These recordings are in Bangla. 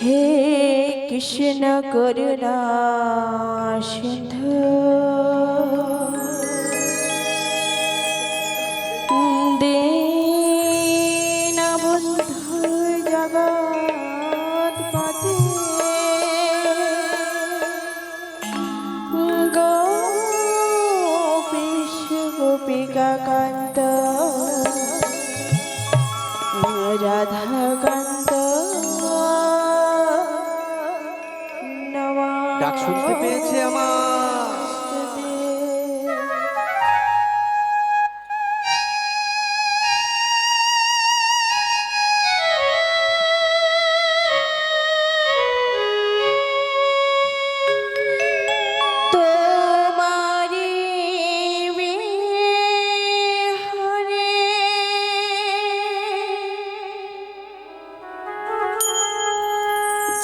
হে কৃষ্ণ করুণা সিন্ধু দীনবন্ধু জগৎপতি গোপীশ গোপিকা কান্ত রাধাকান্ত ডাক শুনতে পেয়েছে আমার।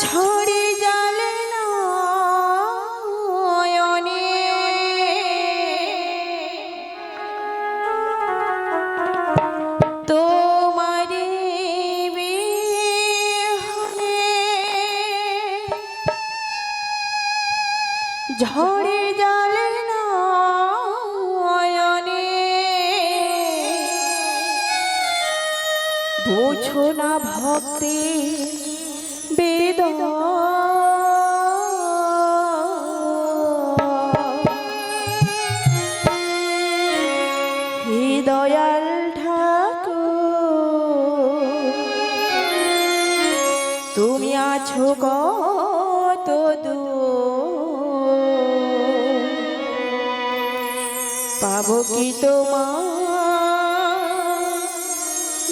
ছড়ি জালে নয়নে তোমারি বিহনে ঝড়ে জালে নয়নে বুঝো না ভক্তি বেদ দয়াল ঠাকুর তুমি আছো কত দূর পাবো কি তোমার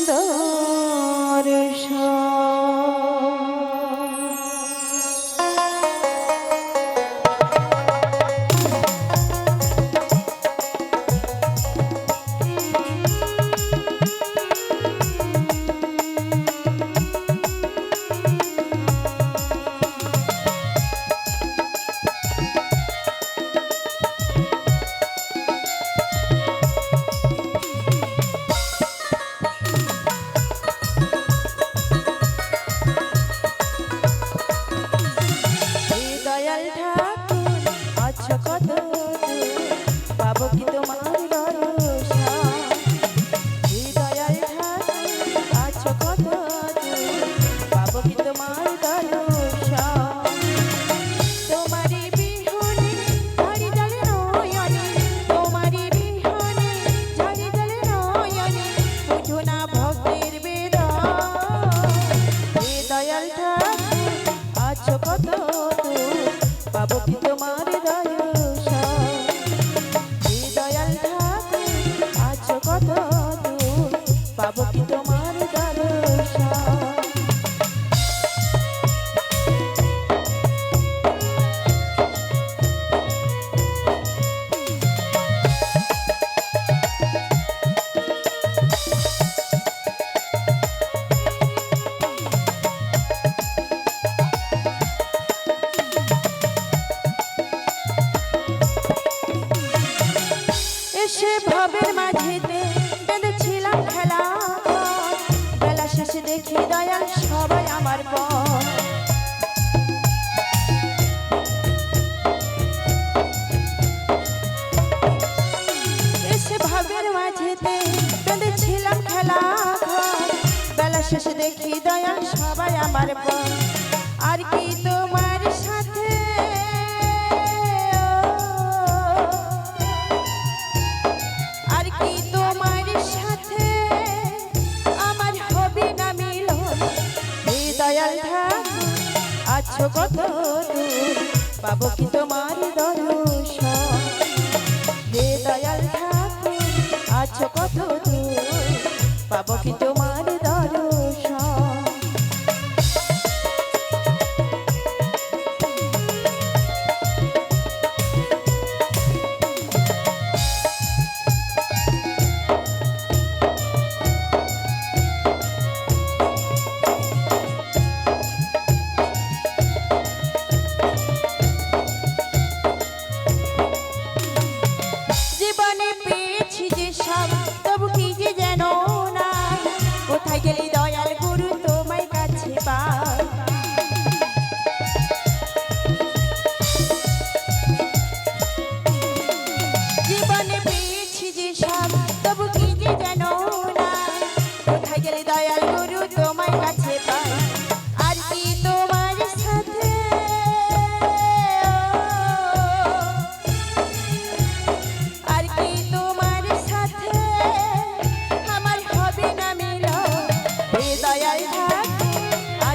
দর্শন। পাবো কি তোমার দর্শন হে দয়াল ঠাকুর আছো কত দূর পাবো কি তোমার দর্শন তোমারি বিহনে ঝড়ি জলে নয়নে তোমারি বিহনে ঝড়ি জলে নয়নে বুঝো না ভক্তের বেদন হে দয়াল ঠাকুর আছো কত দূর পাবো কি তোমার দর্শন কত দূর পাবো কি তোমার দর্শন। এসে ভাবের মাঝেতে বেঁধেছিলাম খেলা বেলা শেষে দেখি দয়াল সবাই আমার পর এসে ভাবের মাঝেতে বেঁধেছিলাম খেলা বেলা শেষে দেখি দয়াল সবাই আমার পর আর কি তোমার সাথে আর কি তোমার সাথে আমার হবে না মিলন হে দয়াল ঠাকুর আছো কত দূর পাবো কি তোমার দর্শন হে দয়াল ঠাকুর আছো কত দূর পাবো কি তোমার দর্শন। জীবনে পেয়েছি যে সব তবু কি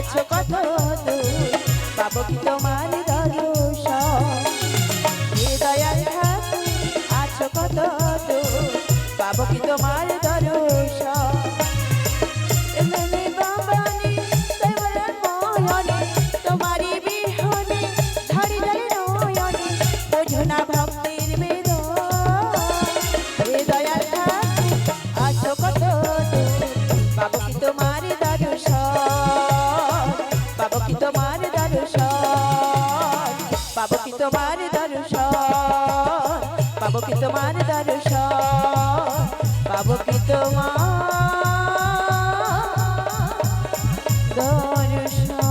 আছো কত দূর পাবো কি তোমার দর্শন হে দয়াল ঠাকুর আছো কত দূর পাবো কি তোমার দর্শন এমনি বাবানি দেওয়ার ময়নে তোমারি বিহনে ঝাড়ি ঝাড়ি নয়নে বোঝো না ভক্তির বেদন হে দয়াল ঠাকুর আছো কত দূর পাবো কি তোমার দর্শন পাবো কি তোমার দর্শন পাবো কি তোমার দর্শন পাবো কি তোমার দর্শন পাবো কি তোমার দর্শন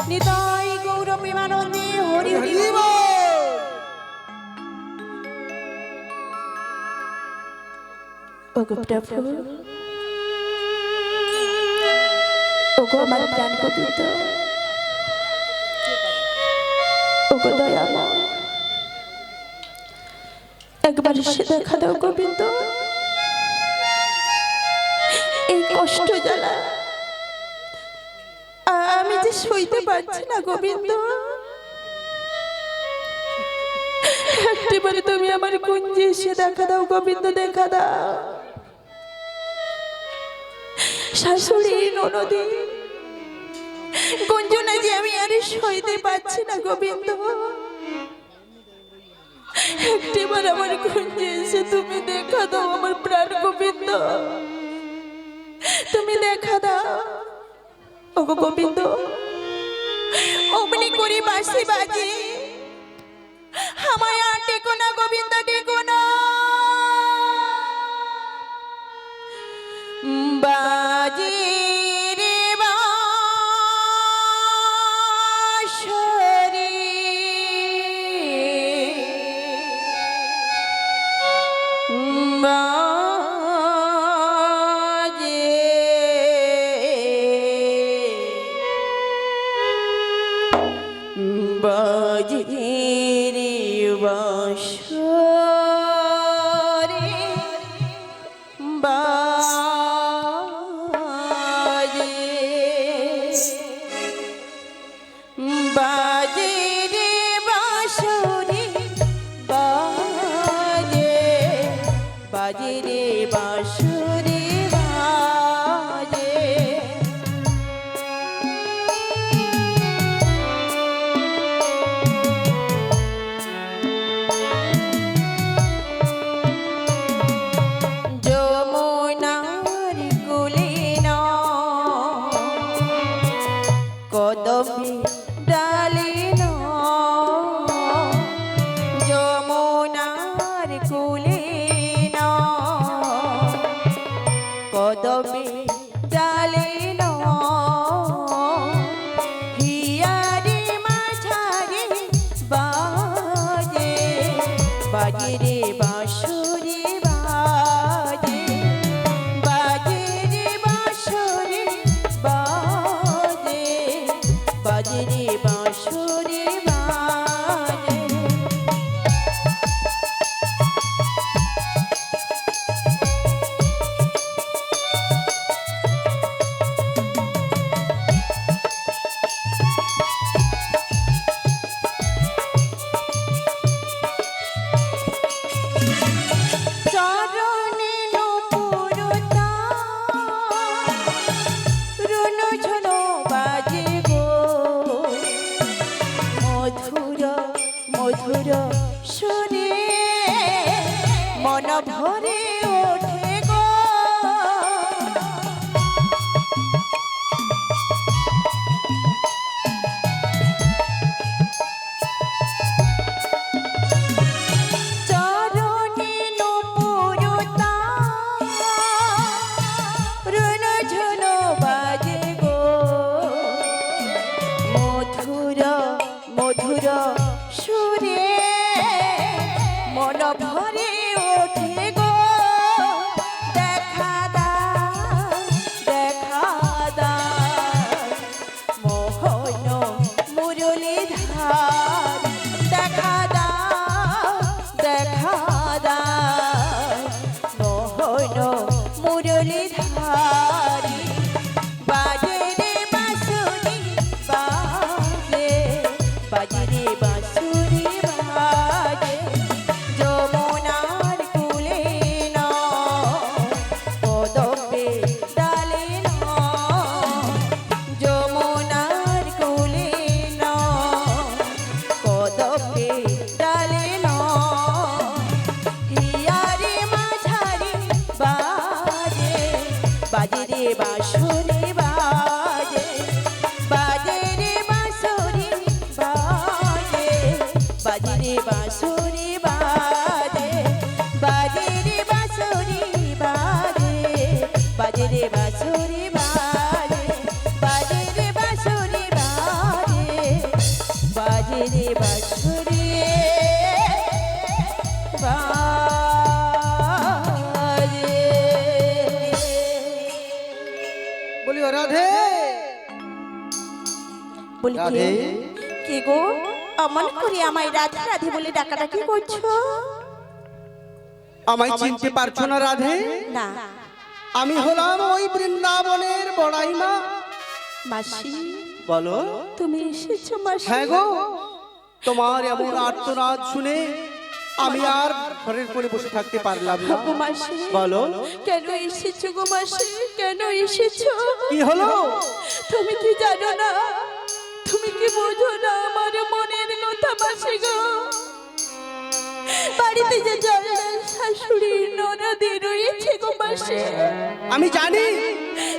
নিতাই গৌর প্রেমানন্দে হরি হরি ওগো প্রভু ওগো আমার প্রাণ গোবিন্দ ওগো দয়াময় একবার সে দেখা দাও গোবিন্দ এই কষ্ট জ্বালা আমি যে সইতে পারছি না গোবিন্দ একটিবারে তুমি আমার কুঞ্জে এসে দেখা দাও গোবিন্দ দেখা দাও শাশুড়ি ননদি গুঞ্জনা যে আমি আর সইতে পারছি না গোবিন্দ একটিবার আমার কুঞ্জে এসে তুমি দেখা দাও আমার প্রাণ গোবিন্দ তুমি দেখা দাও ওগো গোবিন্দ অমনি করি বাঁশি বাজে আমায় আর ডেকো না গোবিন্দ ডেকো না বাজে রে বাঁশরি বাজে বাজে রে বাঁশরি বাজে বাজে রে বাঁশরি বাজে বাজে রে বাঁশরি বাজে যমুনার কুলে কদমে ডালে যমুনার কুলে কদমে ডালে হিয়ারে মাঝারে বাজে বাজে রে বাঁশরি বাজে বাজে রে বাঁশরি বাজে বাজে রে বাঁশরি বাজে চরণে নূপুরতা রুনু ঝুনু বাজে গো ও রাধে বলি রাধে কে গো অমন করে আমায় রাধে রাধে বলে ডাকাডাকি করছো? আমায় চিনতে পারছো না রাধে? না আমি হলাম ওই বৃন্দাবনের বড়াই মা। মাসি বলো। তুমি এসেছো মাসি? হ্যাঁ গো, তোমার এমন আর্তনাদ শুনে আমি আর ঘরের কোণে বসে থাকতে পারলাম না। গো মাসি বলো কেন এসেছো গো মাসি? কেন এসেছো? কি হলো? তুমি কি জানো না? তুমি কি বোঝো না আমার মনের কথা মাসি গো? বাড়িতে যে জলের শাশুড়ি ননদি রয়েছে গো মাসি, আমি জানি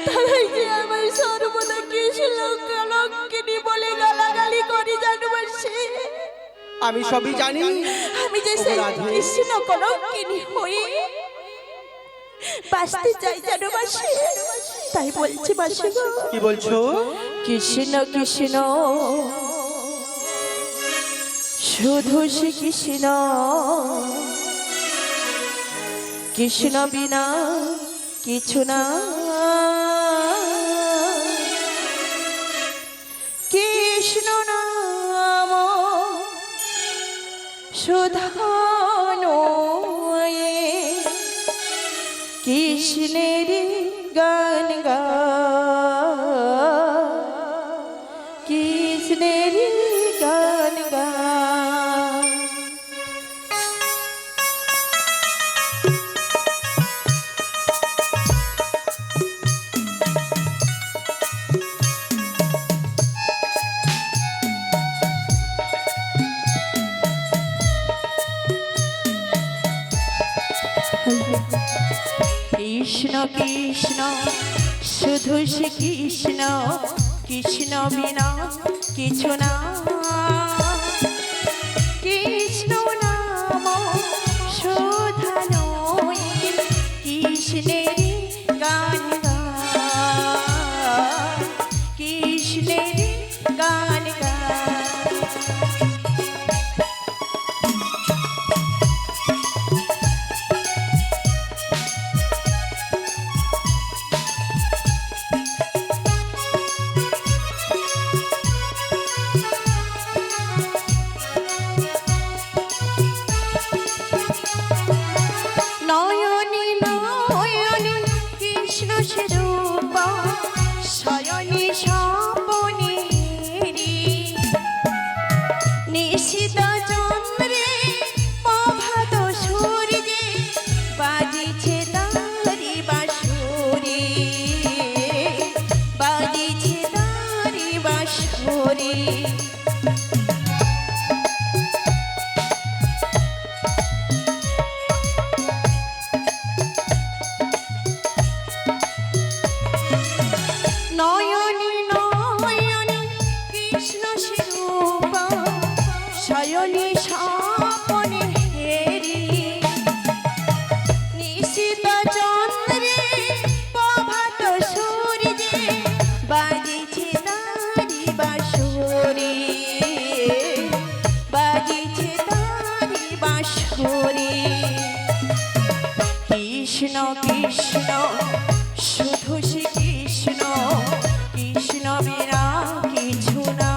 তারাই যে আমার সর্বদা কৃষ্ণ কলঙ্কিনী বলে গালাগালি করে জানো মাসি। আমি সবই জানি। আমি যে সেই কৃষ্ণ কলঙ্কিনী হয়ে বাঁচতে চাই জানো মাসি। তাই বলছি মাসি গো। কি বলছো? কৃষ্ণ কৃষ্ণ শুধু শ্রী কৃষ্ণ, কৃষ্ণ বিনা কিছু না। কৃষ্ণ নাম সুধানো কৃষ্ণের গান গা, কৃষ্ণের গান গা। কৃষ্ণ কৃষ্ণ শুধু শ্রী কৃষ্ণ, কৃষ্ণ বিনা কিছু না। কৃষ্ণ নাম শোধানো কৃষ্ণের গান গা, কৃষ্ণের গান গা। নয়নে নয়নে কৃষ্ণ স্বরূপ শয়নে স্বপনে নিশিত চন্দ্রে প্রভাত সূর্যে বাজিছে তারি বাঁশরি, বাজিছে তারি বাঁশরি। নয়নে নয়নে কৃষ্ণ স্বরূপ শয়নে স্বপনে হেরি নিশিত চন্দ্রে প্রভাত সূর্যে বাজিছে তারি বাঁশরি, বাজিছে তারি বাঁশরি। কৃষ্ণ কৃষ্ণ শুধু শ্রী কৃষ্ণ, কৃষ্ণ বিনা কিছু না।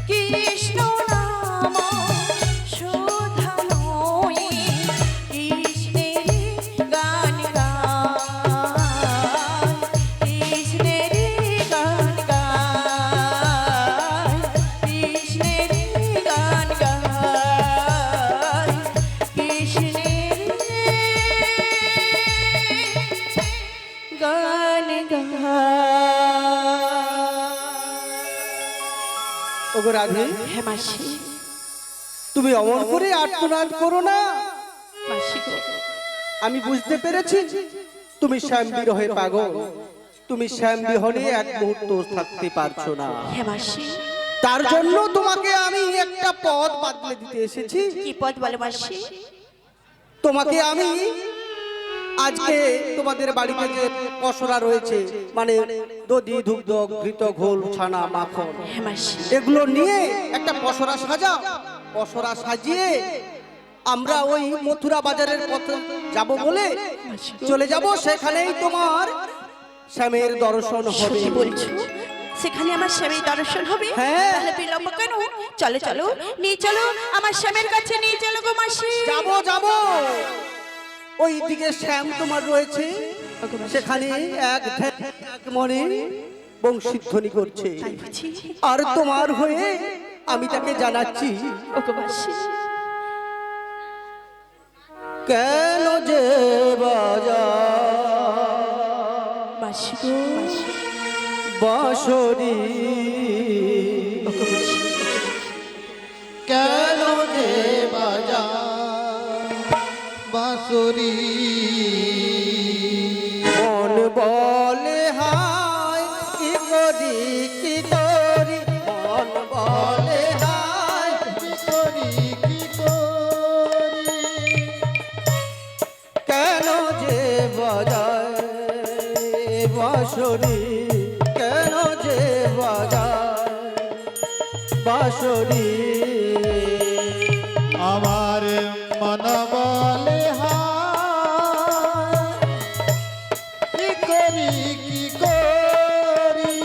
কৃষ্ণ নাম শোধানো কৃষ্ণের গান গা, কৃষ্ণের গান গা, কৃষ্ণের গান গা, কৃষ্ণের গান গা। ওগো রাধে, হ্যাঁ মাসি। তুমি অমন করে আর্তনাদ করো না। মাসি গো আমি বুঝতে পেরেছি তুমি শ্যাম বিরহে পাগল। তুমি শ্যাম বিহনে এক মুহূর্ত থাকতে পারছো না। হ্যাঁ মাসি। তার জন্য তোমাকে আমি একটা পথ বাতলে দিতে এসেছি। কি পথ বলে মাসি? তোমাকে আমি আজকে তোমাদের বাড়িতে যে পসরা রয়েছে, মানে দধি দুগ্ধ ঘৃত ঘোল ছানা মাখন, হ্যাঁ মাসি। এগুলো নিয়ে একটা পসরা সাজাও। পসরা সাজিয়ে আমরা ওই মথুরা বাজারের পথে যাব বলে চলে যাব। সেখানেই তোমার শ্যামের দর্শন হবে। সত্যি বলছো? সেখানে আমার স্বামীর দর্শন হবে? হ্যাঁ। তাহলে বিলম্ব কেন? চলো চলো, নিয়ে চলো আমার স্বামীর কাছে, নিয়ে চলো গো মাসি। যাবো যাবো, ওই দিকে শ্যাম তোমার রয়েছে, সেখানে এক মনে বংশীধ্বনি করছে, তাই বুঝি? আর তোমার হয়ে আমি তাকে জানাচ্ছি, ওগো মাসি, কেন যে বাজা মাসি গো, বাঁশরি, ওগো মাসি, কেন যে বাজা বাঁশরি, মন বলে হায় কি করি কি করি, মন বলে হায় কি করি কি করি, কেন যে বাজায় বাঁশরি, কেন যে বাজায় বাঁশরি, আমার মন বলে হায় কি করি কি করি,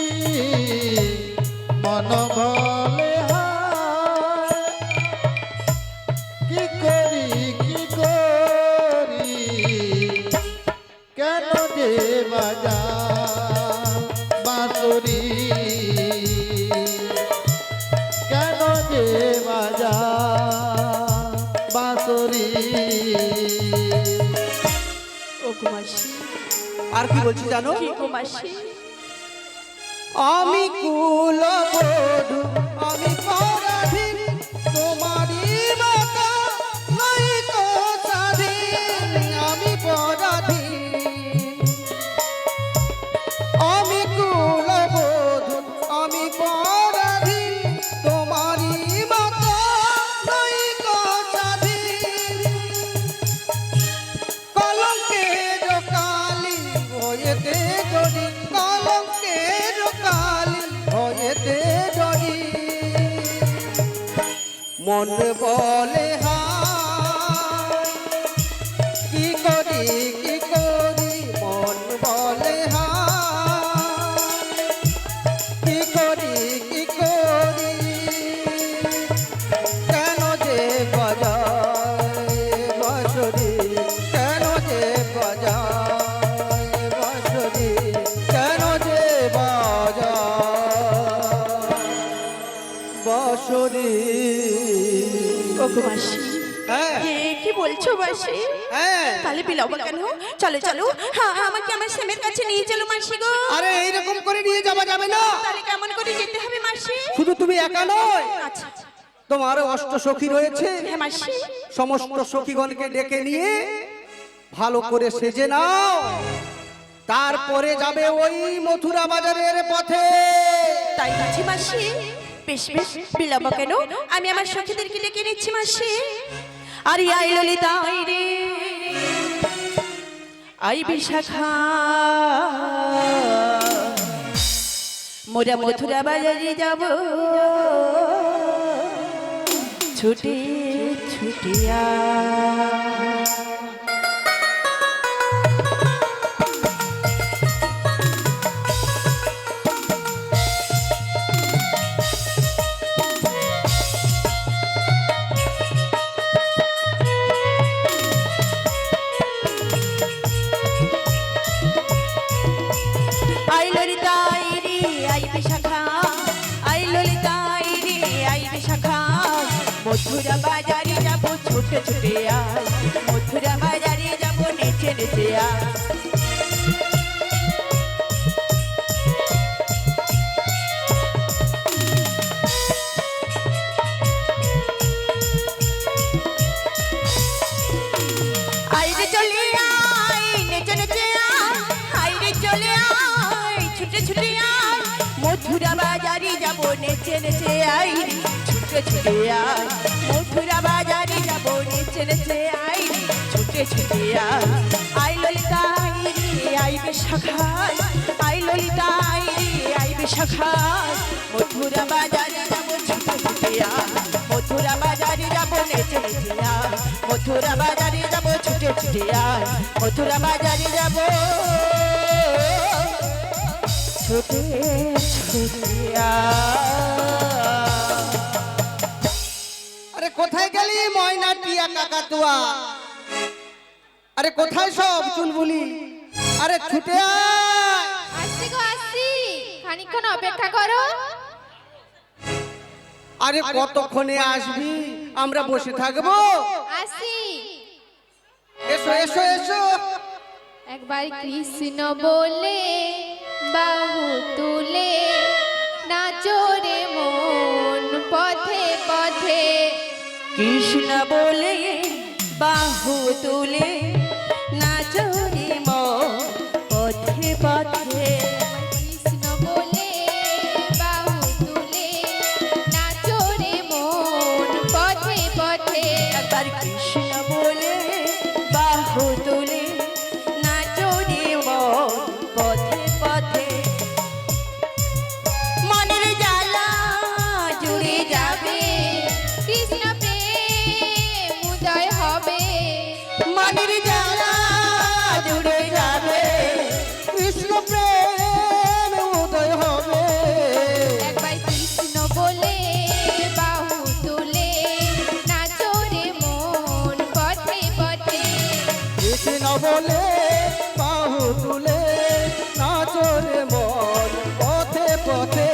মন বলে হায় কি করি কি করি, কেন যে বাজা বাঁশরি, কেন যে বাজা বাঁশরি। ওগো মাসি, আর কি বলছি জানো, কি গো মাসি? আমি কুলবধূ আমি পরাধীন, তোমারই মতো নাই তো স্বাধীন, আমি পরাধীন, আমি কুলবধূ আমি পরাধীন, তোমারই মতো নাই তো স্বাধীন, কলঙ্কের কালি হয়েতে ডরি, কলঙ্কের কালি হয়েতে ডরি, মন বলে হায় কি করি কি করি, মন বলে হায় কি করি কি করি, কেন যে বাজায় বাঁশরি, কেন যে বাজায় বাঁশরি, কেন যে বাজায় বাঁশরি। ওগো মাসি, হ্যাঁ কি বলছো মাসি? হ্যাঁ, তাহলে বিলম্ব কেন? চলো চলো, হ্যাঁ আমাকে আমার স্বামীর কাছে নিয়ে চলো মাসি গো। আরে এইরকম করে নিয়ে যাওয়া যাবে না, তাহলে কেমন করে যেতে হবে মাসি? শুধু তুমি একা নয়, আচ্ছা আচ্ছা, তোমার অষ্ট সখী রয়েছে, হ্যাঁ মাসি, সমস্ত সখীগণকে ডেকে নিয়ে ভালো করে সেজে নাও, তারপরে যাবে ওই মথুরা বাজারের পথে। তাই বুঝি মাসি? বেশ বেশ, বিলম্ব কেন? আমি আমার সখীদেরকে ডেকে নিচ্ছি মাসি। আর আই ললিতা আই রে, আই বিশাখা, মোরা মথুরা বাজারে যাব ছুটে ছুটিয়া। আই ললিতা আই রে আই বিশাখা, আই ললিতা আই রে আই বিশাখা, মথুরা বাজারে যাব ছুটে ছুটে আয়, মথুরা বাজারে যাব নেচে নেচে আয়। আই রে চলে আয় নেচে নেচে আয়, আই রে চলে আয় ছুটে ছুটে আয়, মথুরা বাজারে যাব নেচে নেচে আয় রে, ছুটে ছুটে আয়, মথুরা বাজারে যাব নেচে নেচে আয় রে, ছুটে ছুটে আয়। আই ললিতা আই রে আই বিশাখায়, আই ললিতা আই রে আই বিশাখায়, মথুরা বাজারে যাব ছুটে ছুটে আয়, মথুরা বাজারে যাব নেচে নেচে আয়, মথুরা বাজারে যাব ছুটে ছুটে আয়, মথুরা বাজারে যাব ছুটে ছুটে আয়। আরে কোথায় গেলি ময়না টিয়া কাকাতুয়া? আরে কোথায় সব চুলবুলি? আরে ছুটে আয়। আসছি গো আসছি, খানিকক্ষণ অপেক্ষা করো। আরে কতক্ষণে আসবি? আমরা বসে থাকবো। আসছি। এসো এসো এসো। একবার কৃষ্ণ বলে বাহু তুলে নাচো রে মন পথে পথে। কৃষ্ণ বলে বাহু তুলে নাচো রে মন পথে পথে। কৃষ্ণ বলে বাহু তুলে নাচো রে মন পথে পথে। একবার কৃষ্ণ বলে বাহু তুলে নাচো রে মন পথে পথে। মনের জ্বালা জুড়ে যাবে, কৃষ্ণ প্রেম উদয় হবে। মনের জ্বালা জুড়ে যাবে, কৃষ্ণ প্রেম উদয় হবে। একবার কৃষ্ণ বলে বাহু তুলে নাচো রে মন পথে পথে। কৃষ্ণ বলে বাহু তুলে নাচো রে মন পথে পথে।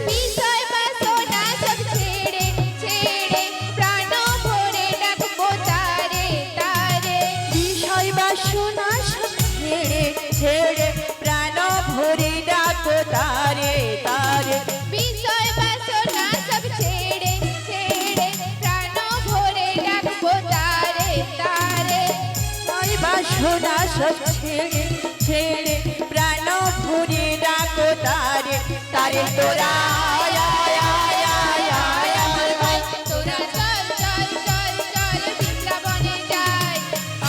বিষয় বাসনা সব ছেড়ে ছেড়ে প্রাণ ভরে ডাকবো তারে তারে। বিষয় বাসনা সব ছেড়ে ছেড়ে প্রাণ ভরে ডাকো তারে তারে। বিষয় বাসনা সব ছেড়ে ছেড়ে প্রাণ ভরে ডাকবো তারে তারে। বিষয় বাসনা সব ছেড়ে ছেড়ে প্রাণ ভরে ডাকো তারে তারে। তোরা আয়, আয়, আয়, আয়, আয়, আমার ভাই। তোরা চল চল চল চল বৃন্দাবনে যাই।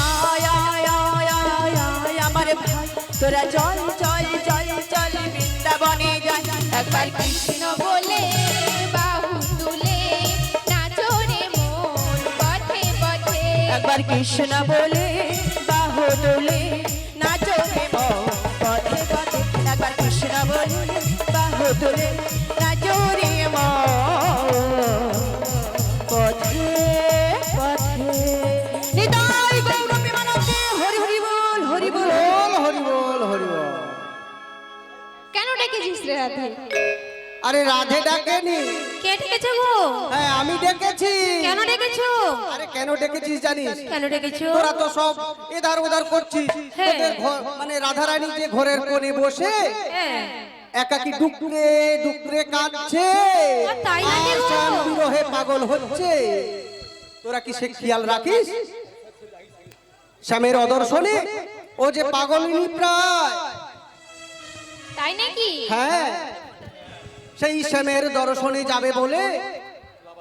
আয়, আয়, আয়, আয়, আয়, আমার ভাই। তোরা চল চল চল চল বৃন্দাবনে যাই। একবার কৃষ্ণ বলে বাহু তুলে নাচো রে মন পথে পথে। একবার কৃষ্ণ বলে বাহু তুলে নাচো রে মন পথে পথে। একবার কৃষ্ণ বলে বাহু তুলে নাচো রে মন পথে পথে। নিতাই গৌর প্রেমানন্দে হরি হরি বল হরি বল। বল হরি বল হরি বল। কেন ডেকেছিস রে রাধে? আরে রাধে ডাকেনি। কে ডেকেছো গো? হ্যাঁ আমি ডেকেছি। কেন ডেকেছো? আরে কেন ডেকেছিস জানিস? কেন ডেকেছো? তোরা তো সব এধার ওধার করছিস। হ্যাঁ। তোদের মানে রাধারানী যে ঘরের কোণে বসে হ্যাঁ। একাকি ডুকরে ডুকরে কাঁদছে ও তাই নাকি আর গো? শ্যাম বিরহে পাগল হচ্ছে। তোরা কি সে খেয়াল রাখিস? শ্যামের অদর্শনে ও যে পাগলিনী প্রায়। তাই নাকি? হ্যাঁ সেই শ্যামের দর্শনে যাবে বলে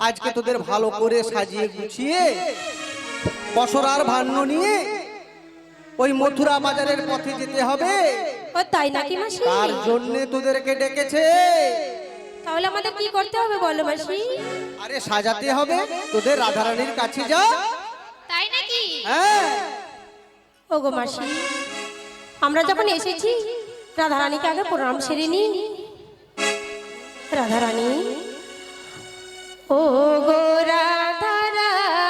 আজকে তোদের ভালো করে সাজিয়ে গুছিয়ে বসরার ভাণ্য নিয়ে ওই মথুরা বাজারের পথে যেতে হবে। ও তাই নাকি মাসি? তার জন্য তোদেরকে ডেকেছে। তাহলে আমাদের কি করতে হবে বলো মাসি? আরে সাজাতে হবে। তোদের রাধারানীর কাছে যা। তাই নাকি? হ্যাঁ ও গো মাসি, আমরা যখন এসেছি রাধারানীকে আগে প্রণাম সেরে নি। রাধারানী, ও গো রাধারানী,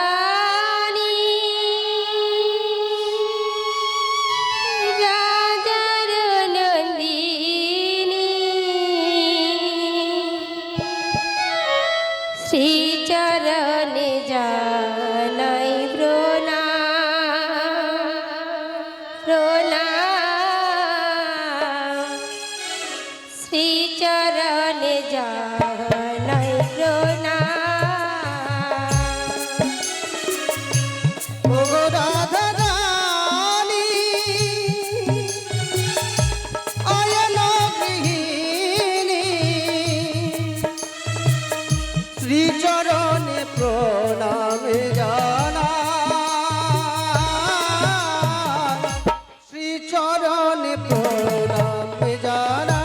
রাজার নন্দিনী, শ্রীচরণে জানাই প্রণাম প্রণাম। শ্রীচরণে জানাই প্রণাম। ও গো রাধারানী, আয়ন গৃহিণী, শ্রীচরণে প্রণামে জানাই, শ্রীচরণে প্রণামে জানাই।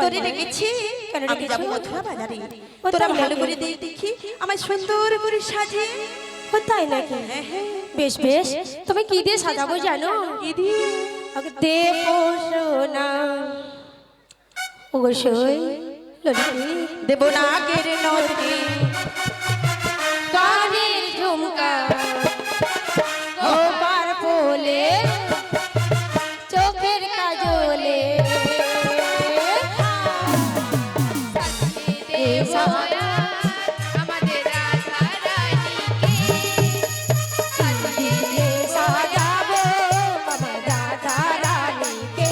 তোরে রেখেছি কেন আমি রেখেছো? যাবো মথুরা বাজারে ও তোরা তাই ভালো নাকি? করে দেখি আমার সুন্দর করে সাজিয়ে ও তাই নাকি? হ্যাঁ, হ্যাঁ। বেশ বেশ, তুমি কি দিয়ে সাজাবো জানো? কি দিয়ে? আগে দেবো সোনা অবশ্যই ললিতি দেবো না কেড়ে নদী কানের ঝুমকা গোপার ফুলে চোখের কাজলে আমাদের রাধা রানীকে সাজিয়ে সাজাবো আমার রাধা রানীকে।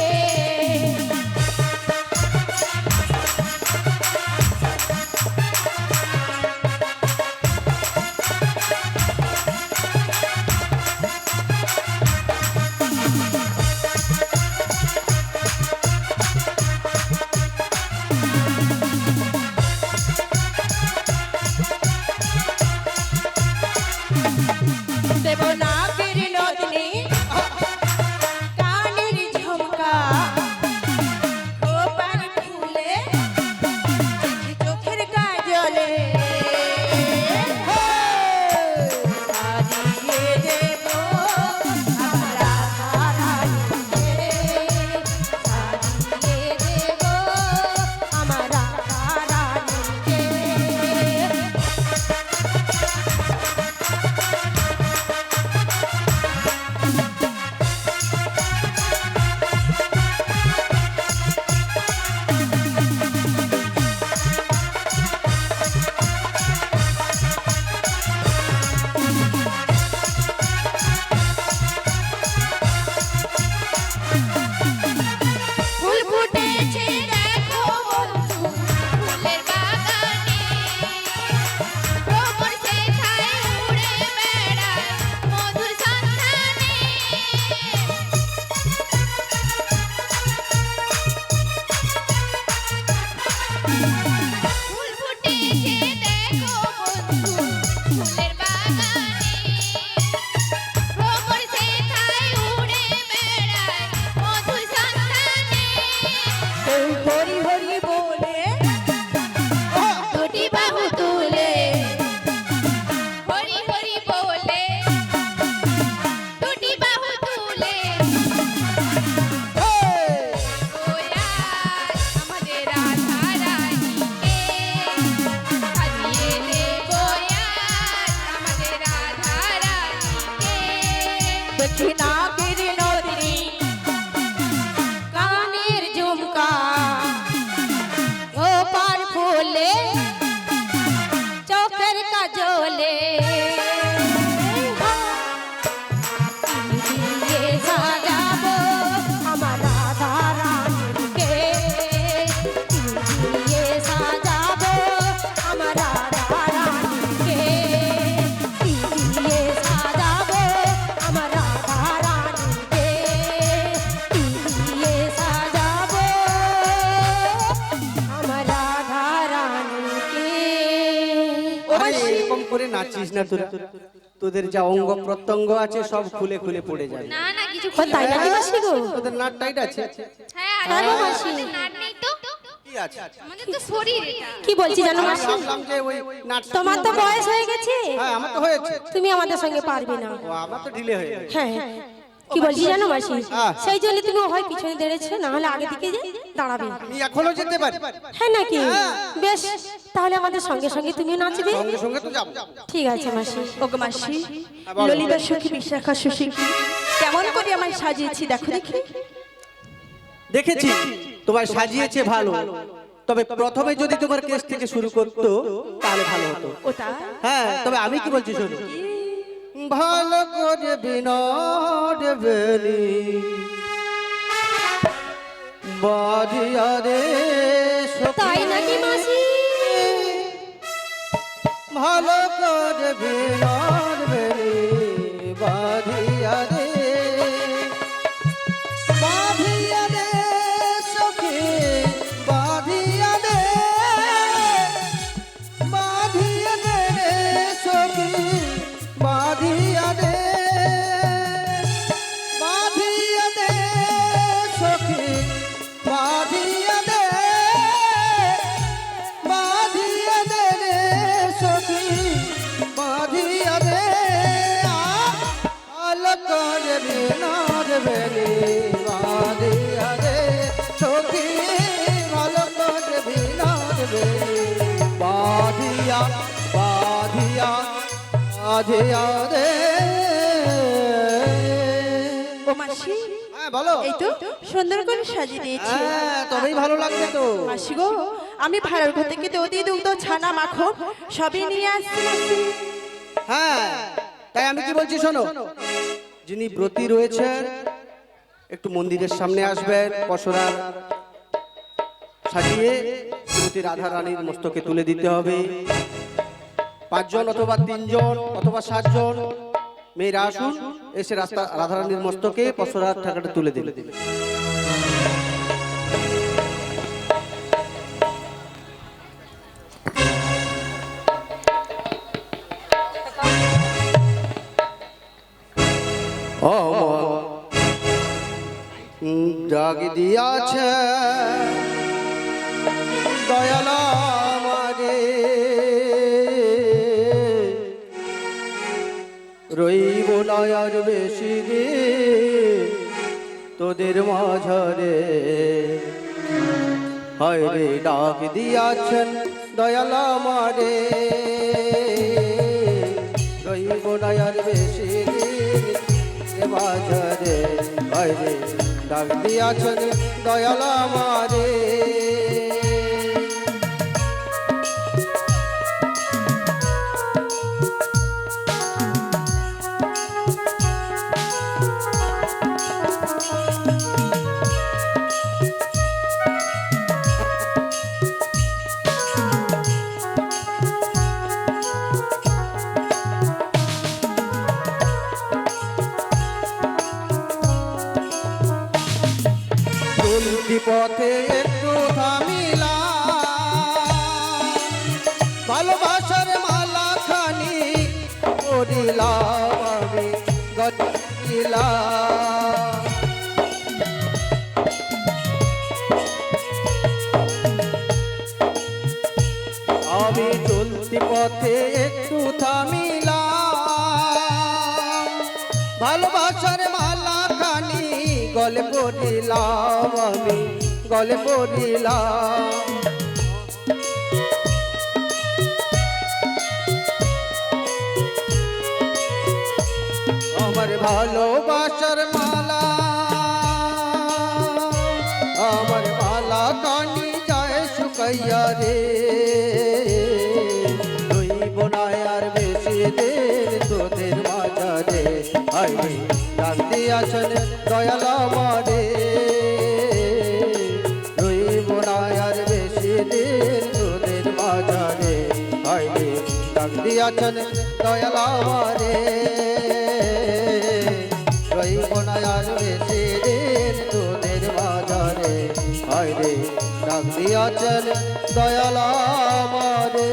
দেবো না কেড়ে নদী কানের ঝুমকা গোপাল ফুলে চোখের কাজলে সাজিয়ে দেবো আমার রাধা রানীকে সাজিয়ে দেবো আমার রাধা রানীকে। ফুল ফুটেছে দেখো বন্ধু ফুলের বাগানে ভ্রমর সেথায় উড়ে বেড়ায় মধুর সন্ধানে ফুল ফুটেছে দেখো বন্ধু ফুলের বাগানে ভ্রমর সেথায় উড়ে বেড়ায় মধুর সন্ধানে কেউ হরি হরি বলে দুটি বাহু তুলে হরি হরি বলে দুটি বাহু তুলে ওয়া আমাদের রাধা রানীকে সাজিয়ে দেবো আমাদের রাধা রানীকে দেখি না কেড়ে নদী কানের ঝুমকা গোপাল ফুলে চোখের কাজলে দিয়ে সাজাবো আমার রাধা রানীকে দিয়ে সাজাবো আমার রাধা রানীকে দিয়ে সাজাবো আমার রাধা রানীকে দিয়ে সাজাবো আমার রাধা রানীকে। আরে এরকম করে নাচিস না তোরা, তোদের যা অঙ্গ প্রত্যঙ্গ আছে সব খুলে খুলে পড়ে যাবে। না না কিছু ও তাই নাকি মাসি গো? তোদের নাট টাইট আছে? হ্যাঁ হ্যাঁ গো আর মাসি। আমাদের নাট নেই তো কি আছে? আমাদের তো শরীর এটা কি বলছি জানো আমি মাসি? ভাবলাম যে ওই নাট তোমার তো বয়স হয়ে গেছে, হ্যাঁ আমার তো হয়েছে, তুমি আমাদের সঙ্গে পারবে না। ও আমার তো ঢিলে হয়ে গেছে। হ্যাঁ কি বলছি জানো মাসি? হ্যাঁ। সেই জন্য তুমি হয় পিছনে দাঁড়িয়েছো, না হলে আগে দিকে যে দাঁড়াবে। আমি এখনো যেতে পারি, হ্যাঁ নাকি? বেশ, তাহলে আমাদের সঙ্গে সঙ্গে তুমিও নাচবে। সঙ্গে সঙ্গে তো যাবো। ঠিক আছে মাসি। ওগো মাসি বলো। ললিতা সখী বিশাখা সুশীকি কেমন করে আমায় সাজিয়েছি দেখো দেখি দেখেছি তোমার সাজিয়েছে ভালো, তবে প্রথমে যদি তোমার কেস থেকে শুরু করতো তাহলে ভালো হতো। ওটা হ্যাঁ তবে আমি কি বলছি শোনো, ভালো করে বিনোদ বেলি বাজিয়া রে সখী। তাই নাকি মাসি? ভালো করে বিনোদ বেলি বাজিয়া রে বাঁধিয়া রে সখী বাঁধিয়া রে বাঁধিয়া রে সখী বাঁধিয়া রে বাঁধিয়া রে সখী বাঁধিয়া রে আধে আধে। ও মাসি, হ্যাঁ বলো। এই তো সুন্দর করে সাজিয়ে দিয়েছি। হ্যাঁ তবেই ভালো লাগবে তো। মাসি গো, আমি ভাড়ার ঘর থেকে দধি দুগ্ধ ছানা মাখন সবই নিয়ে আসছি মাসি। হ্যাঁ তাই আমি কি বলছি শোনো, যিনি ব্রতী রয়েছেন একটু মন্দিরের সামনে আসবেন, পসরার সাজিয়ে শ্রীমতী রাধা রানীর মস্তকে তুলে দিতে হবে। 5 জন অথবা 3 জন অথবা 7 জন মেয়েরা আসুন, এসে রাস্তা রাধা রানীর মস্তকে পসরার ঠাকাটা তুলে দিলে দিলে। ডাক দিয়াছে দয়ালা মারে, রইব না আর বেশি দিন তোদের মাঝারে। হায় রে ডাক দিয়াছেন দয়ালা মারে, রইব না আর বেশি দিন মাঝারে। হায় রে ডাক দিয়াছেন দয়ালা মারে। চলতি পথে একটু থামিলা, ভালোবাসার মালা খানি করিলাম আমি গিলা। আমি চলতি পথে একটু থামিলাম, ভালোবাসার মালা খানি গলে পড়িলাম আমি গলে পড়িলাম। আমার ভালোবাসার মালা, আমার মালা কানি যায় শুকাইয়া রে। রইব না আর বেশি দিন তোদের মাঝারে। হায় রে ডাক দিয়াছেন দয়ালা মারে, রইব না আর বেশি দিন তোদের মাঝারে। হায় রে ডাক দিয়াছেন দয়ালা মারে, রইব না আর বেশি দিন তোদের মাঝারে। হায় রে ডাক দিয়াছেন দয়ালা মারে।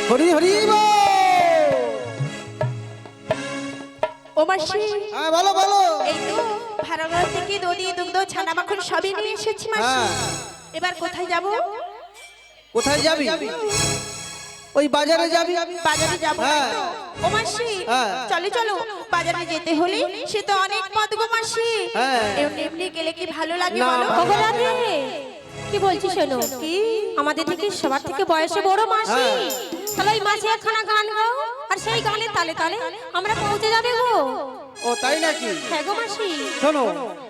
হরি হরি বল। ও মাসি, হ্যাঁ বলো বলো। এই তো ভাড়ার ঘর থেকে দধি দুগ্ধ ছানা মাখন সবই নিয়ে এসেছি মাসি। হ্যাঁ। এবার কোথায় যাব? কোথায় যাবি? ওই বাজারে যাবি। বাজারে যাব। হ্যাঁ। ও মাসি, হ্যাঁ। চলো চলো, বাজারে যেতে হলে সে তো অনেক পথ গো মাসি। হ্যাঁ। এমনি এমনি গেলে কি ভালো লাগে না, বলো? ভালো ওগো রাধে, কি বলছিস শোনো, কি? আমাদের থেকে সবার থেকে বয়সে বড় মাসি। হ্যাঁ। তাহলে ওই মাসি একখানা গান গাও, আর সেই গানের তালে তালে আমরা পৌঁছে যাবে গো। ও তাই নাকি? হ্যাঁ গো মাসি। শোনো,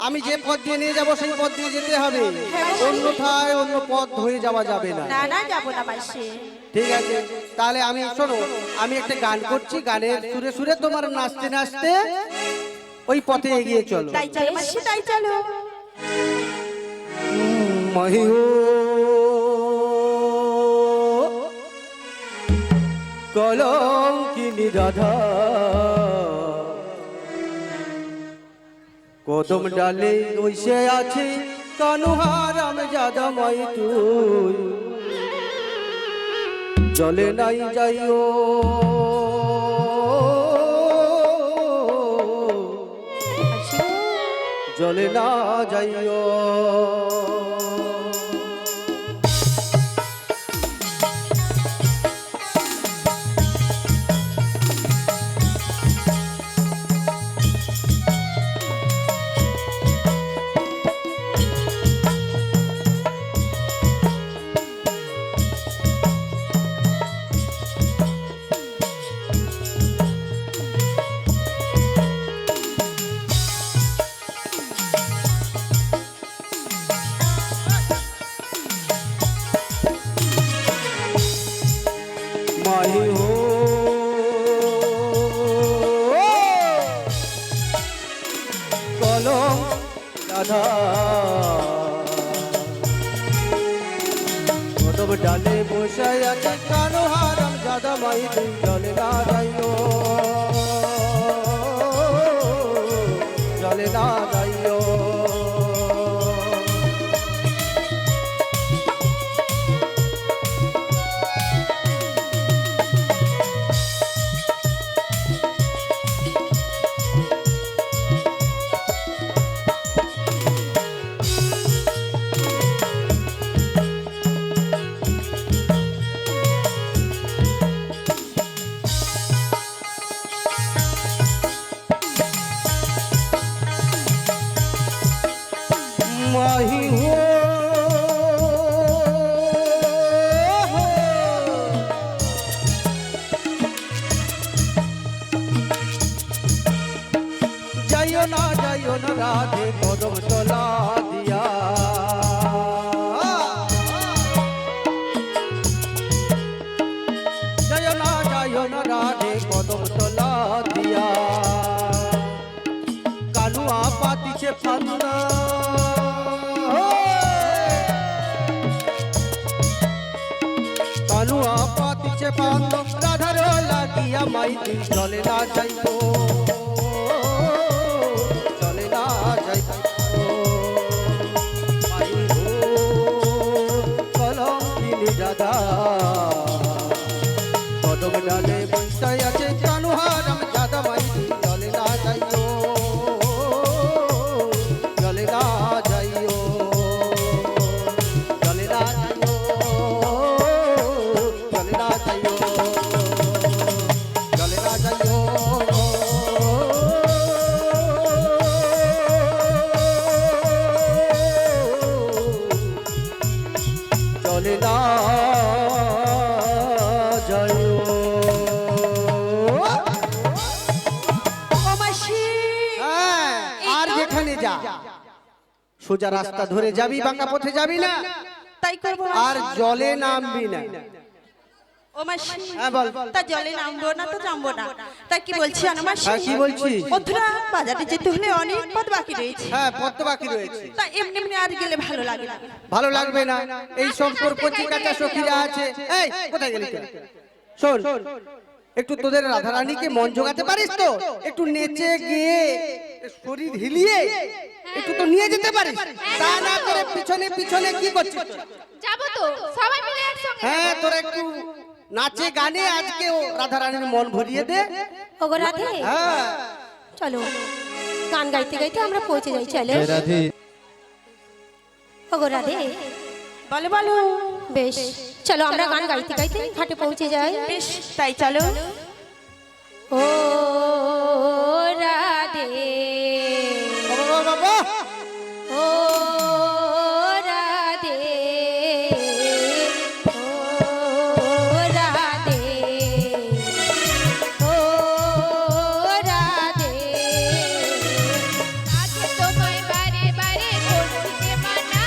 আমি যে পথ দিয়ে নিয়ে যাব সেই পথ দিয়ে যেতে হবে, হ্যাঁ। অন্যথায় অন্য পথ ধরে যাওয়া যাবে না। না না, যাব না মাসি। ঠিক আছে, তাহলে আমি শোনো, আমি একটা গান করছি, গানের সুরে সুরে তোমার নাচতে নাচতে ওই পথে এগিয়ে চলো। তাই চলো মাসি, তাই চলো। মহিও কলঙ্কিনী রাধা, কদম ডালে বসে আছে কানুহারাম জাদাময় তুই, জলে নাই যাইও জলে না যাইও। माही हो कलम राधा কদম ডালে বসে আছে কানো হারাম জাদা মাই তুই জলে না যাইও, জলে না যাইও। माही हो जाइयो ना राधे कदम तला दिया, जाइयो ना राधे कदम तला दिया। कानुआ पातीचे फांदा কানুয়া পাতিছে পান্দ রাধার লাগিয়া মাই তুই চলে না যাইবো, চলে না যাইবো। মাই হো কলম দিলি দাদা কদম ডালে বৈশাই আছে কানু হারাম দাদা মাই তুই চলে না যাইবো, চলে না যাইও, চলে না যাইও, চলে না যাইও, চলে না যাইও। চলে না যাইও। ও মাসি হ্যাঁ, আর যেখানে যা সোজা রাস্তা ধরে যাবি, বাঁকা পথে যাবি না, তাই করবো আর জলে নামবি না। ও মাসি হ্যাঁ বল। তা জলে নামবো না তো নামবো না, তা কি বলছি আনো মাসি? হ্যাঁ কি বলছিস? মথুরা বাজারে যেতে হলে অনেক পথ বাকি রয়েছে, হ্যাঁ পথ তো বাকি রয়েছে। তা এমনি এমনি আর গেলে ভালো লাগে না। ভালো লাগবে না, এই সম্পর্ক চিকাচা সখীরা আছে। এই কোথায় গেলি তুই? শোন, একটু তোদের রাধারানীকে মন জোগাতে পারিস তো? একটু নেচে গিয়ে শরীর হিলিয়ে একটু তো নিয়ে যেতে পারিস, তা না করে পিছনে পিছনে কি করছিস? যাবো তো সবাই মিলে একসঙ্গে। হ্যাঁ তোরা একটু নাচে গানে আজকে ও রাধারানীর মন ভরিয়ে দে। ওগো রাধে, হ্যাঁ চলো গান গাইতে গাইতে আমরা পৌঁছে যাই। চলো রাধে ওগো রাধে, বলো বলো। বেশ চলো আমরা গান গাইতে গাইতে ঘাটে পৌঁছে যাই। বেশ তাই চলো। ও রাধে, বাবা বাবা ও রাধে, ও রাধে, ও রাধে। রাধে তোমায় বারে বারে করছি যে মানা,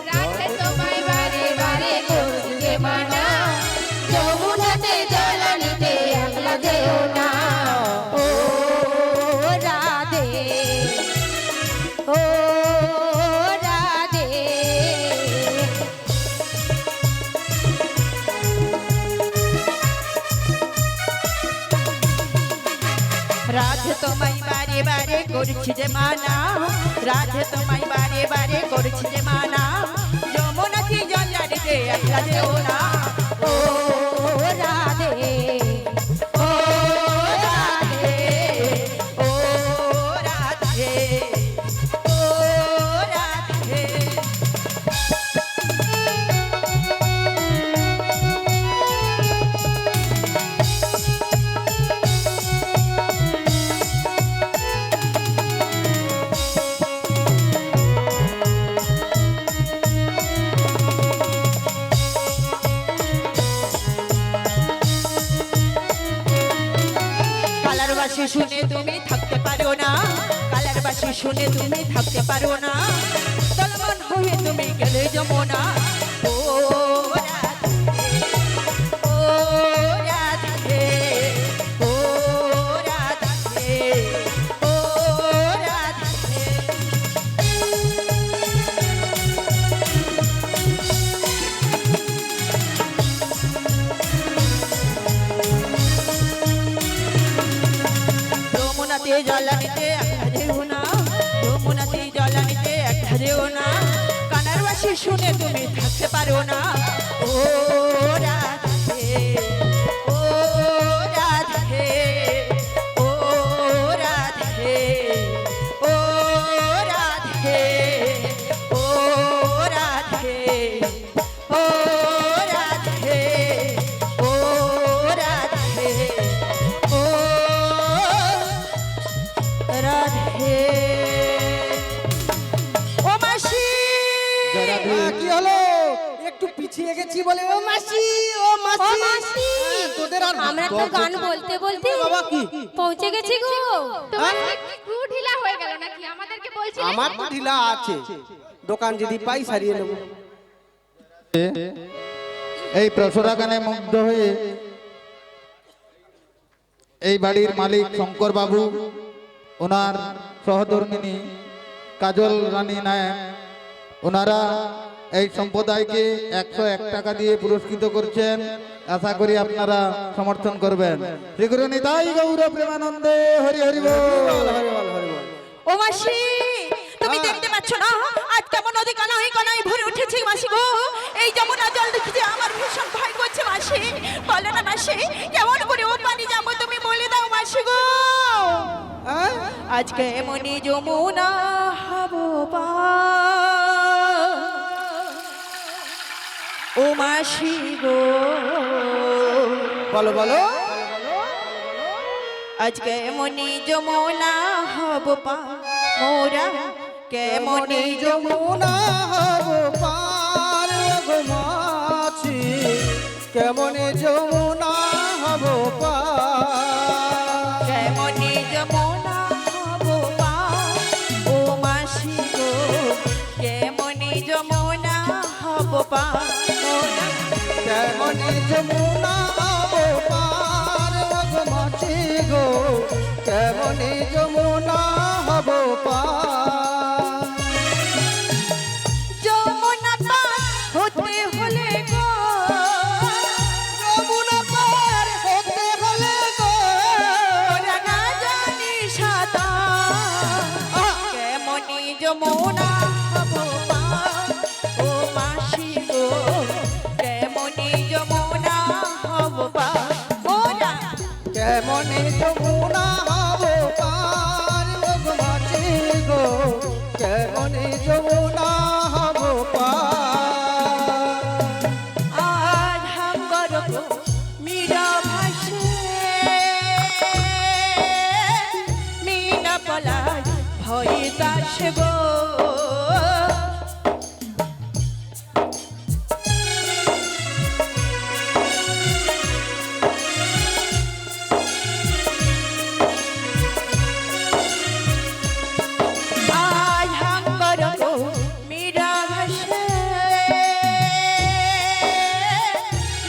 রাধে তোমায় বারে বারে করছি যে মানা। যমুনাতে জল নিতে একলা যেও না, ও রাধে, ও রাধে। রাধে তোমায় বারে বারে করছি যে মানা, রাধে তোমায় বারে বারে করছি যে মানা। যমুনাতে জল জানিতে একলা যেও না, ও রাধে, ও রাধে, ও রাধে, ও বাসি শুনে তুমি থাকতে পারো না, কালার বাসি শুনে তুমি থাকতে পারো না, তলমন হয়ে তুমি গেলে যমুনা। ও রাধে, ও রাধে, ও রাধে। যমুনাতে জলানিতে একটা যেও না, যমুনাতে জলানিতে একটা যেও না, কানার বাসি শুনে তুমি থাকতে পারো না। ও রাধে, ও রাধে, ও রাধে, ও রাধে, ও রাধে, ও রাধে, ও রাধে, ও রাধে। ও মাসি, কি হলো? একটু পিছিয়ে গেছি বলে ও মাসি, ও মাসি। ও মাসি, তোদের আর আমরা তো গান বলতে বলতে বাবা কি? পৌঁছে গেছি গো। তোমার একটু ঢিলা হয়ে গেল নাকি? আমাদেরকে বলছিলে আমার তো ঢিলা আছে, দোকান যদি পাই সারিয়ে নেবো। এই প্রসরা গানে মুগ্ধ হয়ে এই বাড়ির মালিক শঙ্কর বাবু, ওনার সহধর্মিনী কাজল রানী নায়ক, ওনারা এই সম্প্রদায়কে 101 টাকা দিয়ে পুরস্কৃত করছেন। আশা করি আপনারা সমর্থন করবেন। শ্রীগুরু নিতাই গৌর প্রেমানন্দে হরি হরি বল। ও মাসি, তুমি দেখতে পাচ্ছ না আজ কেমন নদী কানাই কানাই ভরে উঠেছে মাসি গো। এই যমুনা জল দেখে আমার ভীষণ ভয় করছে মাসি। বলো না মাসি, কেমন করে ও পানি যাবো তুমি বলে দাও মাসি গো। আজকে এমনই যমুনা হবো পার, ও মাসি গো। বলো বলো। আজকে এমনই যমুনা হব পার, মোরা কেমনই যমুনা হব পার গো মাছি, কেমনে যমুনা হব পার। কেমনই যমুনা হব পার, ও মাসি গো। কেমনই যমুনা হব পার, মোরা কেমনে যমুনা হব পার গো মাছি গো, কেমনে যমুনা হব পার। যমুনা পার হতে হলে গো, যমুনা পার হতে হলে গো, ওরা না জানি সাঁতার। কেমনই যমুনা হব পার, ও মাসি গো। কেমনই যমুনা হব পার, ওরা কেমনে যমুনা হব পার গো মাছি গো, কেমনে যমুনা হব পার। আর হাঙ্গর গো মীরা ভাসে, মীনা পলায় ভয়ে দাস গো। আজ হাঙ্গর গো মীরা ভাসে,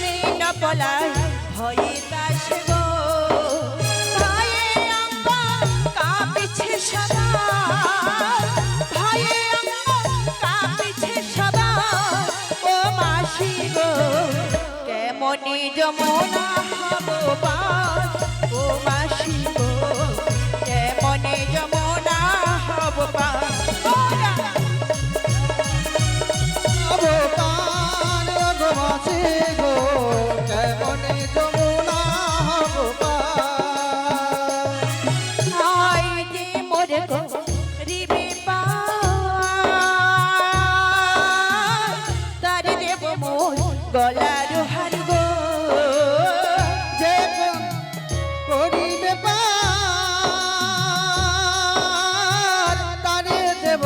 মীনা পলায় ভয়ে দাস গো। ভয়ে আম্মা কাঁপিছে সবাই, ভয়ে আম্মা কাঁপিছে সবাই, ও মাসি গো। কেমনই যমুনা হব পার, ও মাসি গো। কেমনই যমুনা হব পার, ওরা হব পার গো মাছি গো, কেমনে যমুনা হব পার। আই যে মোরে গো রিবে পার, তারে দেব মোর গলার হার গো। যে করিবে পার, তারে দেব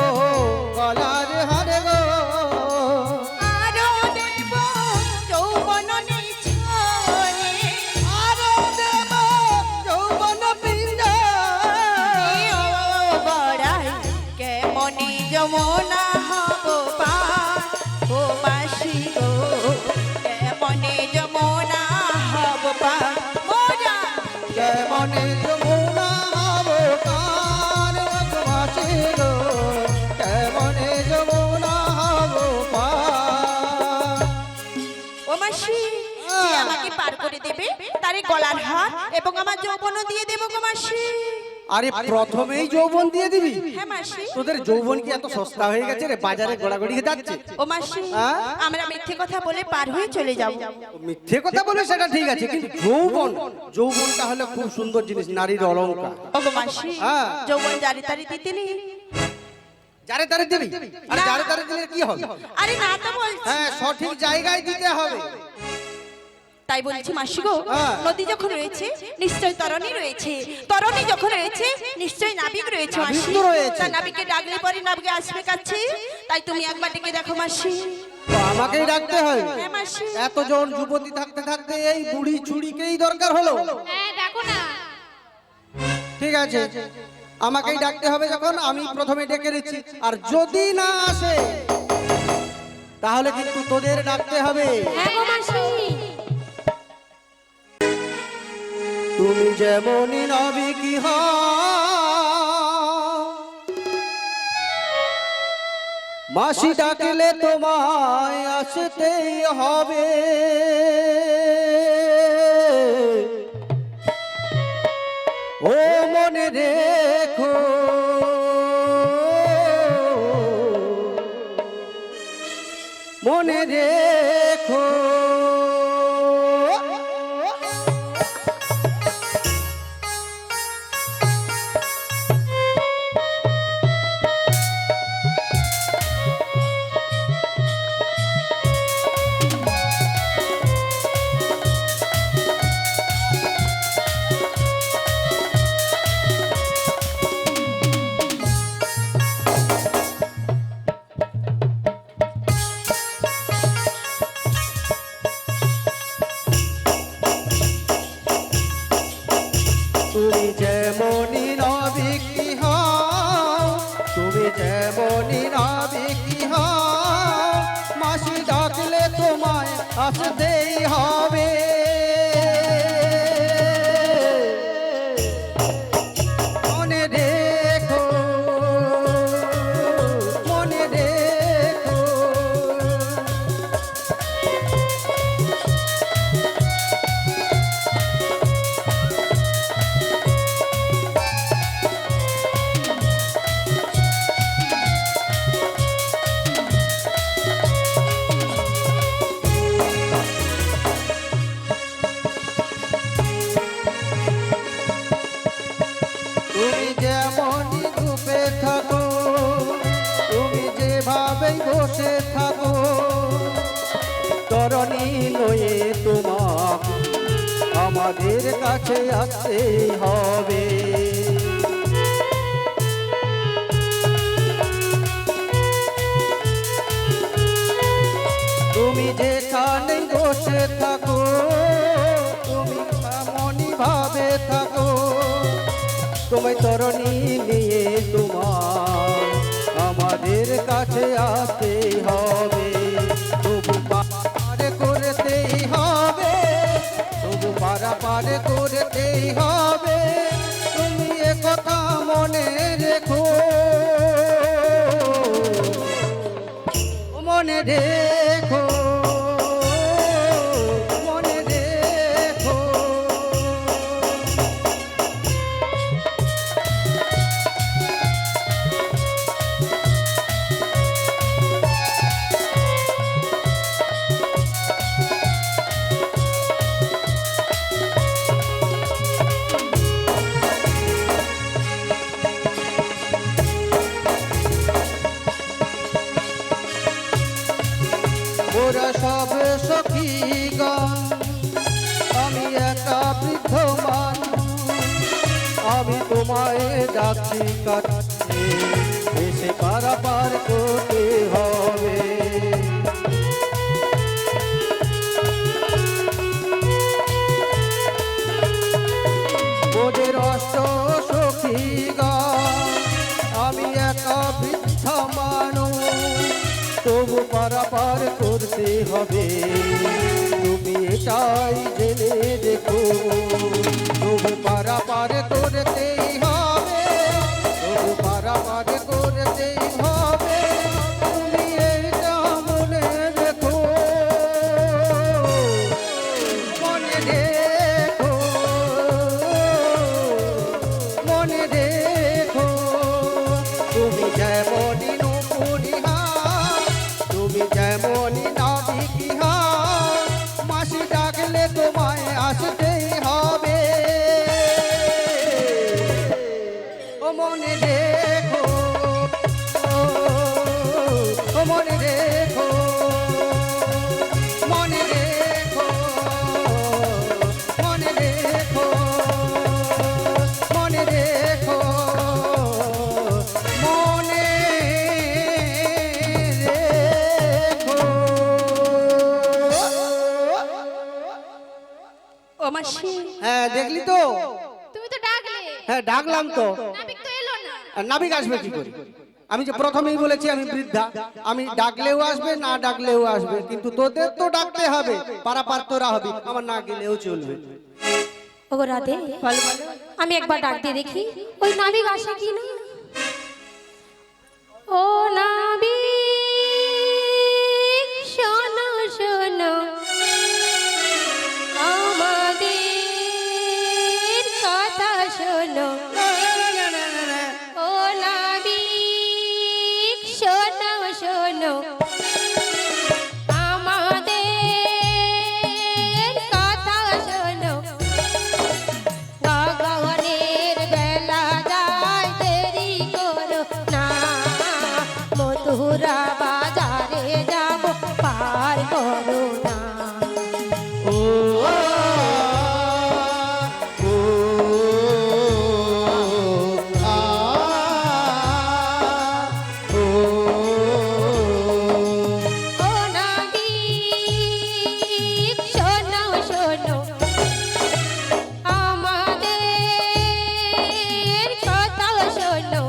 গলার হার গো। আরো দেব যৌবন নিছনে, আরো দেব যৌবন পিঞ্জরে, কেমনে যমুনা অবতার মাসি গো, কেমনে যমুনা অবতার। ও মাসি, যে আমাকে পার করে দেবে তারে গলার হার এবং আমার যৌবনও দিয়ে দেবো গো মাসি। আরে প্রথমেই যৌবন দিয়ে দিবি? হ্যাঁ মাসি। তোদের যৌবন কি এত সস্তা হয়ে গেছে রে, বাজারে গড়াগড়ি যাচ্ছে? ও মাসি, হ্যাঁ? আমরা মিথ্যে কথা বলে পার হয়ে চলে যাব। মিথ্যে কথা বলে সেটা ঠিক আছে, কিন্তু যৌবন, যৌবনটা হলো খুব সুন্দর জিনিস, নারীর অলংকার। ও গো মাসি, হ্যাঁ। যৌবন জারি তারি দিতে নেই। যারে তারে দিবি? আর না। যারে তারে দিলে কি হবে? আরে না তো বলছি। হ্যাঁ, সঠিক জায়গায় দিতে হবে। তাই বলছি মাসি গো, হ্যাঁ। নদী যখন রয়েছে নিশ্চয় তরণী রয়েছে, তরণী যখন রয়েছে নিশ্চয় নাবিক রয়েছে মাসি। নাবিক তো রয়েছে। তা নাবিককে ডাকলে পরে নাবিকে আসবে কাছে, তাই তুমি একবার ডেকে দেখো মাসি। তো আমাকেই ডাকতে হয়? হ্যাঁ মাসি। এতজন যুবতী থাকতে থাকতে এই বুড়ি চুড়িকেই দরকার হলো? হ্যাঁ দেখো না। ঠিক আছে, আমাকেই ডাকতে হবে যখন, আমি প্রথমে ডেকে দিচ্ছি। আর যদি না আসে তাহলে কিন্তু তোদের ডাকতে হবে। হ্যাঁ গো মাসি। তুমি যেমনই নাবিকি মাসি ডাকলে তোমায় আসতেই হবে। ও মনে রেখো, মনে রেখো। তুমি যেমনই নাবিকি হও, তুমি যেমনই নাবিকি হও, মাসি ডাকলে তোমায় আসতেই হবে। মনে রেখো, মনে রেখো। তুমি যেমনই রূপে থাকো, তুমি যেভাবেই বসে থাকো, তরণী নয়ে তোমার আমাদের কাছে আসতেই হবে। তুমি যেখানে বসে থাকো, তুমি এমনই ভাবে থাকো, তোমায় তরণী নিয়ে তোমার আমাদের কাছে আসতে হবে। তবু পার করতেই হবে, তবু পারাপার করতেই হবে। তুমি একথা মনে রেখো, মনে রেখো, মনে রেখো। ওরা সব সখীগণ, আমি একা বৃদ্ধ মানুষ, আমি তোমায় ডাকছি কাছে, এসে পারাপার করতে হবে। ওদের অষ্ট সখীগণ, আমি একা বৃদ্ধ মানুষ, তবু পারাপার করতে হবে। তুমি এটাই জেনে দেখো, তবু পারাপার করতেই হবে, তবু পারাপার করতেই হবে। তুমি এইটা মনে রেখো, মনে রেখো, মনে রেখো। তুমি যেমনই নপুরিহা, তুমি যেমনই নাবিকিহা, মাসি ডাকলে তোমায় আসতেই হবে। ও মনে রেখো, ও মনে রেখো, মনে রেখো, মনে রেখো, মনে রেখো, মনে ও মাসি, হ্যাঁ দেখলি তো? তুমি তো ডাকলে, হ্যাঁ ডাকলাম তো। নাবিক তো এলো না। আর নাবিক আসবে কি করে? আমি যে প্রথমেই বলেছি আমি বৃদ্ধা, আমি ডাকলেও আসবে না ডাকলেও আসবে, কিন্তু তোদের তো ডাকতে হবে, পারাপার তোরা হবে, আমার না গেলেও চলবে। ওগো রাধে, আমি একবার ডাক দিয়ে দেখি ওই নাবিক আসে কি না। ও নাবিক শোনো শোনো আমাদের কথা শোনো। ও নাবিক শোনো শোনো আমাদের কথা শোনো। গগনের বেলা যায় দেরি করো না, মথুরা বাজারে যাব পার করো না। ও ও নাবিক শোনো শোনো আমাদের কথা শোনো।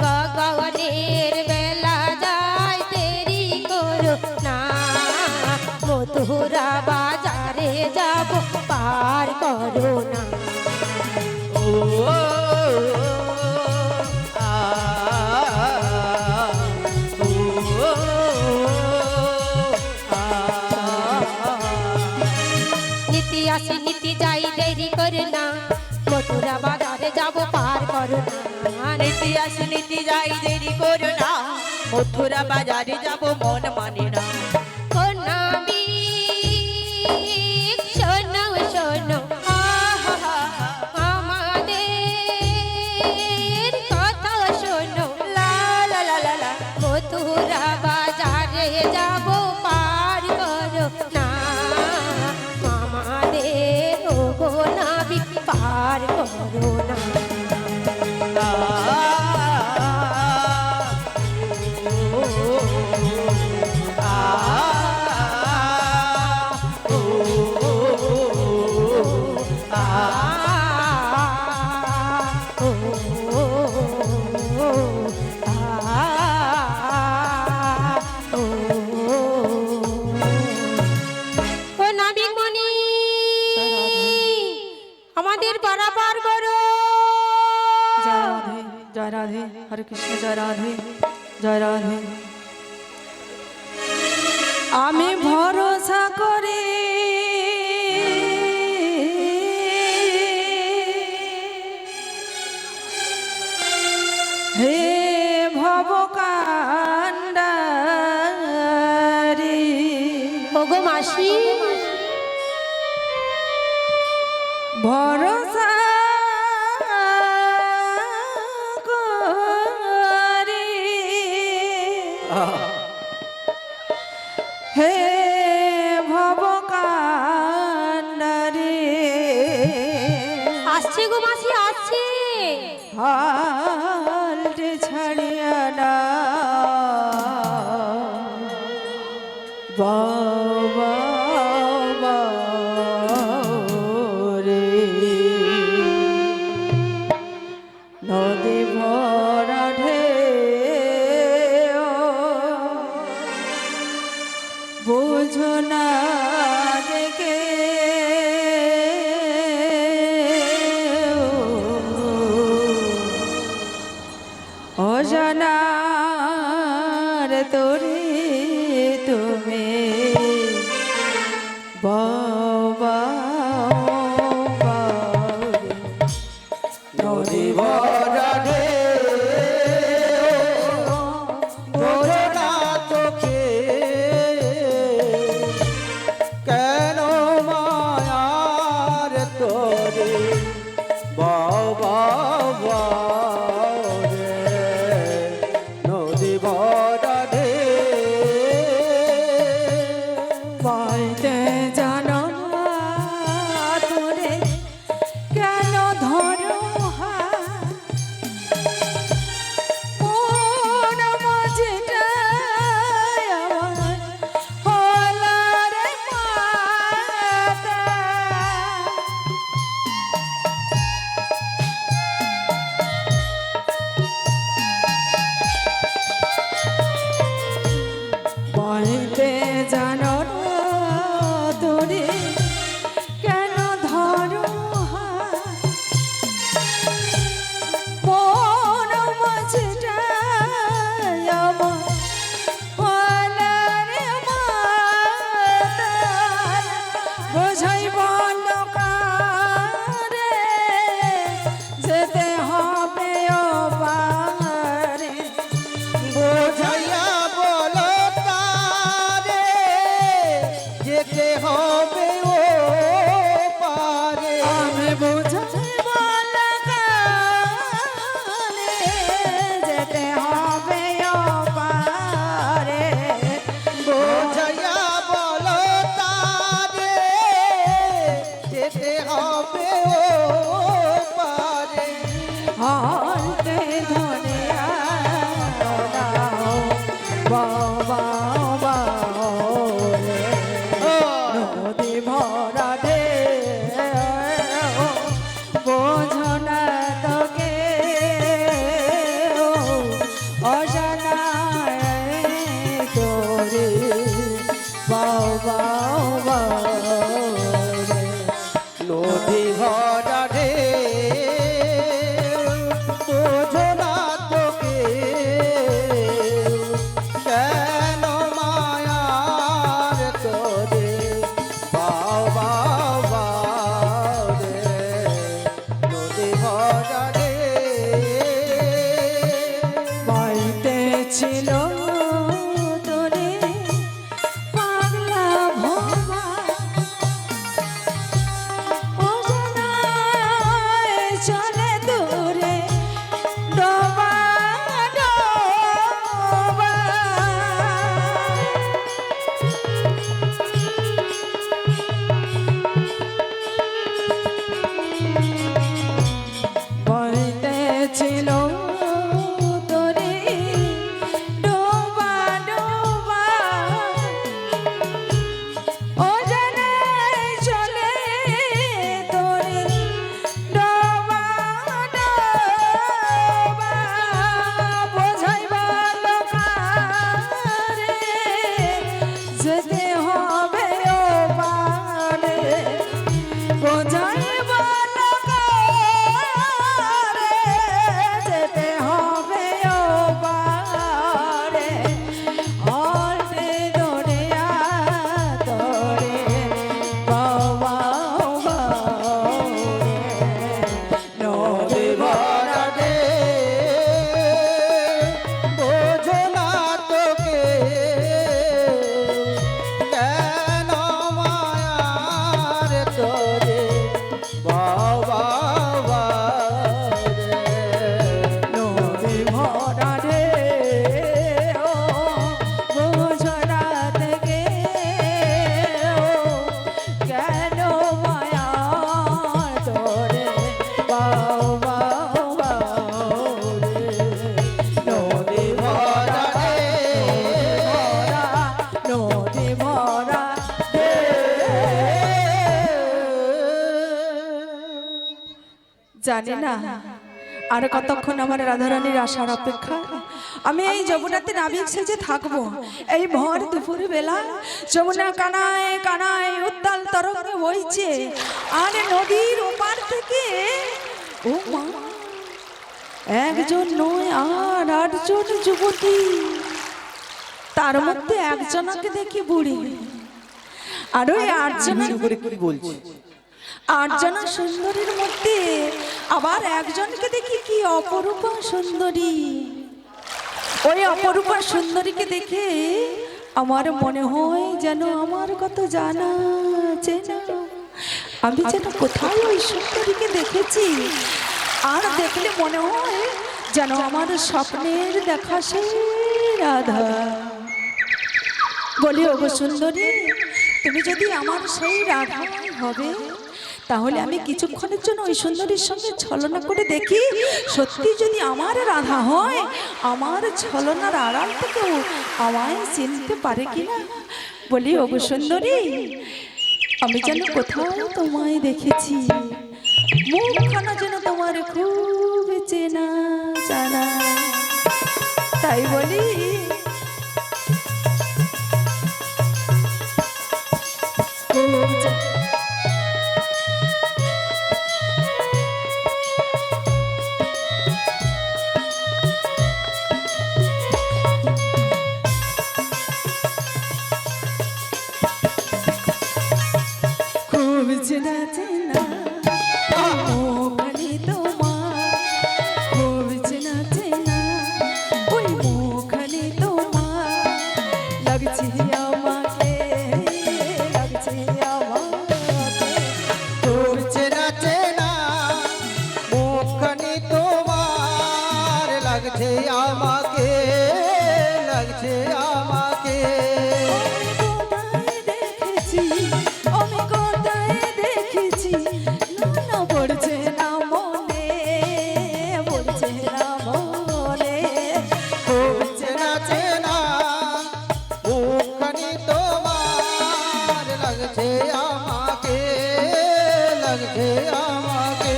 গগনের বেলা যায় দেরি করো না, মথুরা বাজারে যাব পার করো না। নীতি আসি নীতি যাই দেরি করে না, মথুরা বাজারে যাব পার করো না। নীতি আসে নীতি যাই দেরি করো না, মথুরা বাজারে যাব মন মানে না। ও নাবিক শোনো শোনো আমাদের কথা শোনো। লা লা লা লা লা, মথুরা বাজারে যাব পার করো না, আমাদের ওগো নাবিক পার করো না। ও নাবিক মণি, আমাদের পারাপার করো। জয় রাধে, জয় রাধে, হরে কৃষ্ণ, জয় রাধে, জয় রাধে। আমি ভরসা করে হে ভবকান্ডারি। ওগো মাসি, ভরসা করে হে ভবকান্ডারি। আসছে গো মাসি আসছে। হালটে ছাড়িয়া না বাবা রে, নদী ভরা ঢেউ বোঝো না দেখে তোরে কেন ধরো হাত? মন মাঝটায় আমার বলার মাতার বোঝাইব লোকারে যেতে হবে ও পারে। বোঝাইয়া বলো তারে যেতে হবে ও পারে। আমি বোঝাইব লোকারে যেতে হবে ও পারে। বোঝাইয়া বলো তারে যেতে হবে ও পারে। হাতে ধরে আও বাবা রে নদী ভরা দে বোঝো না তোকে অজানায় তোরে বাবা রে নদী ভরা রে বোঝো না তোকে কেন মায়ার তোরে বাবা রে নদী ভরা রে। বাড়িতে ছিল তোরে পাগলা ভোলা অজানায় চলে দূরে ডোবা ডোবা। বাড়িতে ছিল তোরে ডোবা ডোবা অজানায় চলে তোরে ডোবা ডোবা। বোঝাইবা লোকারে যেতে হবে ও পারে। বোঝাইবা লোকারে যেতে হবে ও পারে। হাতে ধরে তোরে বাবা রে নদী ভরা রে বোঝো না তোকে কেন মায়ার তোরে বাবা রে। নদী ভরা রে ও বোঝরা থেকে ও কেন মায়া তোরে বাবা রে নদী ভরা রে নদী ভরা রে। জানি না আর কতক্ষণ আমার রাধারানীর আসার অপেক্ষা। আমি এই যমুনাতে নাবিক সেজে থাকবো। এই ভর দুপুর বেলা যমুনা কানায় কানায় উত্তাল তরঙ্গে বইছে আর নদীর ওপার থেকে ও মা একজন নয় আর আটজন যুবতী, তার মধ্যে একজনকে দেখি বুড়ি আর ওই আটজনের করে কি বলছি? আটজনা সুন্দরীর মধ্যে আবার একজনকে দেখি কি অপরূপা সুন্দরী। ওই অপরূপা সুন্দরীকে দেখে আমার মনে হয় যেন আমার কত জানা চেনা। আমি যেন কোথায় ওই সুন্দরীকে দেখেছি। আর দেখলে মনে হয় যেন আমার স্বপ্নের দেখা সেই রাধা। বলি ওগো সুন্দরী, তুমি যদি আমার সেই রাধা হবে তাহলে আমি কিছুক্ষণের জন্য ওই সুন্দরীর সঙ্গে ছলনা করে দেখি সত্যি যদি আমার রাধা হয় আমার ছলনার আড়াল থেকেও আমায় চিনতে পারে কিনা। বলি ওগো সুন্দরী, আমি যেন কোথাও তোমায় দেখেছি, মুখখানা যেন তোমার খুব চেনা জানা। তাই বলি খুব খুব চেনা চেনা মুখখানি তোমার, খুব চেনা চেনা ওই মুখখানি তোমার, লাগছে আমাকে, লাগছে আমাকে। তোর চেনা চেনা মুখখানি তোমার, লাগছে আমাকে, লাগছে আমাকে। আমি কোথায় দেখেছি, আমি কোথায় দেখেছি, না না পড়ছে না মনে, পড়ছে না মনে। তোর চেনা চেনা মুখখানি তোমার, লাগছে আমাকে, লাগছে আমাকে।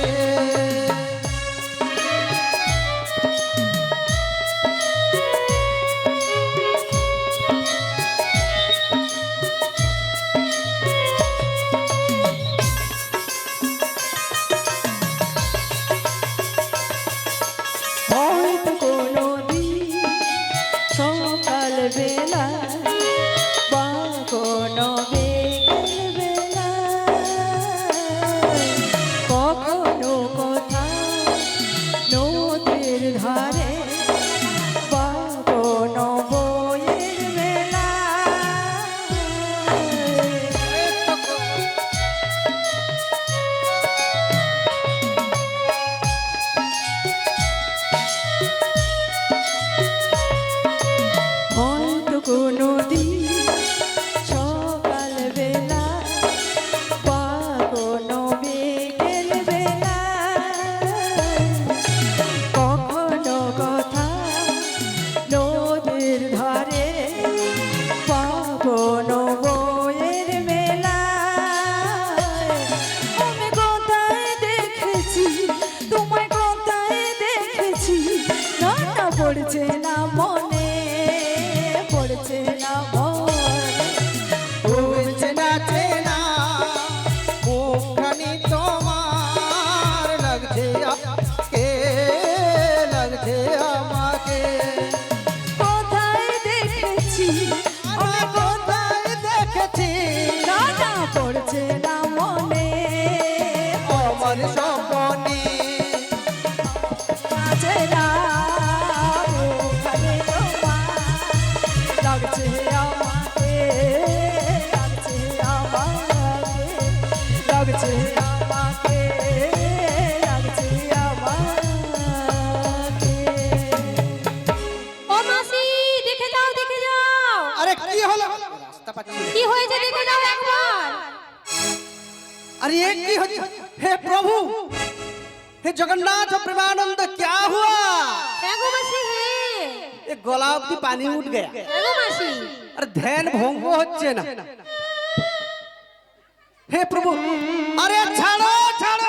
হয়তো কোনো দিন সকাল বেলা বা কোনো বিকেল বেলা, কখনো কোথাও নদীর ধারে বা কোনো বইয়ের বেলা। হয়তো কোনো দিন সকাল বেলা বা কোনো বিকেল বেলা, কখনো কথা নদীর ধারে বা কোনো বইয়ের মেলা। আমি কোথায় দেখেছি, তোমায় কোথায় দেখেছি, না না পড়ছে না মনে, পড়ছে না মনে। তোর চেনা চেনা মুখখানি তোমার, লাগছে আমাকে, লাগছে আমাকে। কোথায় দেখেছি, আমি কোথায় দেখেছি না না পড়ছে না মনে, আমার স্বপ্নে। পড়ছে না ওখানে তোমার, লাগছে আমাকে, লাগছে আমাকে, লাগছে আমাকে, লাগছে আমাকে। ও মাসি, দেখে যাও, দেখে যাও, আরে কি হলো? রাস্তা পাচ্ছি না। কি হয়েছে দেখে যাও একবার। अरे ये की हो- हे प्रभु, हे जगन्नाथ प्रेमानंद, क्या हुआ? এগো মাসি, হে ये गला की पानी उठ गया। এগো মাসি, अरे ध्यान भंग হচ্ছে না। हे प्रभु, अरे ছাড়ো ছাড়ো।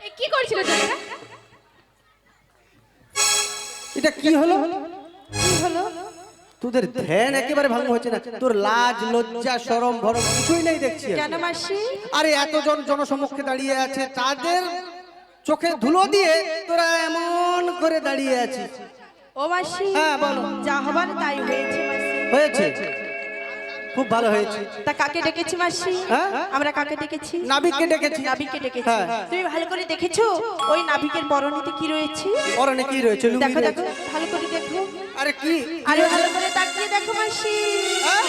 এ কি করছিল তোমরা? এটা কি হলো? কি হলো? তোদের ধ্যান একেবারে ভালো হচ্ছে না। তোর লাজ লজ্জা শরম ভরম কিছুই নেই দেখছি আমি। কেন মাসি? আরে এতজন জনসমক্ষে দাঁড়িয়ে আছে, তাদের চোখে ধুলো দিয়ে তোরা এমন করে দাঁড়িয়ে আছিস। ও মাসি, হ্যাঁ, বলো। যা হবার তাই হয়েছে মাসি। হয়েছে, খুব ভালো হয়েছে। তা কাকে ডেকেছি মাসি? হ্যাঁ? আমরা কাকে ডেকেছি? নাবিককে ডেকেছি। নাবিককে ডেকেছি। হ্যাঁ। তুমি ভালো করে দেখেছো ওই নাবিকের পরনীতে কি রয়েছে? পরনে কি রয়েছে? লুঙ্গি দেখো রয়েছে। দেখো, ভালো করে দেখো। আরে কি? আরে ভালো করে তাকিয়ে দেখো মাসি। হ্যাঁ?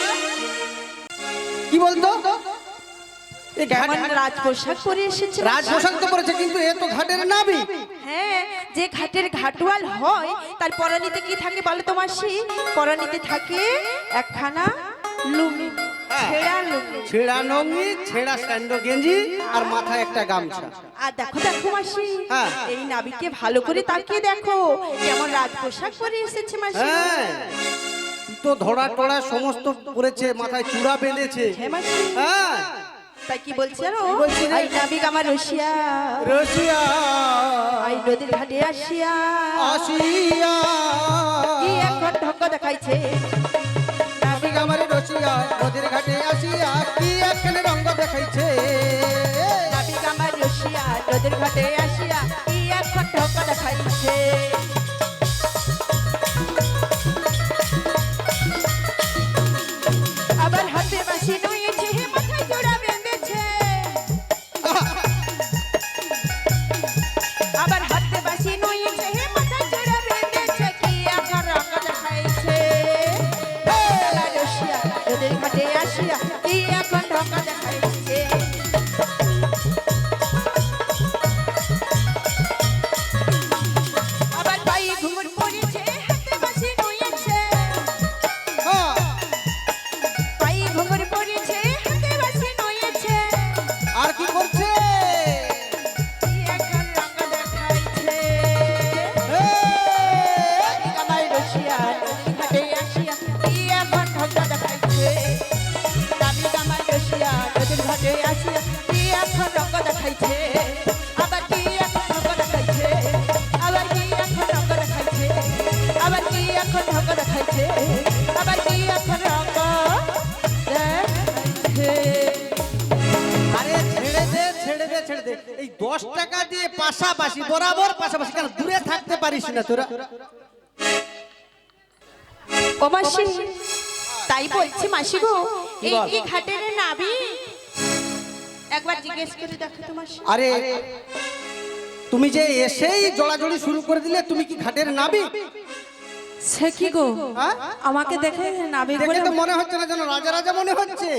কি বলতো? এই কেমন ঘাট- রাজ পোশাক পরে এসেছে রাজ পোশাক তো পরেছে, কিন্তু এ তো ঘাটের নাবিক। হ্যাঁ, যে ঘাটের ঘাটওয়াল হয় তার পরনীতে কি থাকে বলো তো মাসি? পরনীতে থাকে একখানা লুঙ্গি, ছেঁড়া লুঙ্গি। ছেঁড়া লুঙ্গি, ছেঁড়া স্যান্ডো গেঞ্জি আর মাথায় একটা গামছা। আর দেখো দেখো মাসি, হ্যাঁ। এই নাবিককে ভালো করে তাকিয়ে দেখো কেমন রাজ পোশাক পরে এসেছে মাসি। হ্যাঁ, তো ধরা টড়া সমস্ত পরেছে, মাথায় চূড়া বেঁধেছে। হ্যাঁ মাসি, হ্যাঁ, তাই কি বলছি জানো? কি বলছি রে? এই নাবিক আমার রসিয়া, রসিয়া এই নদীর ঘাটে আসিয়া আসিয়া, কি এখন ঢঙ্গ দেখাইছে। নাবিক আমার রসিয়া নদীর ঘাটে আসিয়া কি একখানে রঙ্গ দেখাইছে। নাবিক আমার রসিয়া নদীর ঘাটে আসিয়া কি এখন ঢঙ্গ দেখাইছে। আবার হাতে বাঁশি নয়েছে, মাথায় জোড়া নদীর ঘাটে আসিয়া কি এখন রঙ্গ দেখাইছে, আবার কি এখন রঙ্গ দেখাইছে, আবার কি এখন রঙ্গ দেখাইছে, আবার কি এখন রঙ্গ দেখাইছে, আবার কি এখন রঙ্গ দেখাইছে। আরে ছেড়ে দে এই 10 টাকা দিয়ে পাশাপাশি বরাবর পাশাপাশি কেন দূরে থাকতে পারিস না তোরা? ও মাসি, তাই বলছি মাসি গো, এই বল। কি ঘাটের নাবি? একবার জিজ্ঞেস করে দেখো তো মাসি। আরে তুমি যে এসেই জড়াজড়ি শুরু করে দিলে, তুমি কি ঘাটের নাবি? সে কি গো, হ্যাঁ? আমাকে দেখে নাবিক দেখে বলে তো মনে হচ্ছে না যেন রাজা রাজা মনে হচ্ছে।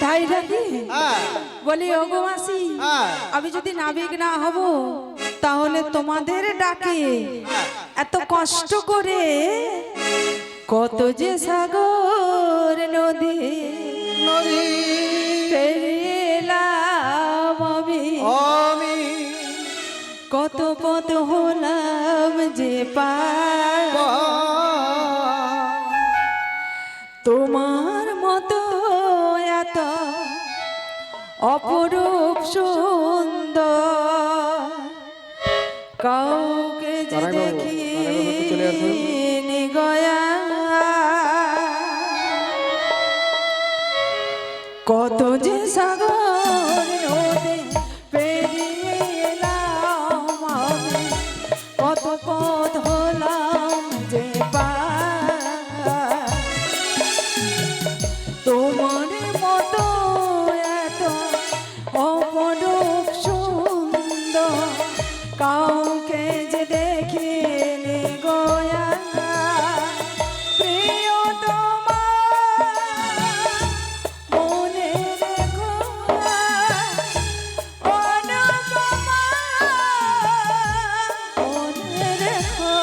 তাই নাকি? হ্যাঁ বলি ওগো মাসি, হ্যাঁ। আমি যদি নাবিক না হব তাহলে তোমাদের ডাকে এত কষ্ট করে কত যে সাগর নদী নদী পেরিয়ে এলাম আমি, আমি কত পথ হলাম যে পার, তোমার মতো এত অপরূপ সুন্দর কাউকে যে দেখি গয়া, কত যে সাগর নদী পেরিয়ে এলাম আমি, কত পথ হলাম যে পার, তোমার মতো এত অপরূপ সুন্দর কাউকে যে দেখিনি গয়া, প্রিয় তোমার মনে রেখো অনুপমা, মনে রেখো।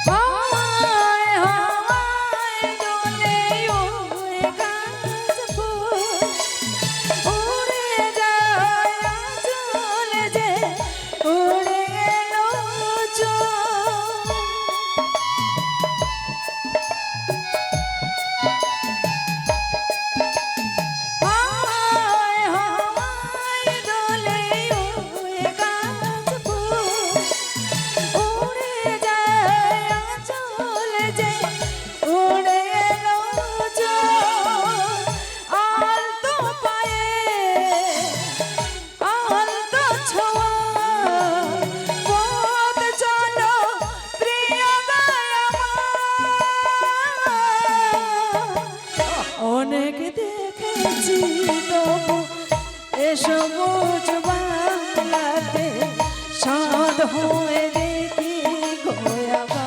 হায় হায় দোলে ওরে গাছ ফুল, উড়ে যায় চলে যে উড়ে এলো চোখ, হায় হায় দোলে ওরে গাছ ফুল, উড়ে যায় চলে যে উড়ে এলো চোখ, আলতো পায়ে আলতো ছোঁয়া পথ চলো প্রিয় অনেক দেখেছি তবু এসব বাংলাতে সাধ হয়ে দেখি গোয়াবা,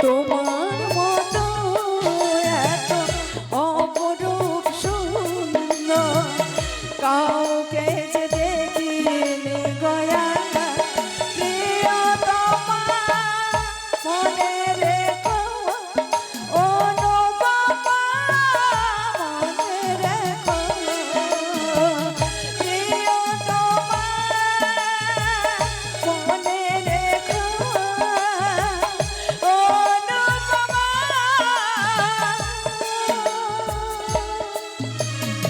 তোমার মতো এত অপরূপ সুন্দর কাউকে যে দেখিনি গয়া, প্রিয় তোমার মনে রেখো অনুপমা, মনে রেখো প্রিয় তোমার মনে রেখো অনুপমা,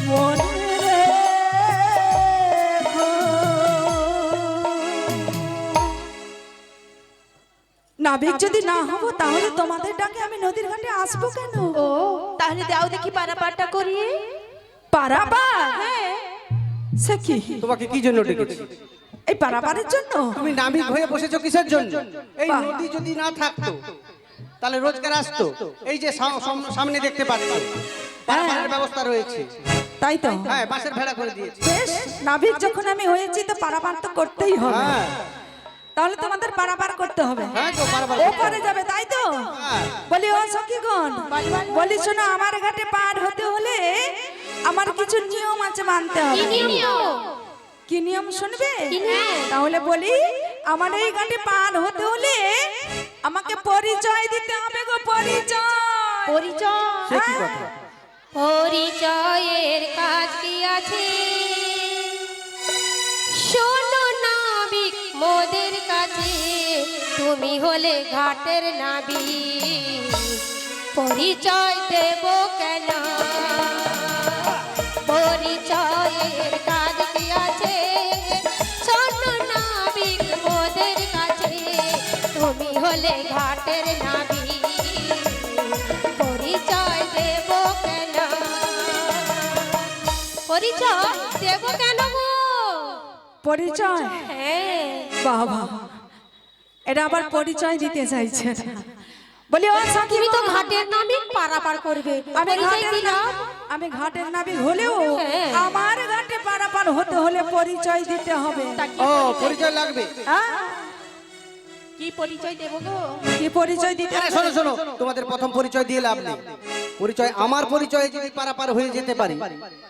মনে রেখো। নাবিক যদি না হব তাহলে তোমাদের ডাকে আমি নদীর ঘাটে আসবো কেন? ও তাহলে দাও দেখি পারাপারটা করিয়ে। পারাপার? হ্যাঁ, সে কি? তোমাকে কি জন্য ডেকেছি? এই পারাপারের জন্য? তুমি নাবিক হয়ে বসেছো কিসের জন্য? এই বাহ। নদী যদি না থাকতো তাহলে রোজগার আসতো। এই যে সামনে দেখতে পাচ্ছ পারাপারের ব্যবস্থা রয়েছে। তাই তো? হ্যাঁ, বাঁশের ভেড়া করে দিয়েছি। বেশ, নাবিক যখন আমি হয়েছি তো পারাপার তো করতেই হবে। হ্যাঁ তাহলে তোমাদের পারাপার করতে হবে। হ্যাঁ গো, পারাপার ও করতে পারে যাবে তাই তো? হ্যাঁ। বলি ও সখীগণ, বলি শোনো, আমার ঘাটে পার হতে হলে আমার মাঝে মানতে কি হবে। নিয়ম? কি নিয়ম শুনবে? কি নিয়ম? তাহলে বলি, আমার এই ঘাটে পার হতে হলে আমাকে পরিচয় দিতে হবে গো, পরিচয়। পরিচয়? সে কি কথা? পরিচয়ের কাজ কি আছে? শোনো নাবিক মোদের কাছে, তুমি হলে ঘাটের নাবিক, পরিচয় দেব কেন? পরিচয়ের কাজ কি আছে? শোনো নাবিক মোদের কাছে, তুমি হলে ঘাটের নাবিক, পরিচয় দেব কেন? পরিচয় দেব কেন গো? পরিচয়? হ্যাঁ। বাবা, এটা আবার পরিচয় দিতে চাইছে। বলি ও সখী, তুমি তো ঘাটের নাবিক, পারাপার করবে, আমি পরিচয় ঘাটের দিলাম। আমি ঘাটের নাবিক হলেও হ্যাঁ। আমার ঘাটে পারাপার হতে হলে পরিচয় দিতে হবে। তা কি ও পরিচয়? পরিচয় লাগবে। হ্যাঁ? কি পরিচয় দেব গো? কি পরিচয় দিতে আরে হবে? শোনো শোনো, তোমাদের প্রথম পরিচয় দিয়ে লাভ নেই। পরিচয়, আমার পরিচয় যদি পারাপার হয়ে যেতে পারি,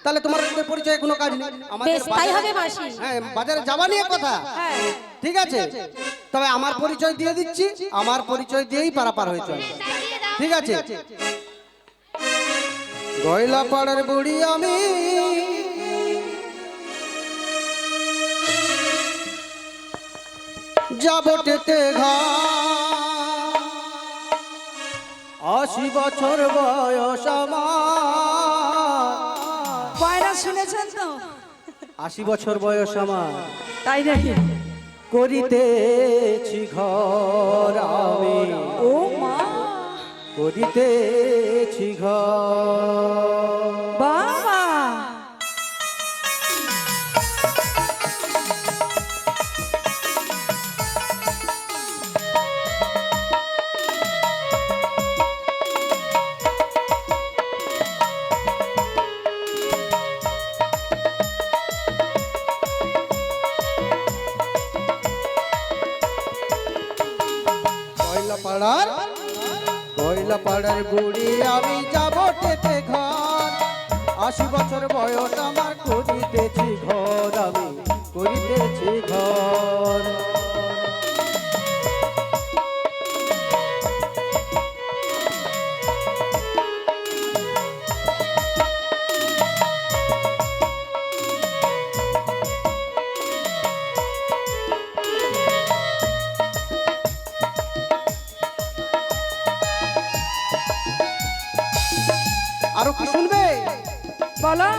তাহলে তোমার পরিচয় কোনো কাজ নেই। আমাদের বেশ, তাই বাজারে- হবে মাসি। হ্যাঁ, বাজারে যাওয়া নিয়ে কথা। হ্যাঁ। ঠিক আছে, তবে আমার পরিচয় দিয়ে দিচ্ছি, আমার পরিচয় দিয়েই পারাপার হয়ে চলে। ঠিক আছে। গয়লা পাড়ার বুড়ি আমি, যাব টেতে ঘাট, 80 বছর বয়স আমার। পয়রা শুনেছেন তো? 80 বছর বয়স আমার, তাই নাকি? করিতেছি ঘর আমি, ও মা, করিতেছি ঘর। বাবা, কয়লা পাড়ার বুড়ি আমি, যাব টেতে ঘর, 80 বছর বয়স আমার, করিতেছি ঘর আমি, করিতেছি ঘর। আরো কি শুনবে? বলো।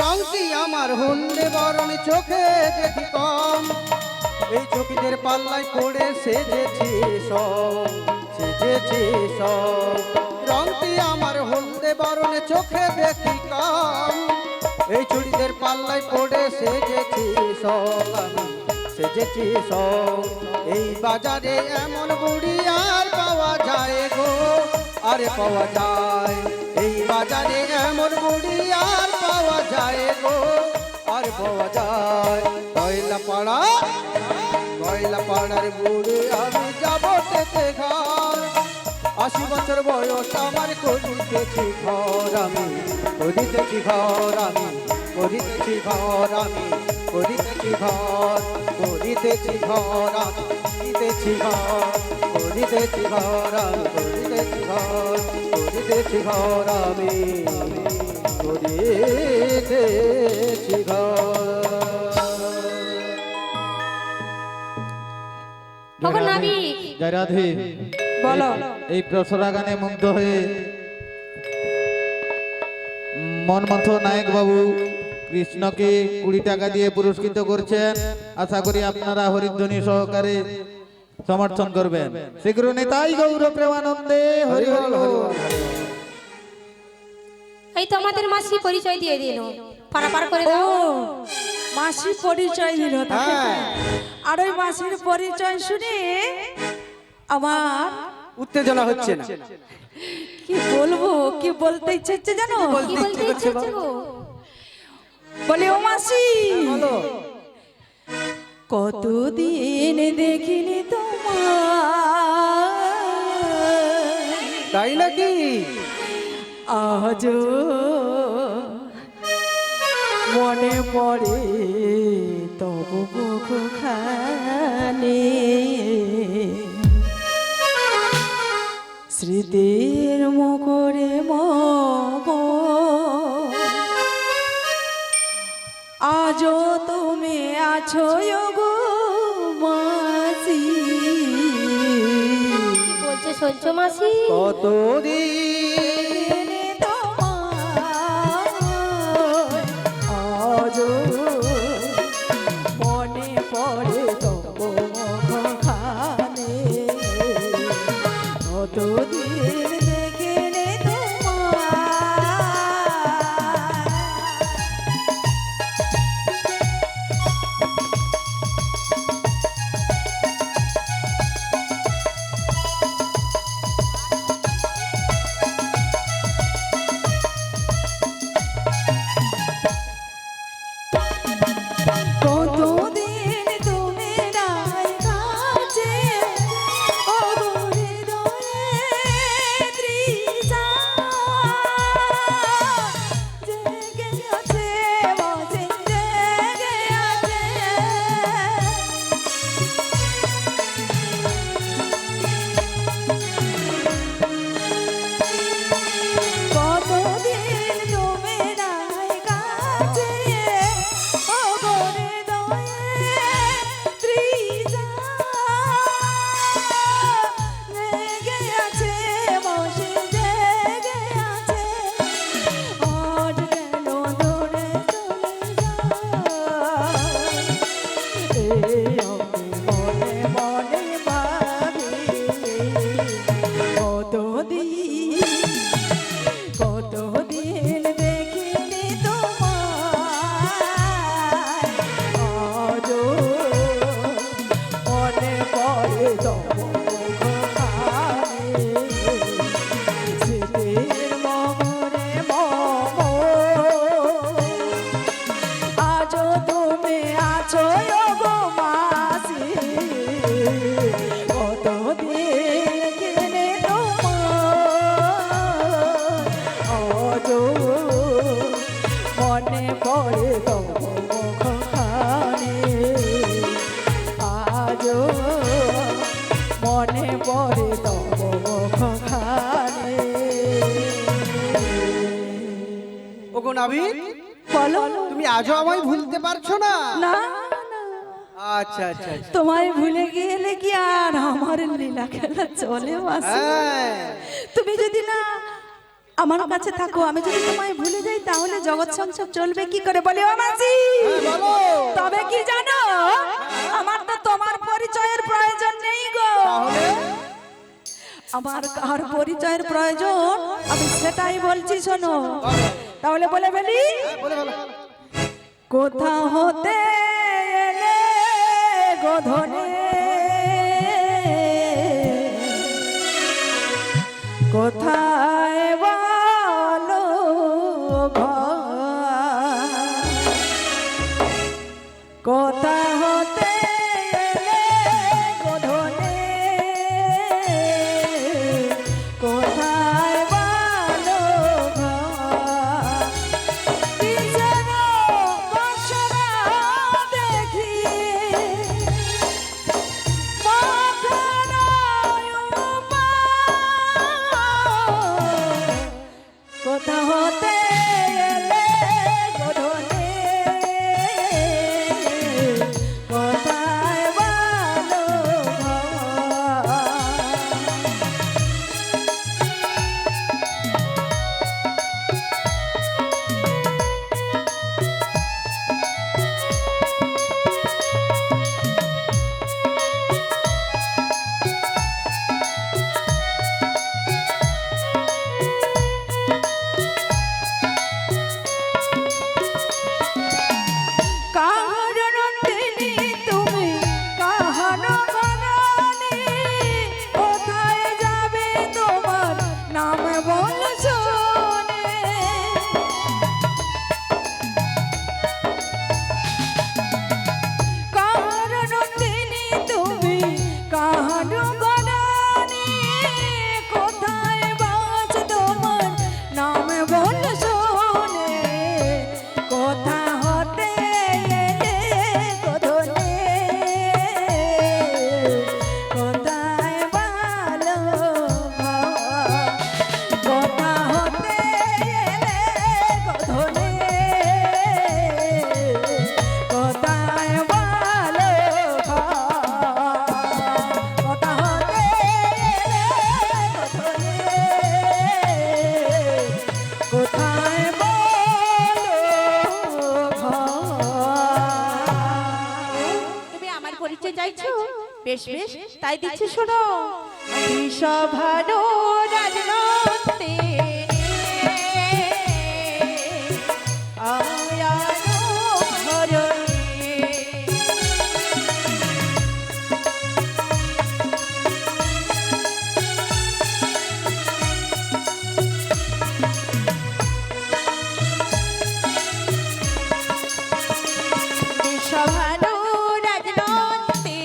রংটি আমার হন্ডে বরণ, চোখে দেখি কম, এই চকিদের পাল্লায় পড়ে সেজেছি সব, সেজেছি সব। রংটি আমার হলদে বরণ, চোখে দেখি কম, এই চুড়িদের পাল্লায় পড়ে সেজেছি সব, আমি সেজেছি সব। এই বাজারে এমন বুড়ি আর পাওয়া যায় গো, আরে পাওয়া যায়। এই বাজারে এমন বুড়ি আর পাওয়া যায় গো, আর পাওয়া যায়। কয়লা পাড়া, কয়লা পাড়ার বুড়ি আমি, যাব টেতে ঘর, 80 বছর বয়স আমার, করিতেছি ঘর আমি, করিতেছি ঘর আমি, করিতেছি ঘর আমি, করিতেছি ঘর, করিতেছি ঘর আমি, করিতেছি ঘর, করিতেছি ঘর আমি, করিতেছি ঘর, করিতেছি ঘর আমি, করিতেছি ঘর। ওগো নাবিক, জয় রাধে। বলো। এই প্রসরা গানে মুগ্ধ হয়ে মনমথ নায়ক বাবু কৃষ্ণকে 20 টাকা দিয়ে পুরস্কৃত করছেন। আশা করি আপনারা হরিধ্বনি সহকারে সমর্থন করবেন। শীঘ্র নেতাই গৌর প্রেমানন্দে হরি বল। এই তো আমাদের মাসি পরিচয় দিয়ে দিল, পারাপার করে ও, দাও। মাসি পরিচয় দিল তাকে। হ্যাঁ। আর ওই মাসির পরিচয় শুনে আমার উত্তেজনা হচ্ছে না। কি বলবো, কি বলতে ইচ্ছে হচ্ছে জানো? কি বলতে ইচ্ছে হচ্ছে গো? বলে ও মাসি, বলো। কতদিন দেখিনি তোমার, তাই নাকি? আজ মনে পড়ে তবু মুখখানি স্মৃতির মুখরে মম আজও তুমি আছো গো মাসি কি বলছে সহ্য মাসি? কতদিন আজও মনে পড়ে তবু মুখখানি কতদিন দেখিনি কতদিন তুমি নাই কাছে ও হৃদয়ে তৃষা জেগে আছে মজিদ জেগে আছে কতদিন তুমি নাই কাছে ও হৃদয়ে তৃষা জেগে আছে মজিদ জেগে আছে আজ কেন দূরে চলে যাও এই আমি মনে মনে ভাবি কতদিন দেখিনি তোমায় আজও মনে পড়ে তবু মুখখানি স্মৃতির মোহরে মম আজও তুমি আছো গো মাসি কতদিন কিনে তোমার আজও মনে পড়ে তবু মুখখানি আজও মনে পড়ে তবু মুখখানি ওগো নাবিক, বলো তুমি আজও আমায় ভুলতে পারছো না? না আচ্ছা আচ্ছা আচ্ছা। তোমায় ভুলে গেলে কি আর আমার লীলা খেলা চলে মাসি? হ্যাঁ, তুমি যদি না আমার কাছে থাকো, আমি যদি তোমায় ভুলে যাই, তাহলে জগৎ সংসার চলবে কি করে বলে ও মাসি? হ্যাঁ, বলো। তবে কি জানো, আমার তো তোমার পরিচয়ের প্রয়োজন নেই গো। তাহলে আমার কার পরিচয়ের প্রয়োজন আমি সেটাই বলছি, শোনো। তাহলে বলে ফেলি, বলে বলো। কোথা হতে এলে গোধনে কোথায় বলো ঘর? কোথা হতে এলে গোধনে কোথায় বলো ঘর? কিসের বছরা দেখি কোথা হতে এলে গোধনে কোথায় বলো ঘর? চাইছো? বেশ বেশ, তাই দিচ্ছি শোনো। বিষভানো রাজনন্দে আয়ানো ধরণী। বিষভানো রাজনন্দে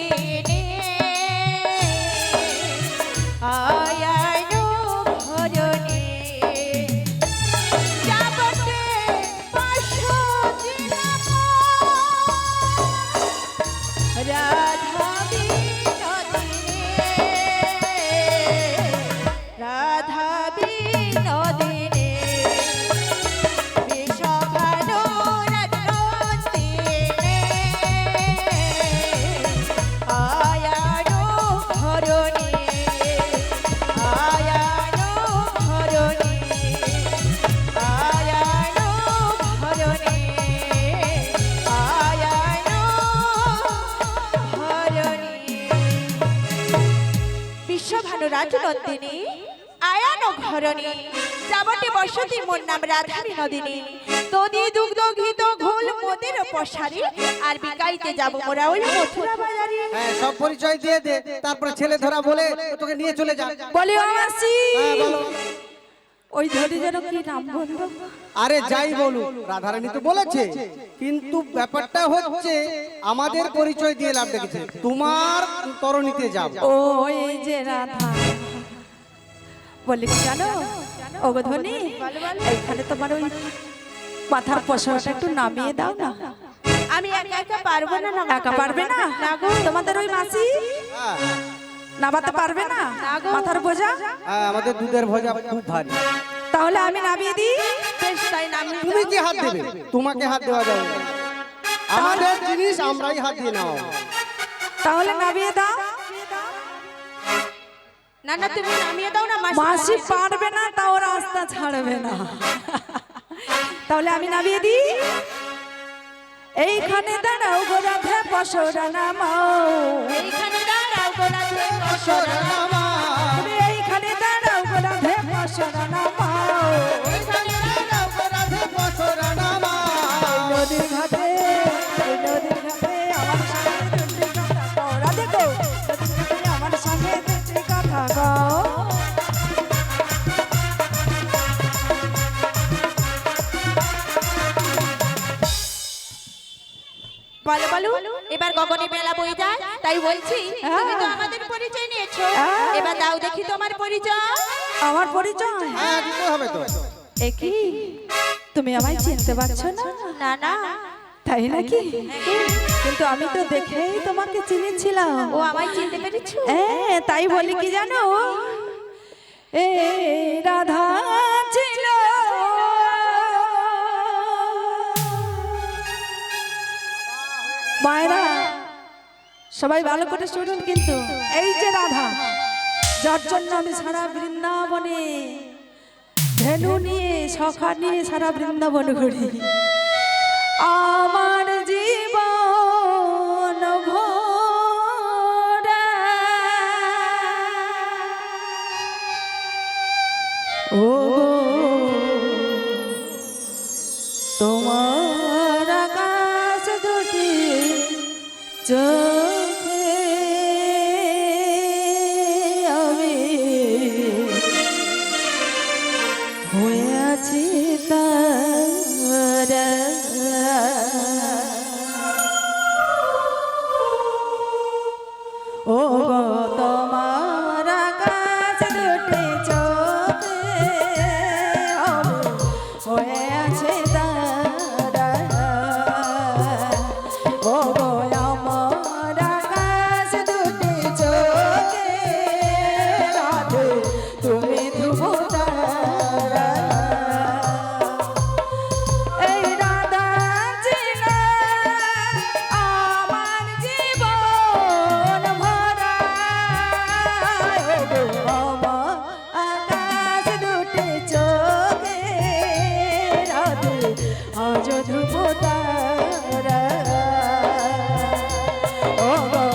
আয়ানো ধরণী। যাবতে পাশো দিলাম রাধা বিনোদিনী, রাধা বিনোদিনী। বিষভানো রাজনন্দে আয়ানো ধরণী, আয়ানো ধরণী, আয়ানো ধরণী, আয়ানো ধরণী। বিশ্বভানু রাজনন্দিনী আয়ানো ঘরণী, যাবটে বসতি মোর নাম রাধা বিনোদিনী। দধি দুগ্ধ ঘিত ঘোল মোদের পশারি, আর বিকাইতে যাব মোরা ওই মথুরা বাজারে। হ্যাঁ, সব পরিচয় দিয়ে দে, তারপরে ছেলে ধরা বলে তোকে নিয়ে চলে যা। বলি ও মাসি, হ্যাঁ, বলো। ওই ধরি যেন কি নাম বললো? আরে যাই বলুক, রাধারানী তো বলেছে, কিন্তু ব্যাপারটা হচ্ছে আমাদের পরিচয় দিয়ে লাভ দেখেছে, তোমার তরণীতে যাব। ও এই যে রাধা। বলি কি জানো ওগো ধনি, এইখানে তোমার ওই মাথার পশাটা একটু নামিয়ে দাও না। আমি একা একা পারবো না। একা পারবে না? তোমাদের ওই মাসি হ্যাঁ, নামাতে পারবে না মাথার বোঝা? হ্যাঁ, আমাদের দুধের ভজা খুব ভারী। তাহলে আমি নামিয়ে দিই। বেশ, তাই নামিয়ে তুমি কি হাত দেবে? তোমাকে হাত দেওয়া যাবে না। আমাদের জিনিস আমরাই হাত দিয়ে নাও। তাহলে নামিয়ে দাও। না না, তুমি নামিয়ে দাও না। মাসি পারবে না, তাও রাস্তা ছাড়বে না। তাহলে আমি নামিয়ে দিই। এইখানে দাঁড়াও গো রাধে পশরা নামাও, এইখানে দাঁড়াও গো রাধে পশরা নামাও, তুমি এইখানে দাঁড়াও গো রাধে পশরা নামাও। এইখানে দাঁড়াও গো রাধে পশরা নামাও। নদীর ঘাটে, এই নদীর ঘাটে আমার সঙ্গে দুটি কথা কও। রাধে গো, নদীর ঘাটে আমার সঙ্গে দুটি কথা কও। বলো বলো, এবার গগনে মেলা বই যায়, তাই বলছি তুমি তো আমাদের পরিচয় নিয়েছো, এবার দাও দেখি তোমার পরিচয়। আমার পরিচয়? হ্যাঁ, দিতে হবে তো। একই, তুমি আমায় চিনতে পারছো না? না না, তাই নাকি? কিন্তু আমি তো দেখেই তোমাকে চিনেছিলাম। ও আমায় চিনতে পেরেছো? তাই বলি কি জানো, এ রাধা ছিল মায়েরা, সবাই ভালো করে শুনুন কিন্তু। এই যে রাধা, যার জন্য আমি সারা বৃন্দাবনে ধেনু নিয়ে সখা নিয়ে সারা বৃন্দাবন ঘুরি, আমার জীবন ভরা ও তোমার আকাশ দুটি চোখে আমি হয়ে আছি তারা। ও গো তোমার আকাশ দুটি চোখে আমি হয়ে আছে তারা। ও গো আমার আকাশ দুটি চোখে রাধে তুমি ধ্রুব তারা। এই রাধা ছিল আমার জীবন ভরা, ও গো আমার আকাশ দুটি চোখে রাধে আজ ধ্রুব তারা। ও গো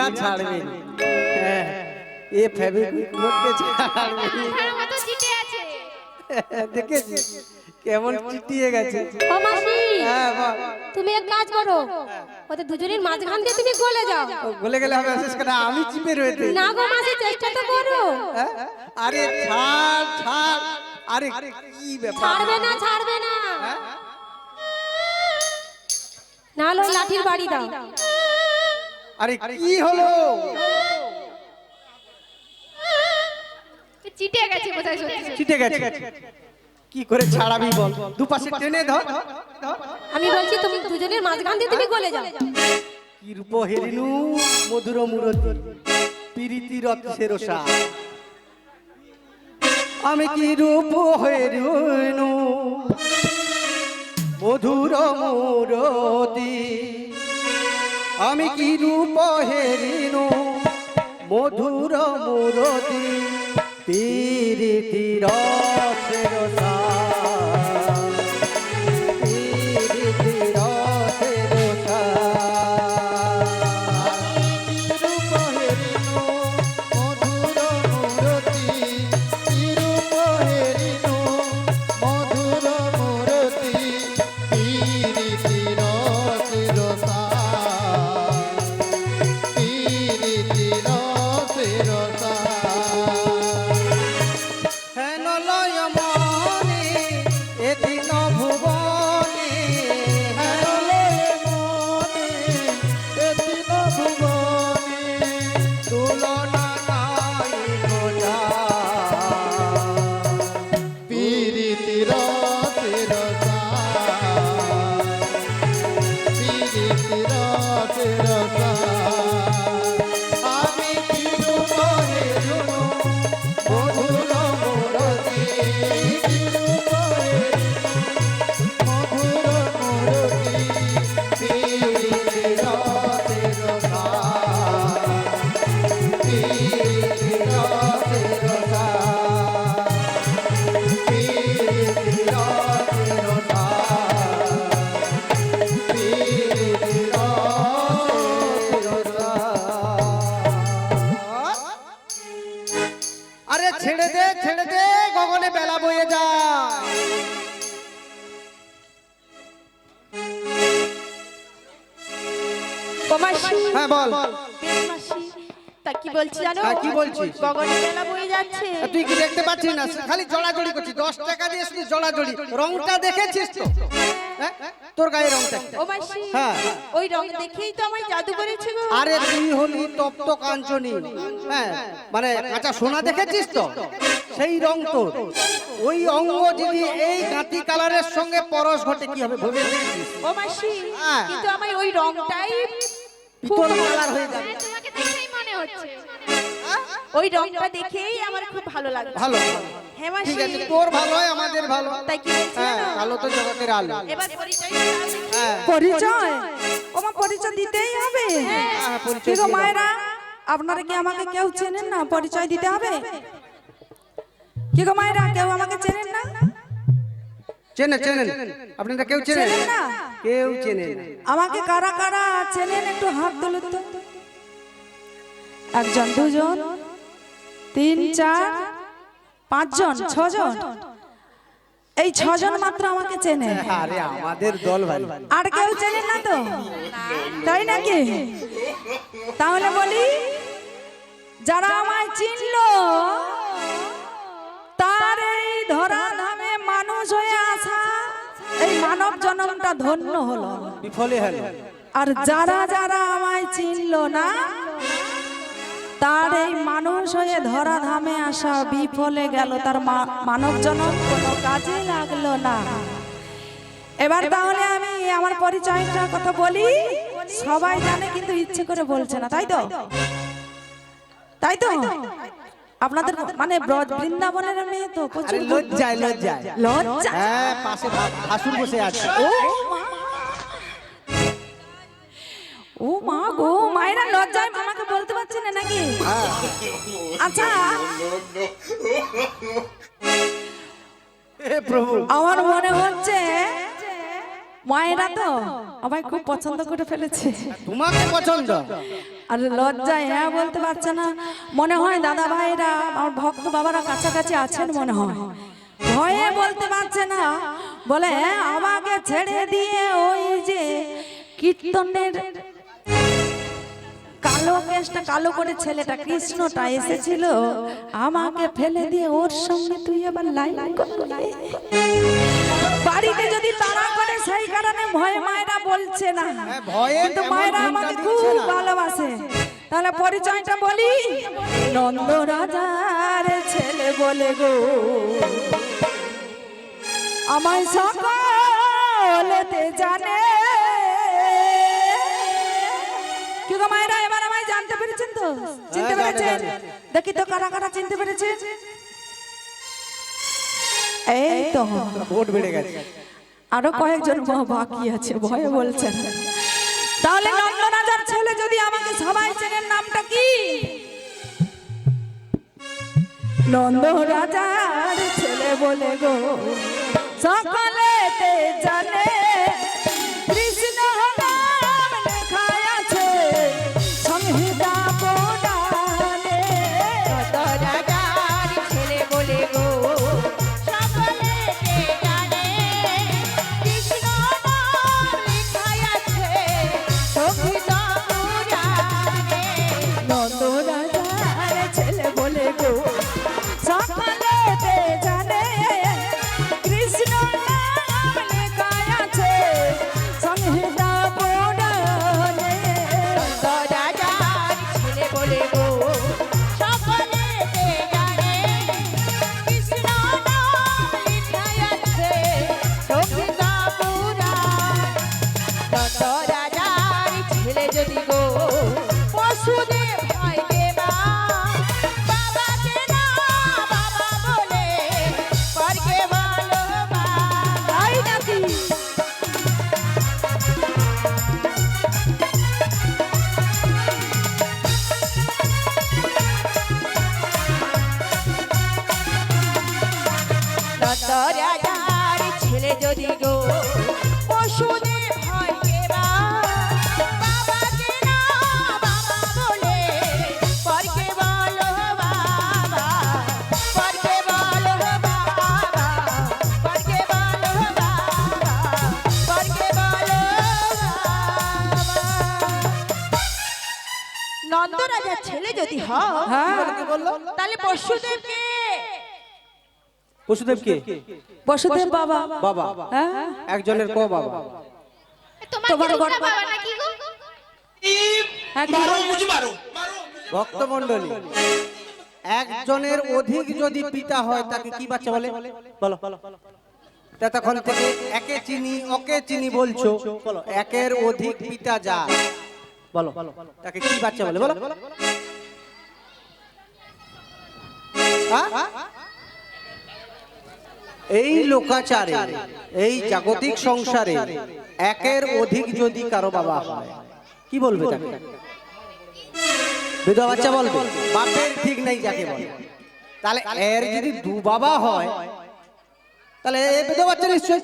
আর ছাড়বে না। হ্যাঁ, এ ফেভিকুইক মধ্যে ছাড়বে না। তার মতো চিটে আছে। দেখেছিস কেমন চিটিয়ে গেছে। ও মাসি হ্যাঁ বল। তুমি এক কাজ করো, ওদের দুজনের মাঝখান দিয়ে তুমি গলে যাও। ও গলে গেলে হবে শেষ করে আমি চিপে রয়েছে। না গো মাসি, চেষ্টা তো করো। হ্যাঁ? আরে ছাড় ছাড়, আরে কি ব্যাপার? ছাড়বে না, ছাড়বে না, না হলে ওই লাঠির বাড়ি দাও। আরে কি হলো? চিটে গেছে বোধহয় সত্যি। চিটে গেছে। কি করে ছাড়াবি বল? দুপাশে টেনে ধর। আমি বলছি তুমি দুজনের মাঝখান দিয়ে তুমি গলে যাও। কি রূপ হেরিনু মধুর মুরতি প্রীতি রথের সার। আমি কি রূপ হেরিনু মধুর মুরতি, আমি কি রূপ হেরিনু মধুর মুরতি প্রীতি রথের সার, প্রীতি রথের সার। রূপ হেরিনু মধুর মূরতি, রূপ হেরিনু মধুর মূরতি, প্রীতি রসের সার, প্রীতি রসের সার। হেন লয় মনে এদিন ভুবনে, হেন লয় মনে এদিন ভুবনে তুলনা নাই গোজা। প্রীতি রসের সার, প্রীতি রসের সার। আমি কি রূপ হেরুনু মধুর মুরতি, কি রূপ হেরুনু মধুর মুরতি প্রীতি রথের সার, প্রীতি রথের সার, প্রীতি রথের সার, প্রীতি রথের সার। আরে ছেড়ে দে গগনে বেলা বয়ে যায়। ও মাসি, হ্যাঁ বল। বেশ মাসি, তা কি বলছি জানো? হ্যাঁ, কি বলছিস? গগনে বেলা বয়ে যাচ্ছে। তুই কি দেখতে পাচ্ছিস না? খালি জড়াজড়ি করছিস। 10 টাকা দিয়ে শুধু জড়াজড়ি। রংটা দেখেছিস তো? হ্যাঁ? তোর গায়ে রংটা। ও মাসি, হ্যাঁ। ওই রং দেখেই তো আমায় জাদু করেছে গো। আরে তুই হলি তপ্ত কাঞ্চনী। হ্যাঁ, মানে কাঁচা সোনা দেখেছিস তো? সেই রং তোর। ওই অঙ্গ যদি এই গাঁতি কালারের সঙ্গে পরশ ঘটে কি হবে ভেবে দেখেছিস? ও মাসি, হ্যাঁ। কিন্তু আমায় ওই রংটাই পিতল কালার হয়ে যাবে। হ্যাঁ, তোমাকে দেখেই মনে হচ্ছে। ওই রংটা দেখেই আমার খুব ভালো লাগছে। ভালো। হ্যাঁ মাসি, ঠিক আছে, তোর ভালো হয় আমাদের ভালো। তাই কি বলছি হ্যাঁ, জানো? আলো তো জগতের আলো। এবার পরিচয় দাও দেখি। হ্যাঁ, পরিচয় ওমা পরিচয় দিতেই হবে। হ্যাঁ, পরিচয় কি গো দিয়ে দাও। মায়েরা, আপনারা কি আমাকে কেউ চেনেন না? পরিচয় দিতে হবে। কি গো মায়েরা, কেউ আমাকে চেনেন না? চেনেন আপনারা কেউ চেনেন? চেনেন না? কেউ চেনেন না। আমাকে কারা কারা চেনেন একটু হাত তুলুন তো। 1 জন 2 জন 3 4 5 জন 6 জন, এই 6 জন মাত্র আমাকে চেনে। আরে আমাদের দল ভাই। আর কেউ চেনেন না তো? তাই নাকি? তাহলে বলি, যারা আমায় চিনলো তার এই ধরা ধামে মানুষ হয়ে আসা এই মানব জন্মটা ধন্য হলো। বিফলে হলো। আর যারা যারা আমায় চিনলো না তার এই মানুষ হয়ে ধরা ধামে আসা বিফলে গেল, তার মানব জন্ম কোনো কাজে লাগলো না। এবার তাহলে আমি আমার পরিচয়টার কথা বলি। সবাই জানে কিন্তু ইচ্ছে করে বলছে না, তাই তো? তাই তো আপনাদের মানে ব্রজ বৃন্দাবনের মেয়ে তো আরে প্রচুর লজ্জায় লজ্জা। হ্যাঁ, পাশে ভাসুর বসে আছে। ও মা গো, মায়েরা লজ্জায় আমাকে বলতে পারছে না নাকি? আচ্ছা, হে প্রভু, আমার মনে হচ্ছে মায়েরা তো আমায় খুব পছন্দ করে ফেলেছে, তোমাকে পছন্দ? আর লজ্জায় হ্যাঁ বলতে পারছে না। মনে হয় দাদা ভাইরা আমার ভক্ত বাবারা কাছাকাছি আছেন মনে হয়, ভয়ে বলতে পারছে না। বলে হ্যাঁ, আমাকে ছেড়ে দিয়ে ওই যে কীর্তনের কালো কেসটা কালো করে ছেলেটা কৃষ্ণটা এসেছিল, আমাকে ফেলে দিয়ে ওর সঙ্গে তুই আবার লাইন করলি। বাড়িতে যদি তাড়া করে সেই কারণে ভয়ে মায়েরা বলছে না, ভয়ে কিন্তু মায়েরা আমাকে খুব ভালোবাসে। তাহলে পরিচয়টা বলি, নন্দ রাজার ছেলে বলে গো আমায় সকলেতে জানে। কি গো মায়েরা, এবার আমায় জানতে পেরেছেন তো? চিনতে পেরেছেন? দেখি তো কারা কারা চিনতে পেরেছেন। এই তো ভোট বেড়ে গেছে। আরো কয়েকজন বাকি আছে, ভয়ে বলছেন। তাহলে নন্দ রাজার ছেলে যদি আমাকে সবাই চেনেন, নামটা কি? নন্দ রাজার ছেলে বলে গো সকলেতে জানে, কৃষ্ণ নাম লেখা আছে সংহিতা পুরাণে। নন্দ রাজার ছেলে বলে গো সকলেতে জানে, কৃষ্ণ নাম লেখাই আছে সংহিতা পুরাণে। নন্দ রাজার ছেলে বলে গো সকলেতে জানে, কৃষ্ণ নাম লেখা আছে সংহিতা পুরাণে। নন্দ রাজার ছেলে বলে গো সকলেতে জানে, কৃষ্ণ নাম লেখাই আছে সংহিতা পুরাণ। নন্দ রাজার ছেলে যদি গো পশুদেব হয় দেবা, বাবাকে না বাবা বলে পরকে ভালো তাই নাকি? নন্দ রাজার ছেলে যদি গো পশুদেব হয় দেবা, বাবাকে না বাবা বলে পরকে বলো বাবা, পরকে বলো বাবা, পরকে বলো বাবা, পরকে বলো বাবা। নন্দ রাজার ছেলে যদি হয়, হ্যাঁ, কি বললো? তাহলে পশুদেবকে পশুদেবকে বসুদেব বাবা। বাবা, হ্যাঁ, একজনের ক বাবা? তোমার তোমার কি বড় দুটা বাবা নাকি গো? হ্যাঁ, ভক্তমণ্ডলী, একজনের অধিক যদি পিতা হয় তাকে কি বাচ্চা বলে? বলো। তখন থেকে একে চিনি ওকে চিনি বলছো, বলো। একের অধিক পিতা যা, বলো তাকে কি বাচ্চা বলে? বলো। হ্যাঁ? এই লোকাচারে, এই জাগতিক সংসারে একের অধিক যদি কারো বাবা হয়, কি বলবে তাকে? বিধবা বাচ্চা বলবে, বাপের ঠিক নেই যাকে বলে। তাহলে এর যদি দু বাবা হয়, তাহলে এ বিধবা বাচ্চা নিশ্চয়।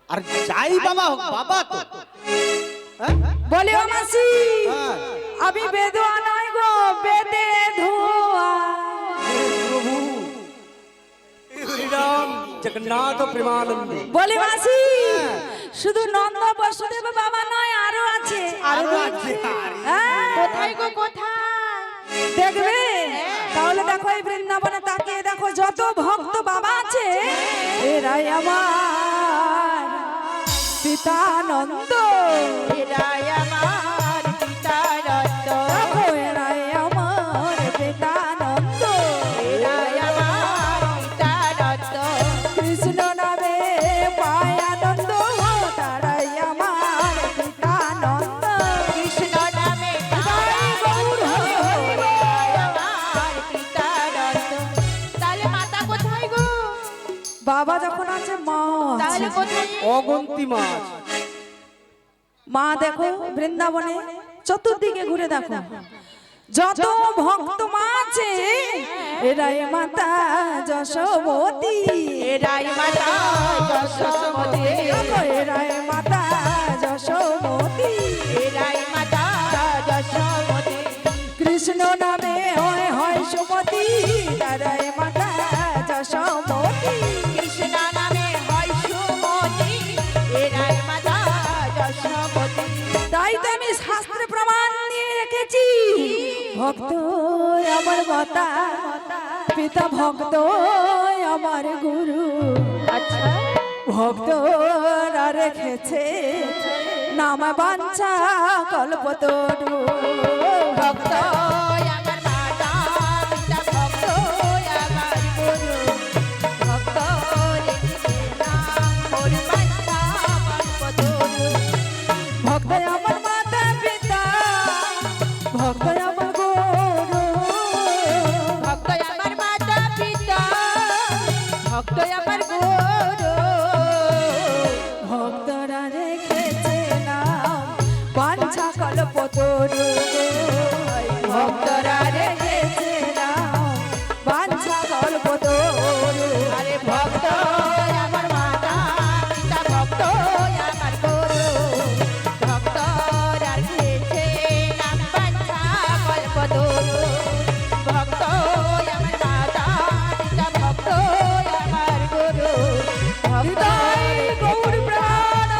আর যাই বাবা হোক, বাবা তো। হ্যাঁ? বলে ও মাসি, হ্যাঁ। আমি বেদুয়া নয় গো, বেদে ধোয়া। প্রভু শ্রীরাম জগন্নাথ প্রেমানন্দ। বলে মাসি, শুধু নন্দ বসুদেব বাবা নয়, আরো আছে। আরো আছে। হ্যাঁ, কোথায় গো কোথায়? দেখবে? তাহলে দেখো এই বৃন্দাবনে তাকিয়ে দেখো, যত ভক্ত বাবা আছে, এরাই আমার পিতা নন্দ। এরাই আমার পিতা নন্দ, দেখো এরাই আমার পিতা নন্দ। এরাই আমার পিতা নন্দ। কৃষ্ণ নামে পায় আনন্দ, তারাই আমার পিতা নন্দ। কৃষ্ণ নামে জয় গৌর হরি হরি বল। এরাই আমার পিতা নন্দ। তাহলে মাতা কোথায় গো? বাবা যখন আছে, মা তাহলে কোথায়? অগন্তি মাছ। মা দেখো বৃন্দাবনে চতুর্দিকে ঘুরে দেখো, যত ভক্ত মাছে এরাই মাতা যশোমতী, এরাই মাতা যশোমতী, এরাই মাতা যশোমতী, এরাই মাতা যশোমতী। কৃষ্ণ নামে হয় হয় সুমতি, তারাই মাতা যশোমতী। কৃষ্ণ নামে হয় সুমতি, এরাই মাতা যশোমতী। তাই তো আমি শাস্ত্রে প্রমাণ দিয়ে রেখেছি, ভক্ত আমার মাতা পিতা, ভক্ত আমার গুরু। আচ্ছা, ভক্তরা রেখেছে নাম বাঞ্ছা কল্পতরু। ভক্ত আমার মাতা পিতা, ভক্ত আমার গুরু, ভক্ত রেখেছে নাম মোর বাঞ্ছা কল্পতরু। ভক্ত আমার মাতা পিতা, ভক্ত আমার গুরু। ভক্ত আমার মাতা পিতা, ভক্ত আমার গুরু। ভক্তরা রেখেছে নাম বাঞ্ছা কল্পতরু। ভক্তরা রেখেছে নাম বাঞ্ছা কল্পতরু। আরে ভক্ত আমার মাতা পিতা, ভক্ত আমার গুরু, ভক্ত রাখেছে নাম বাঞ্ছা কল্পতরু। ভক্ত আমার মাতা পিতা, ভক্ত আমার গুরু, ভক্ত গৌর প্রাণ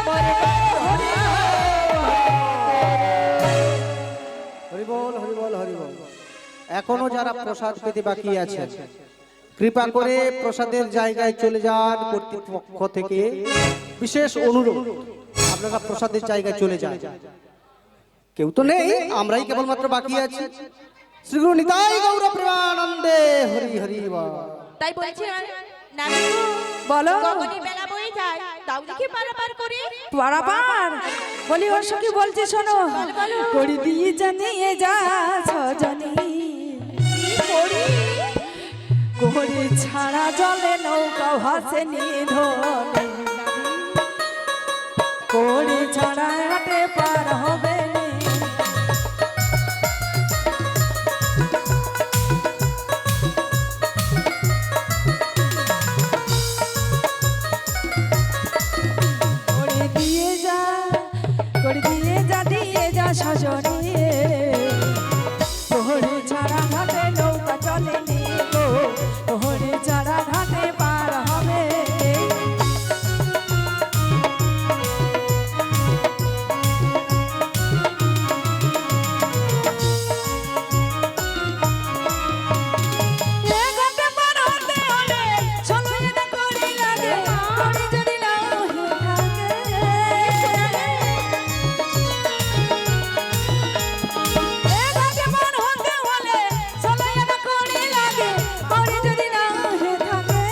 হরিবল হরিবল হরিবল। এখনো যারা প্রসাদ পেতে বাকি আছে, কৃপা করে প্রসাদের জায়গায় চলে যান। কর্তৃপক্ষ থেকে বিশেষ অনুরোধ, আপনারা প্রসাদের জায়গায় চলে যান। কেউ তো নেই, আমরাই কেবলমাত্র বাকি আছি। শ্রীগুরু নিতাই গৌর প্রেমানন্দে হরি হরি বল। তাই বলছি নানু, বলো। গগনে বেলা বয়ে যায়, তাও দেখি পারাপার করে। পারাপার বলি ওর সঙ্গে বলছি, শোনো। করি দিয়ে জানিয়ে যা সজনী, করি ছাড়া জলে নৌকা ভাসে নিধনে, করি ছাড়া হাটে পার হবে নি। করে দিয়ে যা, করে দিয়ে যা, দিয়ে যা সজনী, তোহরে ছাড়া ঘাটে নৌকা চলেনি গো, তোহরে ছাড়া ঘাটে পার হবে। এ ঘাটে পার হতে হলে চলো যেতে করি লাগে, করি যদি না হয়ে থাকে। এ ঘাটে পার হতে হলে চলো যেতে করি লাগে, করি যদি না হয়ে থাকে।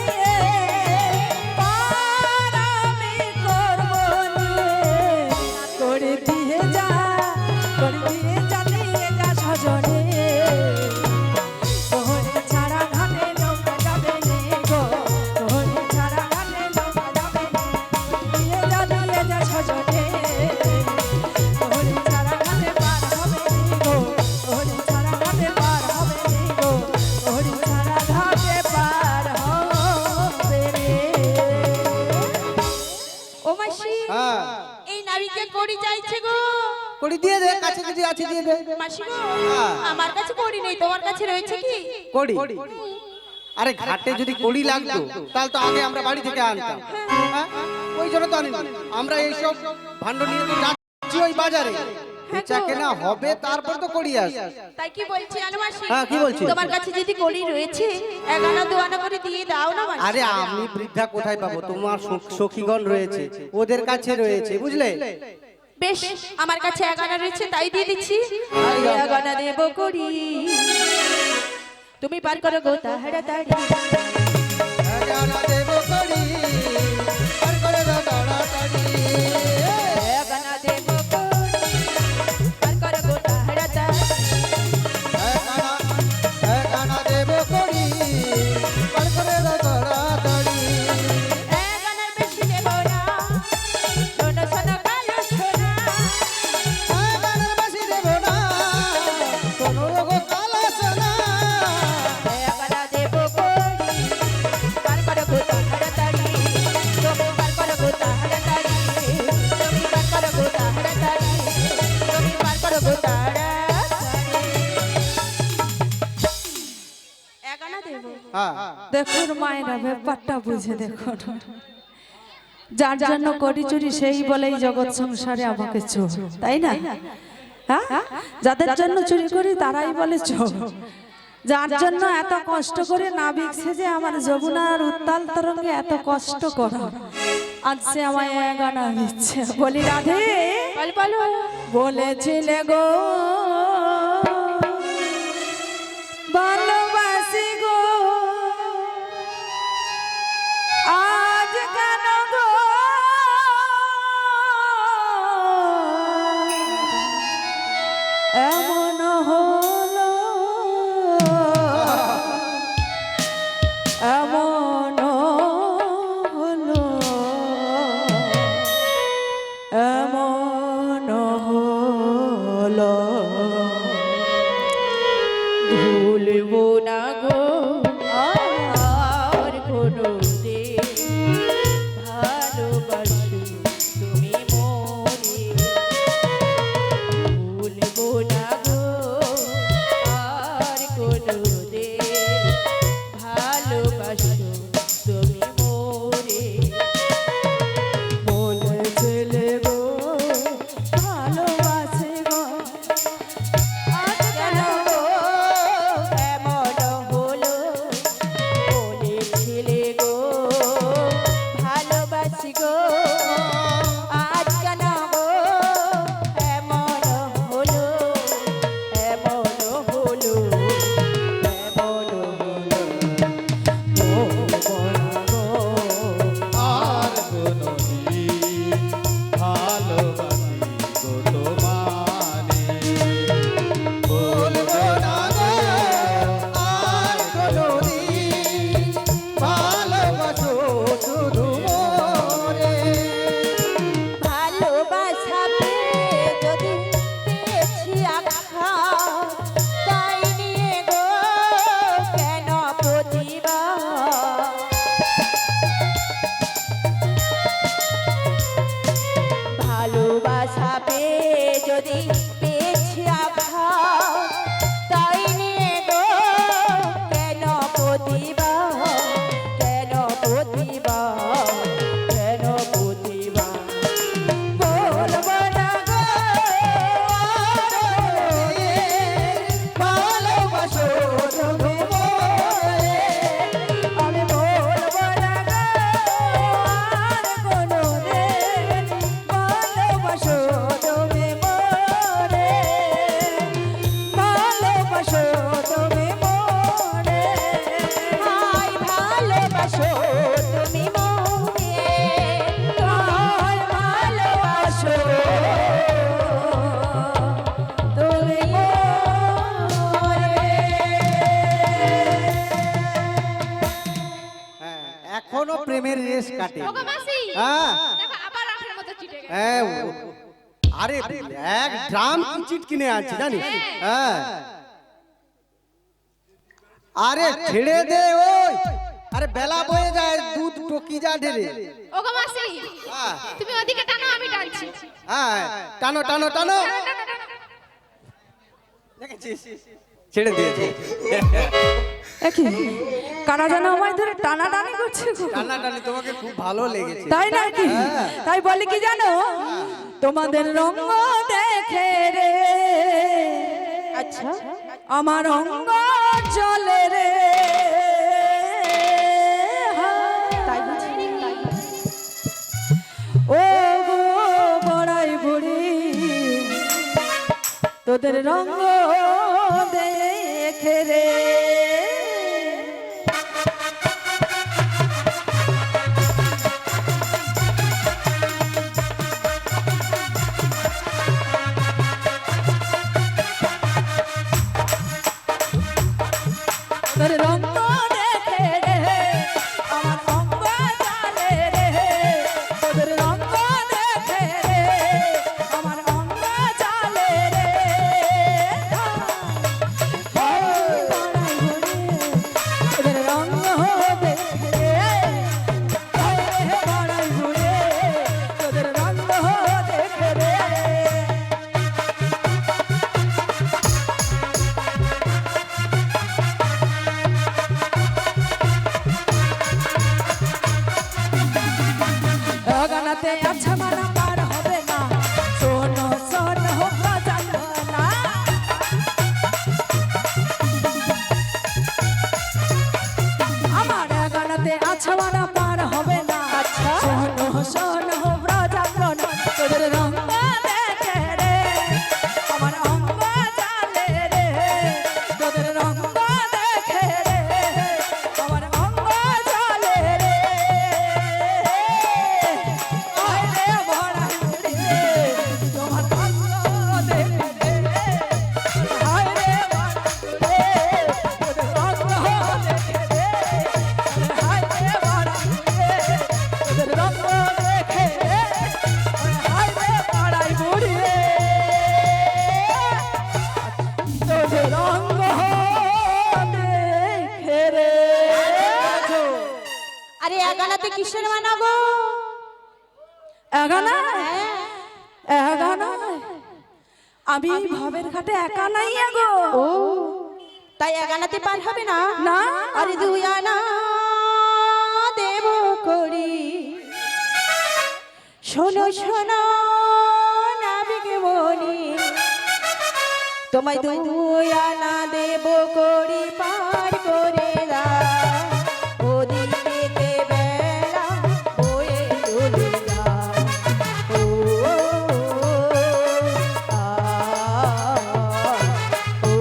পার আমি করবো নিয়ে, করে দিয়ে যা, করে দিয়ে যা, দিয়ে যা সজনে, তোহরে ছাড়া ঘাটে নৌকা যাবে নে গো, তোহরে ছাড়া ঘাটে নৌকা যাবে নে। দিয়ে যা সজনে, তোহরে ছাড়া ঘাটে পার হবে নে গো, তোহরে ছাড়া ঘাটে পার হবে নে গো, তোহরে ছাড়া ঘাটে পার হবে রে। ও মাসি, হ্যাঁ, এই নাবিকে করি চাইছে গো। করি দিয়ে দে, কাছে যদি আছে দিয়ে দে। মাসি গো, হ্যাঁ। আমার কাছে করি নেই, তোমার কাছে রয়েছে কি? করি, আরে ঘাটে যদি কড়ি লাগতো তাহলে তো আগে আমরা বাড়ি থেকে আনতাম। হ্যাঁ, ওই জন্য তো আনিনি। আমরা এইসব ভাণ্ড নিয়ে তো যাচ্ছি ওই বাজারে, বেচা কেনা হবে তারপর তো কড়ি আসবে। তাই কি বলছি জানো মাসি? হ্যাঁ, কি বলছি? তোমার কাছে যদি করি রয়েছে, 11 করে দিয়ে দাও না মাসি। আরে আমি বৃদ্ধা কোথায় পাবো? তোমার সখীগণ রয়েছে, ওদের কাছে রয়েছে, বুঝলে? বেশ, আমার কাছে 11 রয়েছে, তাই দিয়ে দিচ্ছি। 11 দেব করি, তুমি পার করো গো তাহারা তাড়ি। এগানা দেব করি, পার করো গো তাহারা তাড়ি। এগানার বেশি দেব না, শোনো শোনো কালো সোনা। শোনো গো হ্যাঁ দেখুন মায়েরা ব্যাপারটা বুঝে দেখুন, যার জন্য করি চুরি সেই বলেই জগৎ সংসারে আমাকে চোর, তাই না? হ্যাঁ, যাদের জন্য চুরি করি তারাই বলে চোর। যার জন্য এত কষ্ট করে নাবিক সেজে আমার যমুনার উত্তাল তরঙ্গে এত কষ্ট করা, আজ সে আমায় গানা দিচ্ছে। বলি রাধে বলেছিলে গো ভালোবাসি গো, আজ কেন গো এমন হলো, এমন হলো, এমন হলো, ভুলবো না গো আর কোনো দিন, ভালোবাসো তুমি মোরে, ভুলবো না গো আর কোনো দিন, ভালোবাসো তুমি মোরে, বলেছিলে গো ভালোবাসি গো, আজ কেন গো এমন হলো, বলেছিলে গো ভালোবাসি গো, আজ কেন গো এমন হলো, এমন হলো, এমন হলো, ও বড় গো আর কোনদিন ভালোবাসি গো তোমারে, বলবো না গো আর কোনদিন ভালোবাসো শুধু মোরে। ভালোবাসা পেয়ে যদি পেয়েছি আঘাত, তাই নিয়ে গো কেন প্রতিবাদ, ভালোবাসা পেয়ে যদি পেয়েছি আঘাত, তাই নিয়ে গো কেন প্রতিবাদ, কেন প্রতিবাদ, কেন প্রতিবাদ, বলবো না গো ভালোবাসো তুমি মোরে, আমি বলবো না গো আর কোনো দিন, ভালোবাসো তুমি মোরে, ভালোবাসো তুমি মোরে, হাই ভালোবাসো তুমি মোরে, হাই ভালোবাসো তুমি মোরে। হ্যাঁ, এখনো প্রেমের রেশ কাটে। ওগো মাসি, হ্যাঁ দেখো আবার আখের মতো চিটে গেছে। হ্যাঁ, আরে এক ড্রাম চিট কিনে আনছি জানিস? হ্যাঁ আরে ছেড়ে দে ওই, আরে বেলা বয়ে যায়, দুধ টকি যা ঢেলে। ওগো মাসি, হ্যাঁ তুমি ওদিকে টানো আমি টানছি। হ্যাঁ, টানো টানো টানো, দেখেছিস ছেড়ে দিয়েছে। একই কারা যেন আমায় ধরে টানাটানি করছে গো। টানাটানি তোমাকে খুব ভালো লেগেছে। তাই নাকি? তাই বলি কি জানো, তোমাদের রঙ দেখে রে, আচ্ছা আমার অঙ্গ চলে রে, তাই বুঝি? ও গো বড়াই বুড়ি, তোদের রঙ দেখে রে, তোর রঙ দেখে রে, আমার অঙ্গ চলে রে, তোদের রঙ দেখে রে, আমার অঙ্গ চলে রে, তোদের রঙ দেখে রে, বড়াই ঘুরে, তোদের রঙ দেখে রে। গানাতে আছে মানা পার হবে না শোনো শোনো জানো না আমার গানাতে আছে মানা পার হবে না শোনো শোনো ব্রজাঙ্গন তোদের রঙ্গ দেখে রে আমার অঙ্গ জালে রে তোদের রঙ্গ দেখে রে আমার অঙ্গ জালে রে আয় রে ভরা রে তোমার অঙ্গ দেখে রে আয় রে ভরা রে তোদের অঙ্গ দেখে রে আয় রে ভরা রে তোদের রঙ্গ দেখে রে আয় রে পাড়াই বুড়ি রে তোদের রঙ্গ দেখে রে আরে এগানাতে কিসের মানা গো? এগানা এগানা আমি ভাবের ঘাটে একা নাই গো ও তাই এগানাতে পার হবে না? না আরে দুই আনা দেব করি শোনো শোনো নাবিক বলি তোমায় দুই আনা দেব করি পার করে দাও ওদিকে বেলা বয়ে চলে যাও ও আ ও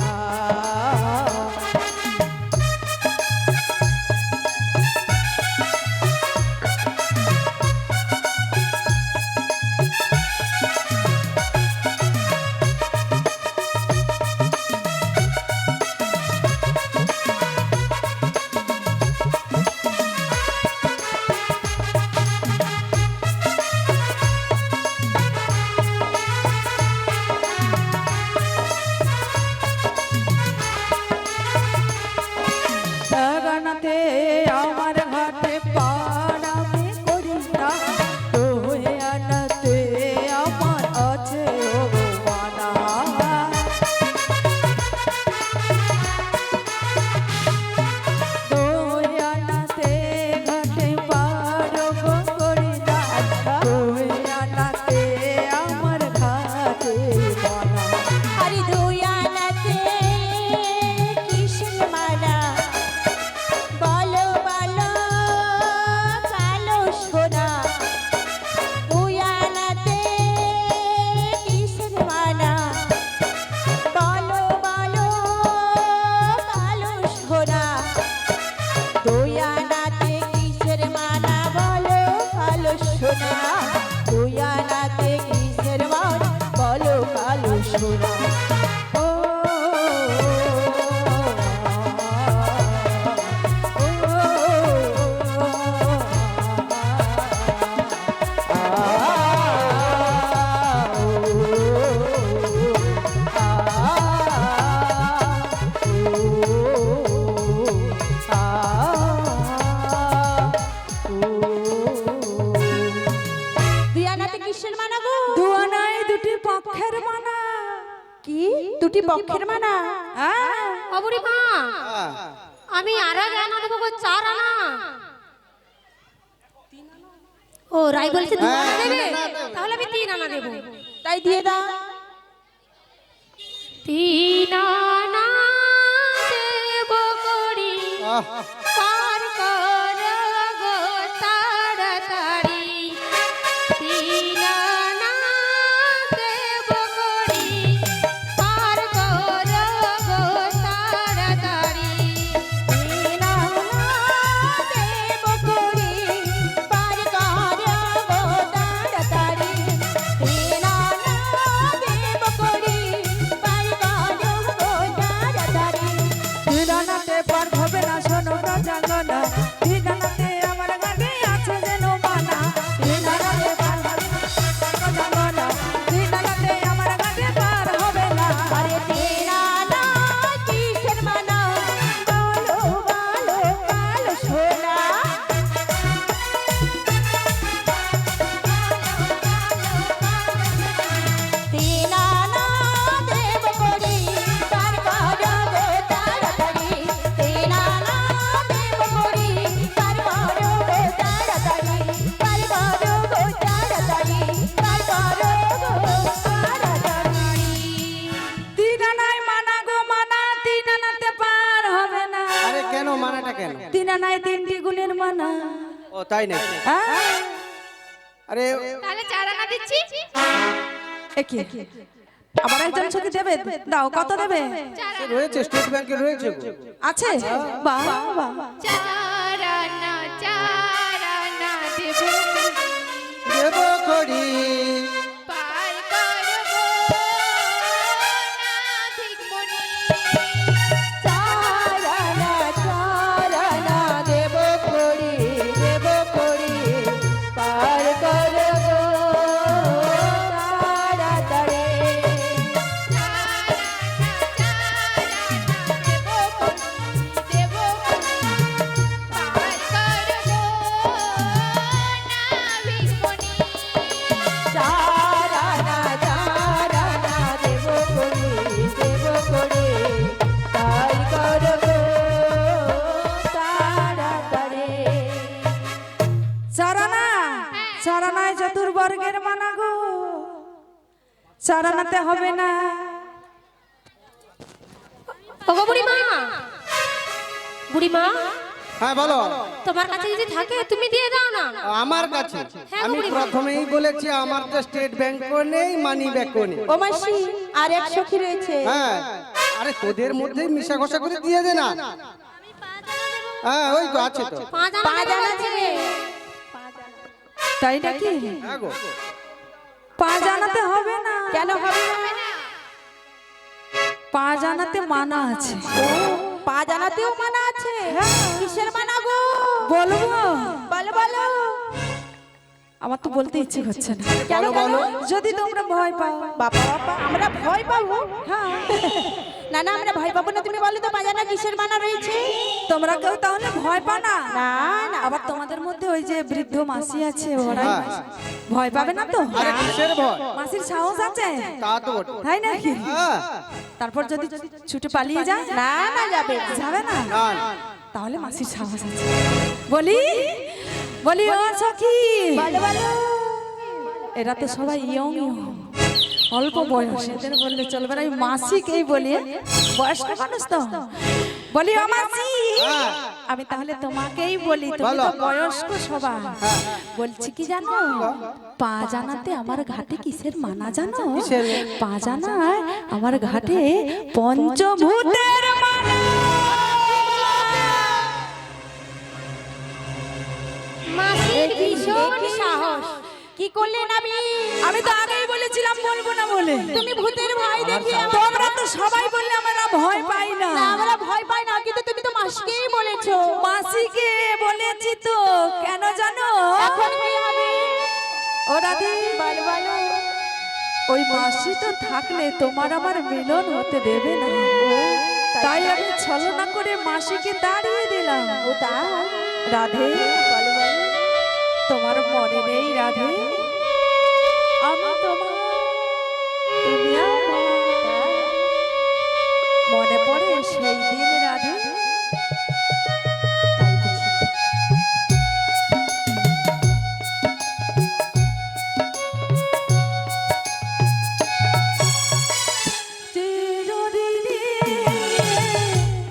আ এগানাতে আমার ঘাটে পার আমি করি না তুই আনাতে আমার আছে ও মানা তুই আনাতে ঘাটে পার করি না তুই আনাতে আমার ঘাটে মানা আরে দুই আনাতে কিসের মানা বলো বলো কালো সোনা দুই আনাতে কিসের মানা বলো বলো কালো সোনা দুই আনাতে কিসের মানা বলো কালো সোনা দুই আনাতে কিসের মানা বলো কালো সোনা ও দুই কিসের মানা গো? দুয়ানাই দুটি পক্ষের মানা কি দুটি পক্ষের মানা? হ্যাঁ অবুড়ি মা আমি আর আগে আনা দেবো গো 4 আনা ও রাই বলছে 2 আনা দেবে তাহলে আমি 3 আনা দেবো তাই দিয়ে দাও 3 আনা দেবো করি পার কর গো তাড়াতাড়ি 3 আনা দেবো করি পার কর গো তাড়াতাড়ি তিন আনা দেব করি পার কর গো তাড়াতাড়ি তিন আনা দেব করি পার কর গো তাড়াতাড়ি দিদানাতে পার হবে না শোনো জানায় তিনটি গুণের মানা। ও তাই না? হ্যাঁ? আরে তাহলে 4 আনা দিচ্ছি। একি আবার একজন সখী দেবে, দাও কত দেবে? সে রয়েছে, স্টেট ব্যাংকে রয়েছে গো। আছে? বাহ বাহ। 4 আনা দেব দেব করি পার করব না ভিক্ষুনি। চারানা দেব করি পার করব তাড়াতাড়ি। চারানা দেব করি পার করব তাড়াতাড়ি। চারানায় চতুর্বর্গের মানা গো, চারানাতে হবে না। ওগো বুড়িমা, বুড়িমা, হ্যাঁ বলো। তোমার কাছে যদি থাকে তুমি দিয়ে দাও না। আমার কাছে হ্যাঁ, আমি বুড়িমা। প্রথমেই বলেছি আমার তো স্টেট ব্যাংকও নেই, মানি ব্যাংকও নেই। ও মাসি, আর এক সখী রয়েছে। হ্যাঁ, আরে তোদের মধ্যেই মিশা ঘষা করে দিয়ে দে না। হ্যাঁ ওই তো আছে তো। 5 আনা দেবে। তাই নাকি? হ্যাঁ গো। 5 আনাতে হবে না। কেন হবে না? 5 আনাতে মানা আছে। পা জানাতেও মানা আছে? কিসের মানা গো? বলবো? বলো বলো। আমার তো বলতে ইচ্ছে হচ্ছে না। কেন বলো? যদি তোমরা ভয় পাও। বাবা আমরা ভয় পাবো? হ্যাঁ, না না, আমরা ভয় পাবো না। তুমি বলো তো বাজানা কিসের মানা রয়েছে? তোমরা কেউ তাহলে ভয় পাও না? না না। আবার তোমাদের মধ্যে ওই যে বৃদ্ধ মাসি আছে, ওরাই হ্যাঁ। ভয় পাবে না তো? আরে কিসের ভয়? মাসির সাহস আছে, তা তো বটে। তাই নাকি? হ্যাঁ। তারপর যদি ছুটে পালিয়ে যায়? না না, যাবে না। যাবে না? না না। তাহলে মাসির সাহস আছে। বলি ও সখী, বলো বলো। এরা তো সবাই ইয়ং অল্প বয়স, এদের বললে চলবে না। আমি মাসিকেই বলি, বয়স্ক মানুষ তো। বলি ও মাসি, হ্যাঁ। আমি তাহলে তোমাকেই বলি, তুমি বলো। তো বয়স্ক সবাই। বলছি কি জানো, 5 আনাতে আমার ঘাটে কিসের মানা জানো? কিসের? 5 আনায় আমার ঘাটে পঞ্চভূতের মানা। মাসির ভীষণ সাহস। কি করলেন? আমি তো আগেই বলেছিলাম বলবো না বলে। তুমি ভূতের ভয় দেখিয়ে তোমরা তো সবাই বললে আমরা ভয় পাই না। না, আমরা ভয় পাই না, কিন্তু তুমি তো মাসকেই বলেছো। মাসিকে বলেছি তো, কেন জানো? এখন কি হবে? ও দাদি, বলো বলো। ওই মাসি তো থাকলে তোমার আমার মিলন হতে দেবে না। তাই আমি ছলনা করে মাসিকে দাঁড়িয়ে দিলাম। ও তা রাধে, বলো বলো। তোমার মনে নেই রাধে, আমি তোমার, তুমি আমার। মনে পড়ে সেই দিন রাধে? তাই বুঝি। চিরদিনই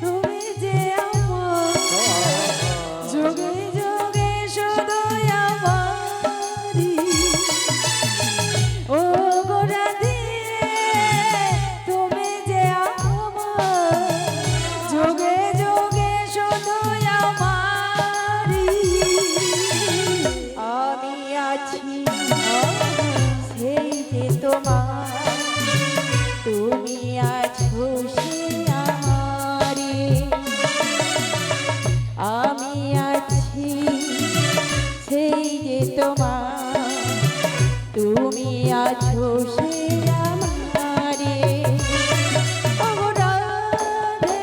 তুমি যে আমার, যুগে যুগে শুধু আমারই। ও গো রাধে, তুমি যে আমার, যুগে যুগে শুধু আমারই। আমি আছি সেই যে তোমার, তুমি আছো সে আমারে। আমি আছি সেই যে তোমার, তুমি আছো সে আমারে। ও রাধে,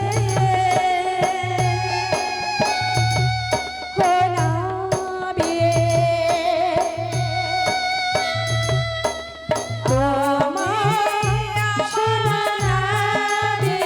হলাবে আমার সোনা রে।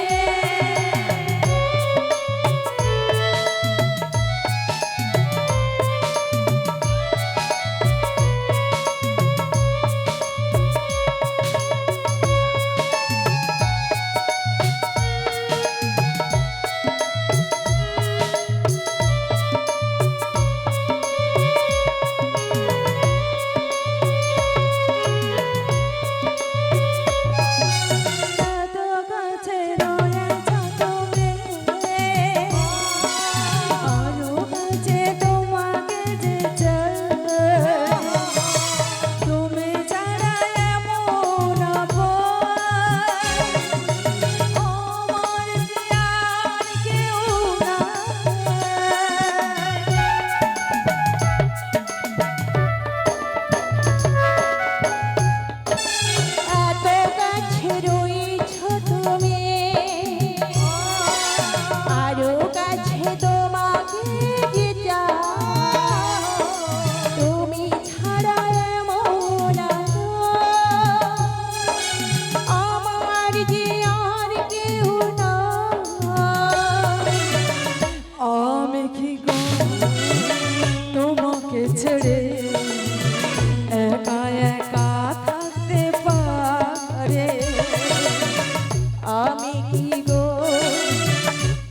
কি গো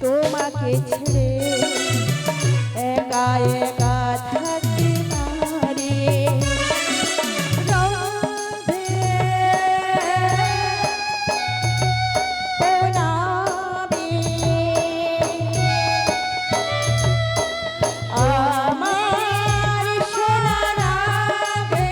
তোমাকে ছেড়ে একা একা থাকতে পারি রাধে ও নাবি আমার সোনা রাধে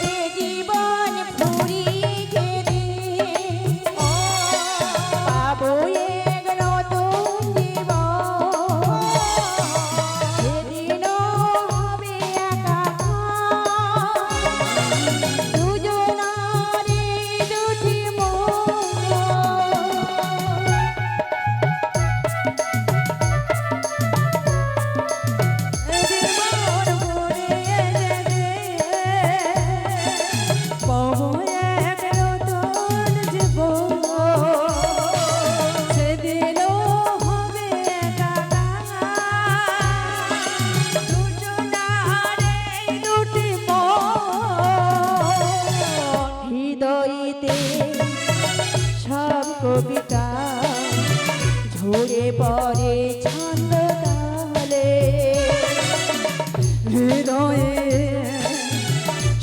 এ জীবন ফুরিয়ে গেলে পাবো এক নতুন জীবন সেদিনও হবে একাকার দুজনারই দুটি মন জীবন ফুরিয়ে গেলে পাবো এক নতুন জীবন সেদিনও হবে একাকার দুজনার এই দুটি মন হৃদয়তে সব কবিতা ঝরে পড়ে ছন্দ তালে হৃদয়ে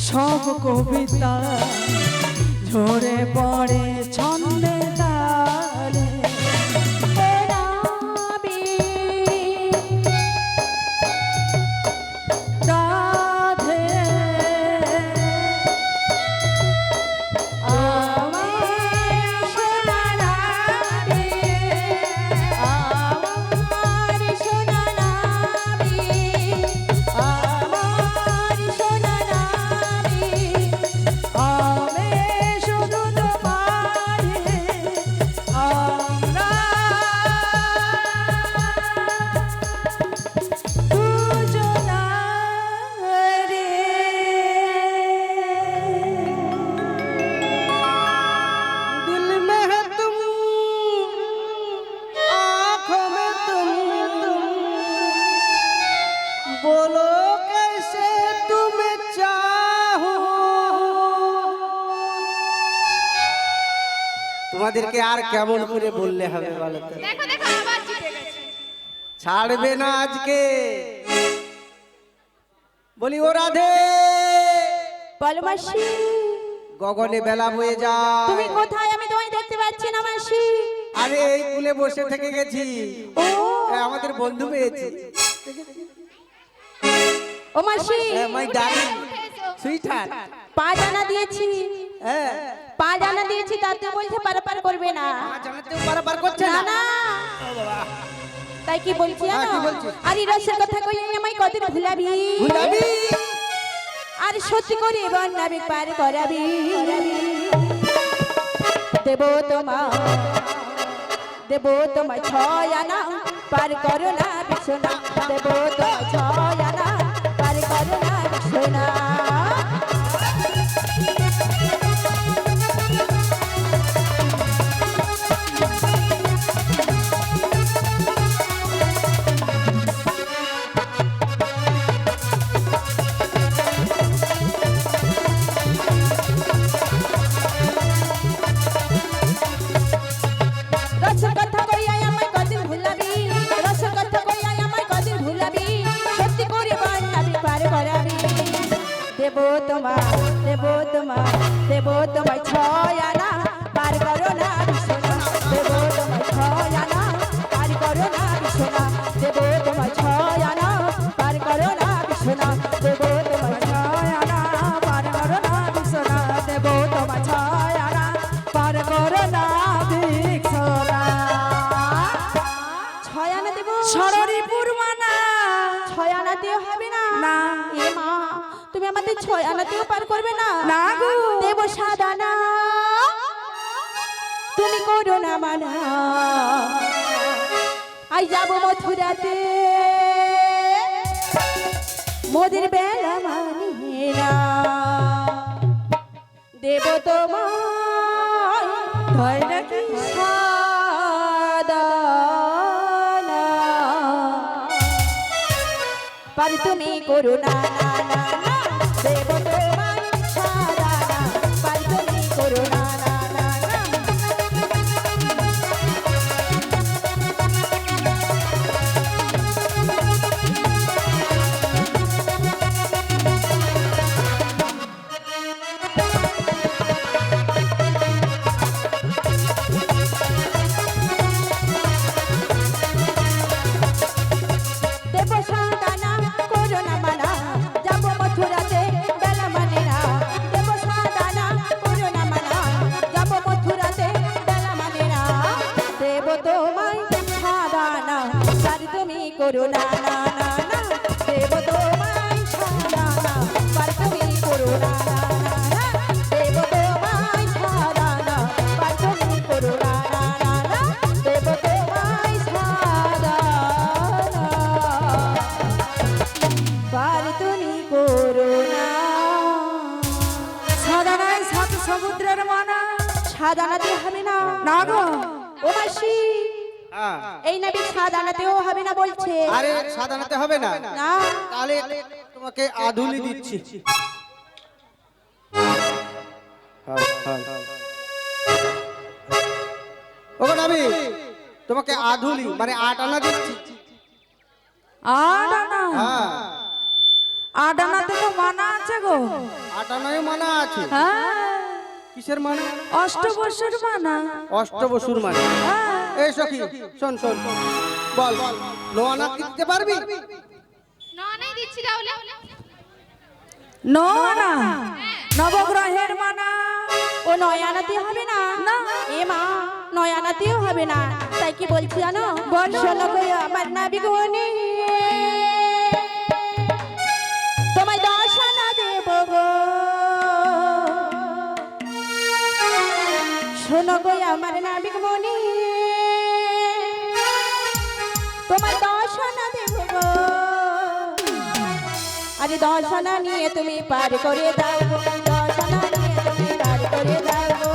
সব কবিতা ঝরে পড়ে ছন্দে তালে রাবি রাধে আমার সোনা রাবি আমার সোনা রাবি আমার সোনা রাবি আমি শুধু তোমারে আমরা দুজনারে दिल में है तुम आँखों में तुम बोलो कैसे तुम्हें चाहूं তোমাদেরকে আর কেমন করে বললে হবে বলো তো দেখো দেখো আবার জিতে গেছে ছাড়বে না আজকে বলি ও রাধে বলো মাসি গগনে বেলা বয়ে তুমি যায় কোথায় আমি তোমায় দেখতে পাচ্ছি না মাসি আরে এই কুলে বসে থেকে গেছি ও আমাদের বন্ধু পেয়েছি ও মাসি মাই ডার্লিং উঠে এসো সুইটহার্ট পা জানা দিয়েছি হ্যাঁ পা জানা দিয়েছি তাতে বলছে পারাপার করবে না আমার জানাতেও পারাপার করছে না না না তাই কি বলছি হ্যাঁ, জানো কি বলছিস? আর এই রসের কথা কই আমায় কদিন ভুলাবি গুলাবি আর সত্যি করে বন্যাবি পার করাবি দেব তোমায় ছয় আনা পার করো না বিছনা দেব তোমায় ছয় আনা পার করো না বিছনা রসের কথা কইয়া আমায় কদিন ভুলাবি রসের কথা কইয়া আমায় কদিন ভুলাবি সত্যি করে বন্যাবি পার করাবি দেব তোমায় ছয় আনা পার করো না বিছনা দেব তোমায় ছয় আনা পার করো না বিছনা দেব তোমায় ছয় আনা পার করো না বিছনা দেব তোমায় ছয় আনা পার করো না বিছনা দেব তোমায় ছয় আনা পার করো না বিছনা ছয় আনা দেব সররি পুরমানা ছয় আনাতেও হবে না না। এ মা তুমি আমাদের ছয় আনাতেও পার করবে না না গো। দেব সাদানা তুমি করো না মানা আই যাব মথুরাতে মোদের বেলা মানি না দেব তোমায় হয় নাকি বাড়ি তুমি করো না না না না দেব তোমায় সাদা না বাড়ি তুমি করো না না না না দেব সাদানা করো না মানা যাব মথুরাতে বেলা মানে না দেব সাদানা করো না মানা যাব মথুরাতে বেলা মানে না দেব তোমায় সাদানা বাড়ি তুমি করো না না না না দেব তোমায় সাদানা বাড়ি তুমি করো না না না না দেব তোমায় সাদানা বাড়ি তুমি করো না না না না দেব তোমায় সাদানা বাড়ি তুমি করো না সাদা নাই সাত সমুদ্রের মানা সাদানাতে হবে না না গো ও মাসি হ্যাঁ এই নাবি সাদানাতেও হবে না বলছে আরে সাধারণত হবে না না তাহলে তোমাকে আধুলি দিচ্ছি ওগো নাবি তোমাকে আধুলি মানে 8 আনা দিচ্ছি আডানা হ্যাঁ আডানাতে তো মানা আছে গো 8 আনায় মানা আছে হ্যাঁ কিসের মানা অষ্টবর্ষের মানা অষ্টবসুর মানা হ্যাঁ এই সখী শোন শোন বল 9 আনা দিতে পারবি ননাই দিচ্ছি তাহলে ননা নবগ্রহের মানা ও নয়ানাতে হবে না না। এ মা নয়ানাতেও হবে না তাই কি বলছি জানো বলো। শোনো গো আমার নাবি গনি তোমায় 10 আনা দেব গো শোনো গো আমার নাবি গনি তোমায় 10 আনা দেব গো আরে 10 আনা নিয়ে তুমি পার করে দাও গো 10 আনা নিয়ে তুমি পার করে দাও গো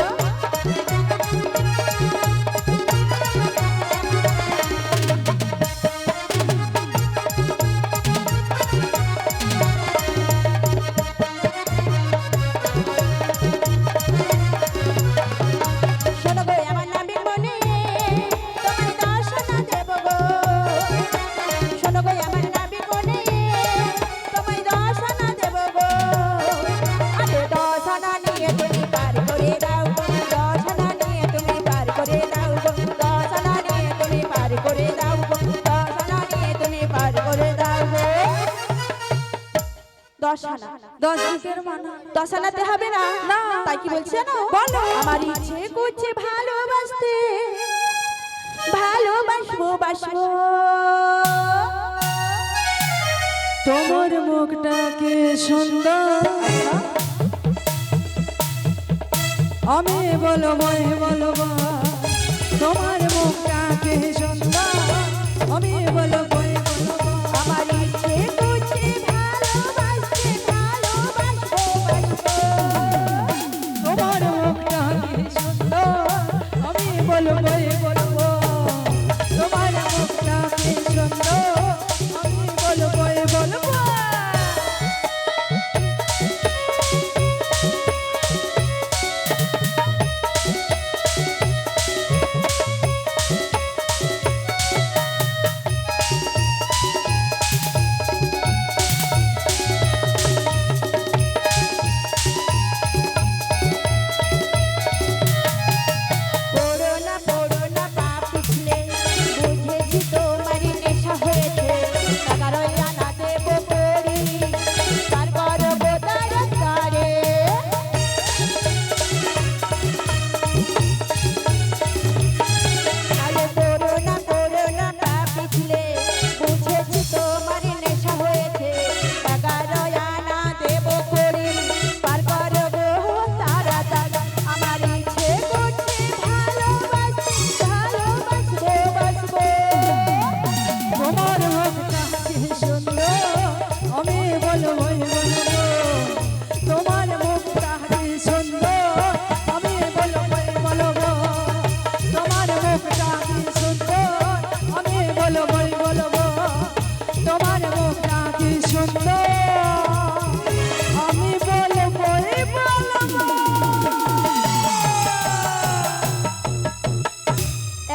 শোনো গো আমার নাবির মনে তোমায় 10 আনা দেব গো শোনো গো আমার নাবির মনে তোমায় 10 আনা দেব গো আরে 10 আনা নিয়ে তুমি পার করে দাও গো 10 আনা নিয়ে তুমি পার করে দাও গো 10 আনা নিয়ে তুমি পার করে দাও গো 10 আনা নিয়ে তুমি পার করে দাও গো 10 আনা 10 দিকের মানা 10 আনাতে হবে না না। তাই কি বলছি জানো বলো। আমার ইচ্ছে করছে ভালোবাসতে ভালোবাসবো বাসবো তোমার মুখটা কি সুন্দর আমি বলবো তোমার মুখটা কি সুন্দর আমি বলবো আমার ইচ্ছে করছে ভালোবাসতে ভালোবাসবো বাসবো তোমার মুখটা কি সুন্দর আমি বলবো তোমার মুখটা কি সুন্দর আমি বলবো পড়ো না পড়ো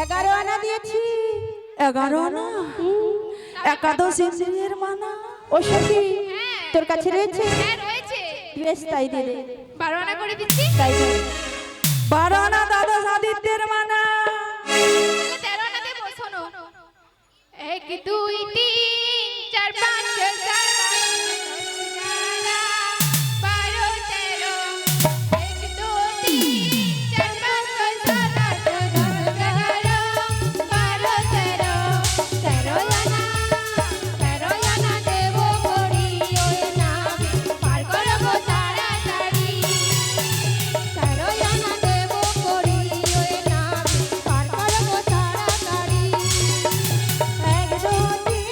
11 আনা দিয়েছি। 11 আনা একাদশ ইন্দ্রিয়ের মানা। ও সখী তোর কাছে রয়েছে? হ্যাঁ রয়েছে। বেশ তাই দে দে। 12 আনা করে দিচ্ছি। তাই দে। 12 আনা দ্বাদশ আদিত্যের মানা। তাহলে 13 আনা দেবো, শোনো। 1 2 3 4 5 6 7 8 9 10 11 12 13 1 2 3 4 5 6 7 8 9 10 11 12 13 13 আনা 13 আনা দেবো করি ওই নাম পার করবো তাড়াতাড়ি 13 আনা দেবো করি ওই নাম পার করবো তাড়াতাড়ি 1 2 3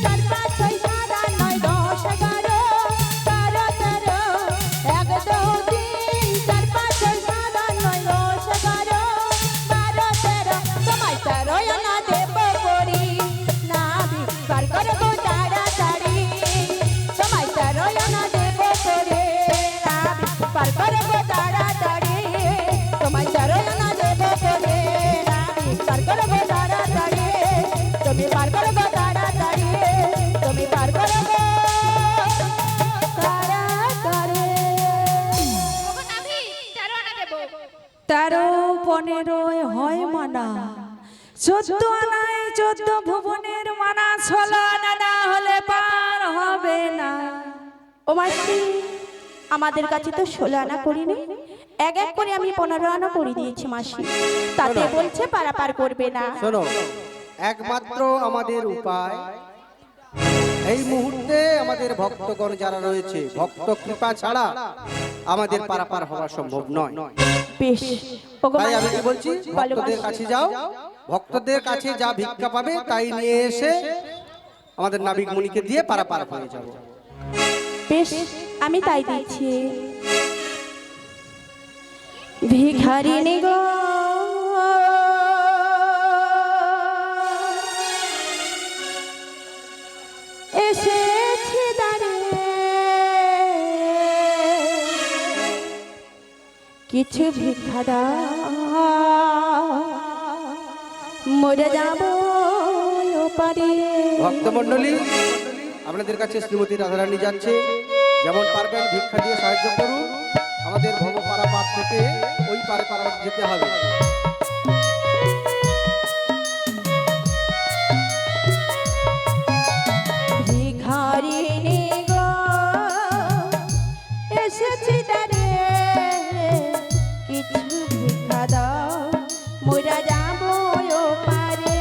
4 5 6 7 8 9 10 11 12 13 1 2 3 4 5 6 7 8 9 10 11 12 13 তোমায় 13 আনা দেব করি নাভি পার করবো তাড়াতাড়ি তোমায় 13 আনা দেব করে নাভি পার করবো তাড়াতাড়ি তোমায় 13 আনা দেব করে নাভি পার করবো তাড়াতাড়ি তুমি পার করবো তাড়াতাড়ি তুমি পার করবো তাড়াতাড়ি। ওগো নাভি 13 আনা দেবো। 13 15 হয় মানা। 14 আনায় 14 ভুবনের মানা। 16 আনা না হলে পার হবে না। ও মাসি আমাদের কাছে তো 16 আনা করিনি, এক এক করে আমি 15 আনা করে দিয়েছি মাসি, তাতে বলছে পারাপার করবে না। শোনো, একমাত্র আমাদের উপায় এই মুহূর্তে আমাদের ভক্তগণ যারা রয়েছে, ভক্ত কৃপা ছাড়া আমাদের পারাপার হওয়া সম্ভব নয়। বেশ ওগো তাই আমি মাসি, কি বলছি, বলো ভক্তদের মাসি। কাছে যাও, ভক্তদের কাছে যা ভিক্ষা পাবে তাই নিয়ে এসে আমাদের নাবিক মুনিকে দিয়ে পারাপার হয়ে যাব। বেশ আমি তাই দিচ্ছি। ভিখারিণী গো এসেছি দাঁড়িয়ে, কিছু ভিক্ষা দাও মরে যাব পারে। ভক্তমণ্ডলী, আপনাদের কাছে শ্রীমতী রাধারানী যাচ্ছে, যেমন পারবেন ভিক্ষা দিয়ে সাহায্য করুন। আমাদের ভব পারাপার থেকে ওই পারে পারা যেতে হবে। ভিখারিণী গো এসেছি দাঁড়িয়ে, কিছু ভিক্ষা দাও মোরা যাব পারে।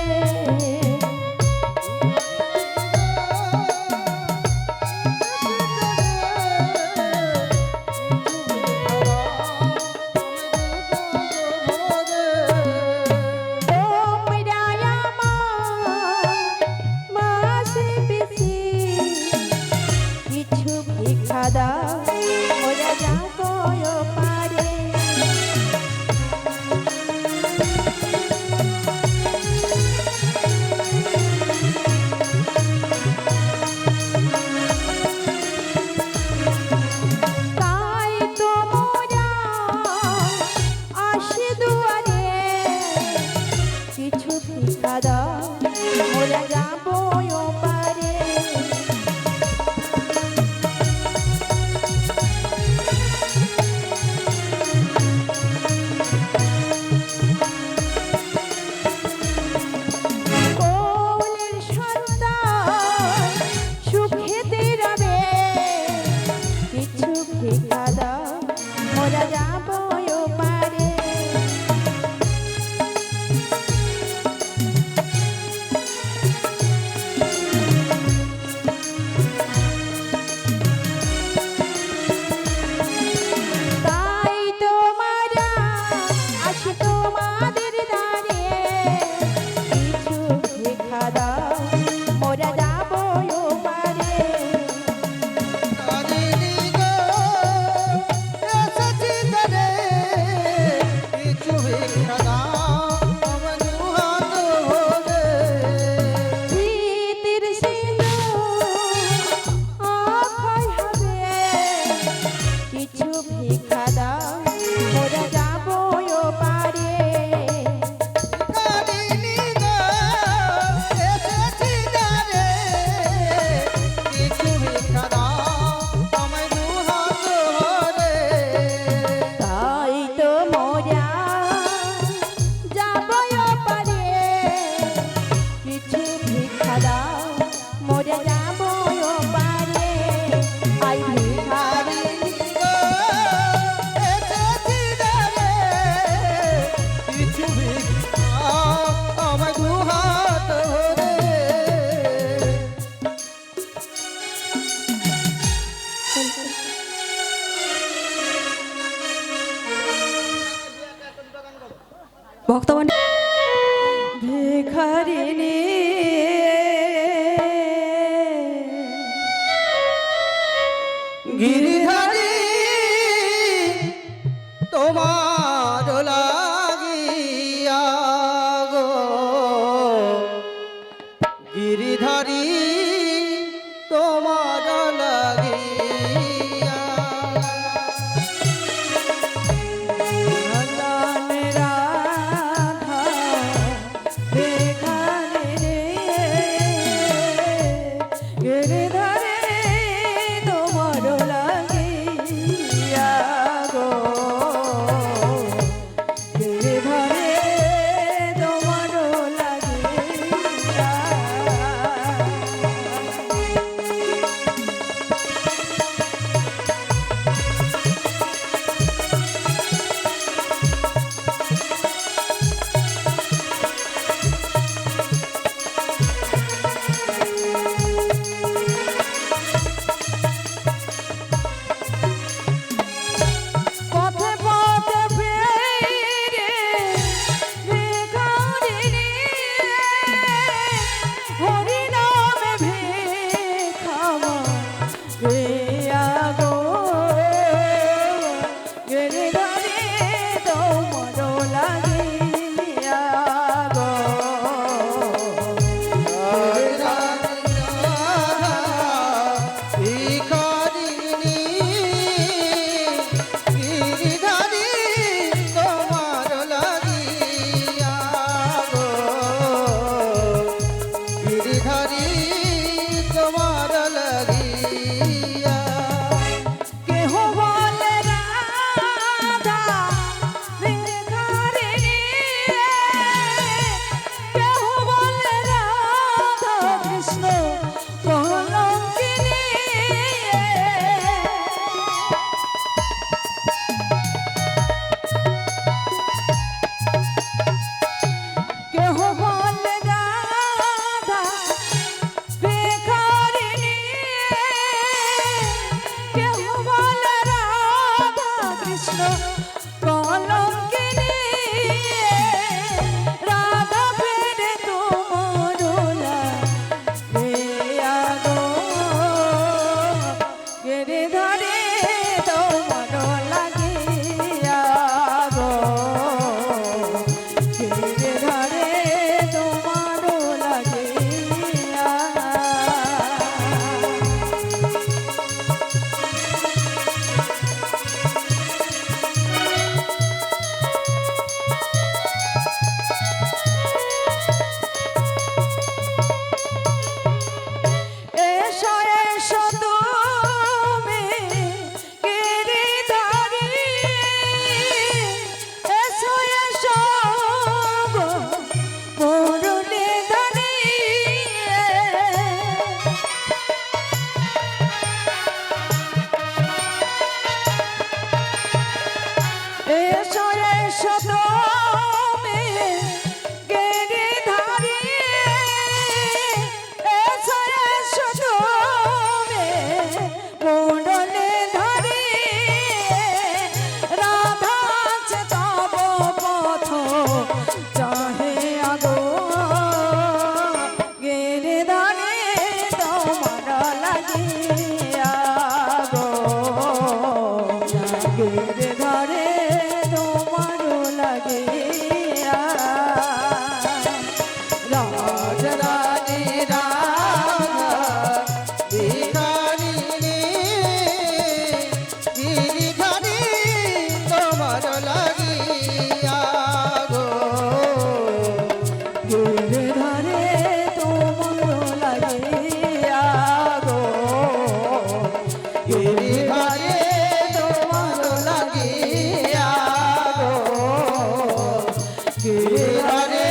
তারে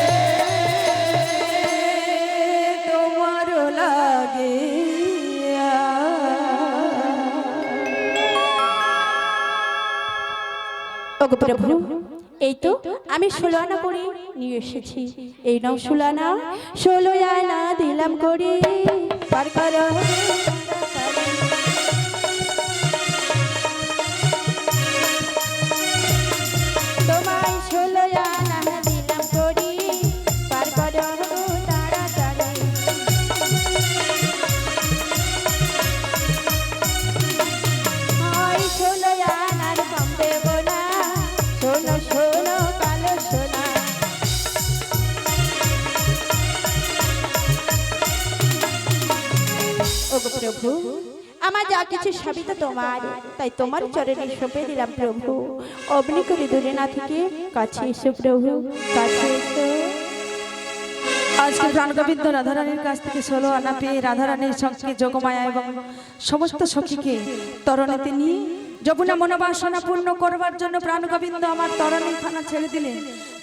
তোমারও লাগে ওগো প্রভু, এই তো আমি 16 আনা করে নিয়ে এসেছি। এই নাও 16 আনা, 16 আনা দিলাম করে পার করো। তোমায় 16 আনা দিলাম করে পার করো তাড়াতাড়ি। ওই 16 আনার কম দেব না, শোনো শোনো কালো সোনা। ওগো প্রভু, আমার যা কিছু সবই তো তোমার, তাই তোমার চরণে সঁপে দিলাম প্রভু। অমনি করে দূরে না থেকে কাছে এসো প্রভু, কাছে এসো। আজকে প্রাণগোবিন্দ রাধারানীর কাছ থেকে 16 আনা পেয়ে রাধারানীর সঙ্গে যোগমায়া এবং সমস্ত সখীকে তরণীতে নিয়ে যমুনা মনোবাসনা পূর্ণ করবার জন্য প্রাণগোবিন্দ আমার তরণী খানা ছেড়ে দিলেন।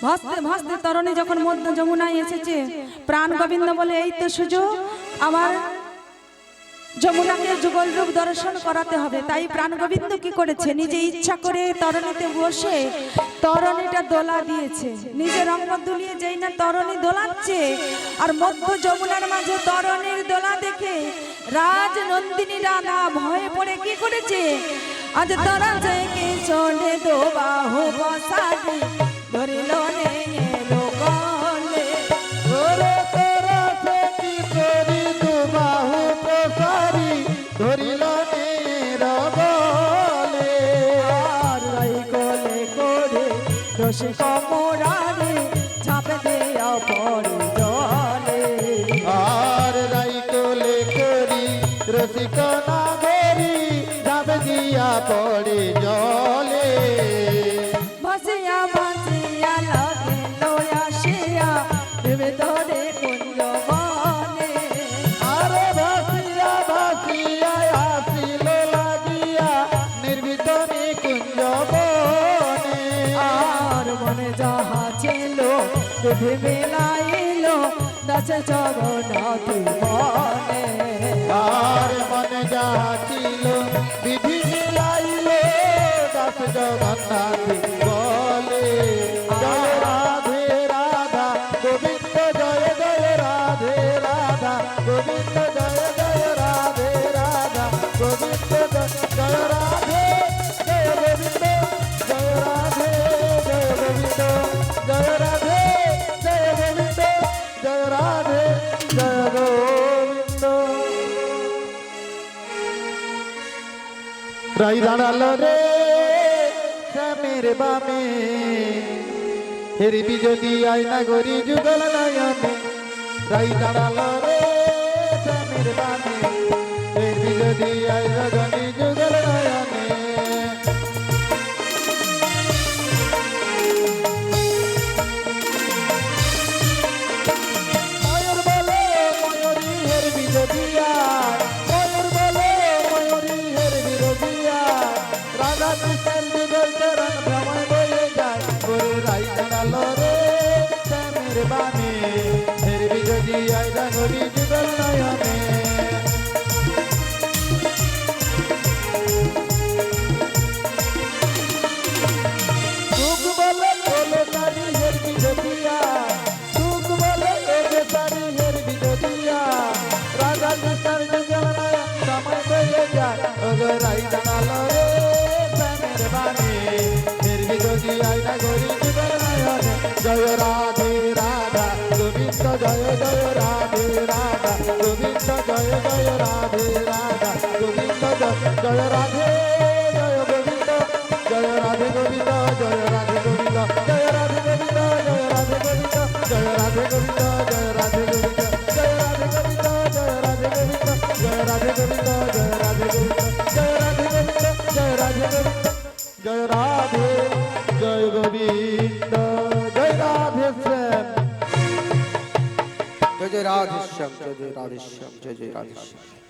ভাসতে ভাসতে তরণী যখন মধ্য যমুনায় এসেছে, প্রাণগোবিন্দ বলে এই তো সুযোগ, আমার যমুনাকে যুগল রূপ দর্শন করাতে হবে। তাই প্রাণগোবিন্দ কি করেছে, নিজে ইচ্ছা করে তরণীতে বসে তরণীটা দোলা দিয়েছে। নিজের অঙ্গ দুলিয়ে যেই না তরণী দোলাচ্ছে, আর মধ্য যমুনার মাঝে তরণীর দোলা দেখে রাজ নন্দিনীরা না ভয়ে পড়ে কি করেছে, আজ তারা জয়কে চলে দো বাহু বসাতে ধরিল নে লোকলে। ওরে তোরা সে কি করি দুবাহু প্রসারি ধরিল নিরবলে। আর রাই কোলে করে রসে কমরারে ঝাঁপে দেয়া পড়ে জলে। আর রাই কোলে করি রসিক নাগরি যাবে দিয়া পড়ে জলে। ভাসিয়া ভাসিয়া লাগে লয়া শিয়া ভেবে ধরে কুঞ্জ বনে। আরে ভাসিয়া ভাসিয়া আসিল লাগিয়া নির্বিতনে কুঞ্জ বনে। আর মনে যাহা ছিল বিধি মিলাইল দশ জগন্নাথ বনে। আর মনে যাহা ছিল বিধি মিলাইল দাস জগন্নাথ বলে। জয় রাধে রাধা গোবিন্দ জয় জয় রাধে রাধা গোবিন্দ জয় জয় রাধে রাধা গোবিন্দ জয় রাধে জয় গোবিন্দ জয় রাধে জয় গোবিন্দ জয় রাধে জয় গোবিন্দ জয় রাধে জয় গোবিন্দ। রাই দাঁড়ালো রে শ্যামের বামে হেরিবি যদি আয়না গরি যুগল নয়নে। রাই দাঁড়ালো রে শ্যামের বামে হেরিবি যদি আয়না গরি যুগল নয়নে। ময়ূর বলে ময়ূরী হেরবি যদিয়া, ময়ূর বলে ময়ূরী হেরবি যদিয়া। রাধা কৃষ্ণের যুগল চরণ ভ্রমণ বয়ে যায়। ওরে রাই দাঁড়ালো রে শ্যামের বামে হেরবি যদি আয়না গরি যুগল নয়নে। সুখ বলে বলে তারি হেরবি যদিয়া, সুখ বলে বলে তারি হেরবি যদিয়া। রাধা কৃষ্ণের যুগল নয়ন সময় বয়ে যায়। ওগো রাই দাঁড়ালো রে শ্যামের বামে হেরবি যদি আয়না গরি যুগল নয়নে। জয় রাধে রাধা গোবিন্দ জয় জয় রাধে রাধা গোবিন্দ জয় জয় রাধে রাধা গোবিন্দ জয় রাধে জয় গোবিন্দ জয় রাধে গোবিন্দ জয় রাধে গোবিন্দ জয় রাধে গোবিন্দ জয় রাধে গোবিন্দ জয় রাধে গোবিন্দ জয় রাধে গোবিন্দ জয় রাধে গোবিন্দ জয় রাধে গোবিন্দ জয় রাধে গোবিন্দ জয় রাধে গোবিন্দ জয় রাধে গোবিন্দ জয় রাধে গোবিন্দ জয় রাধে জয় গোবিন্দ জয় রাধে শ্যাম। জয় জয় রাধেশ্যাম, জয় জয় রাধেশ্যাম, জয় জয় রাধেশ্যাম।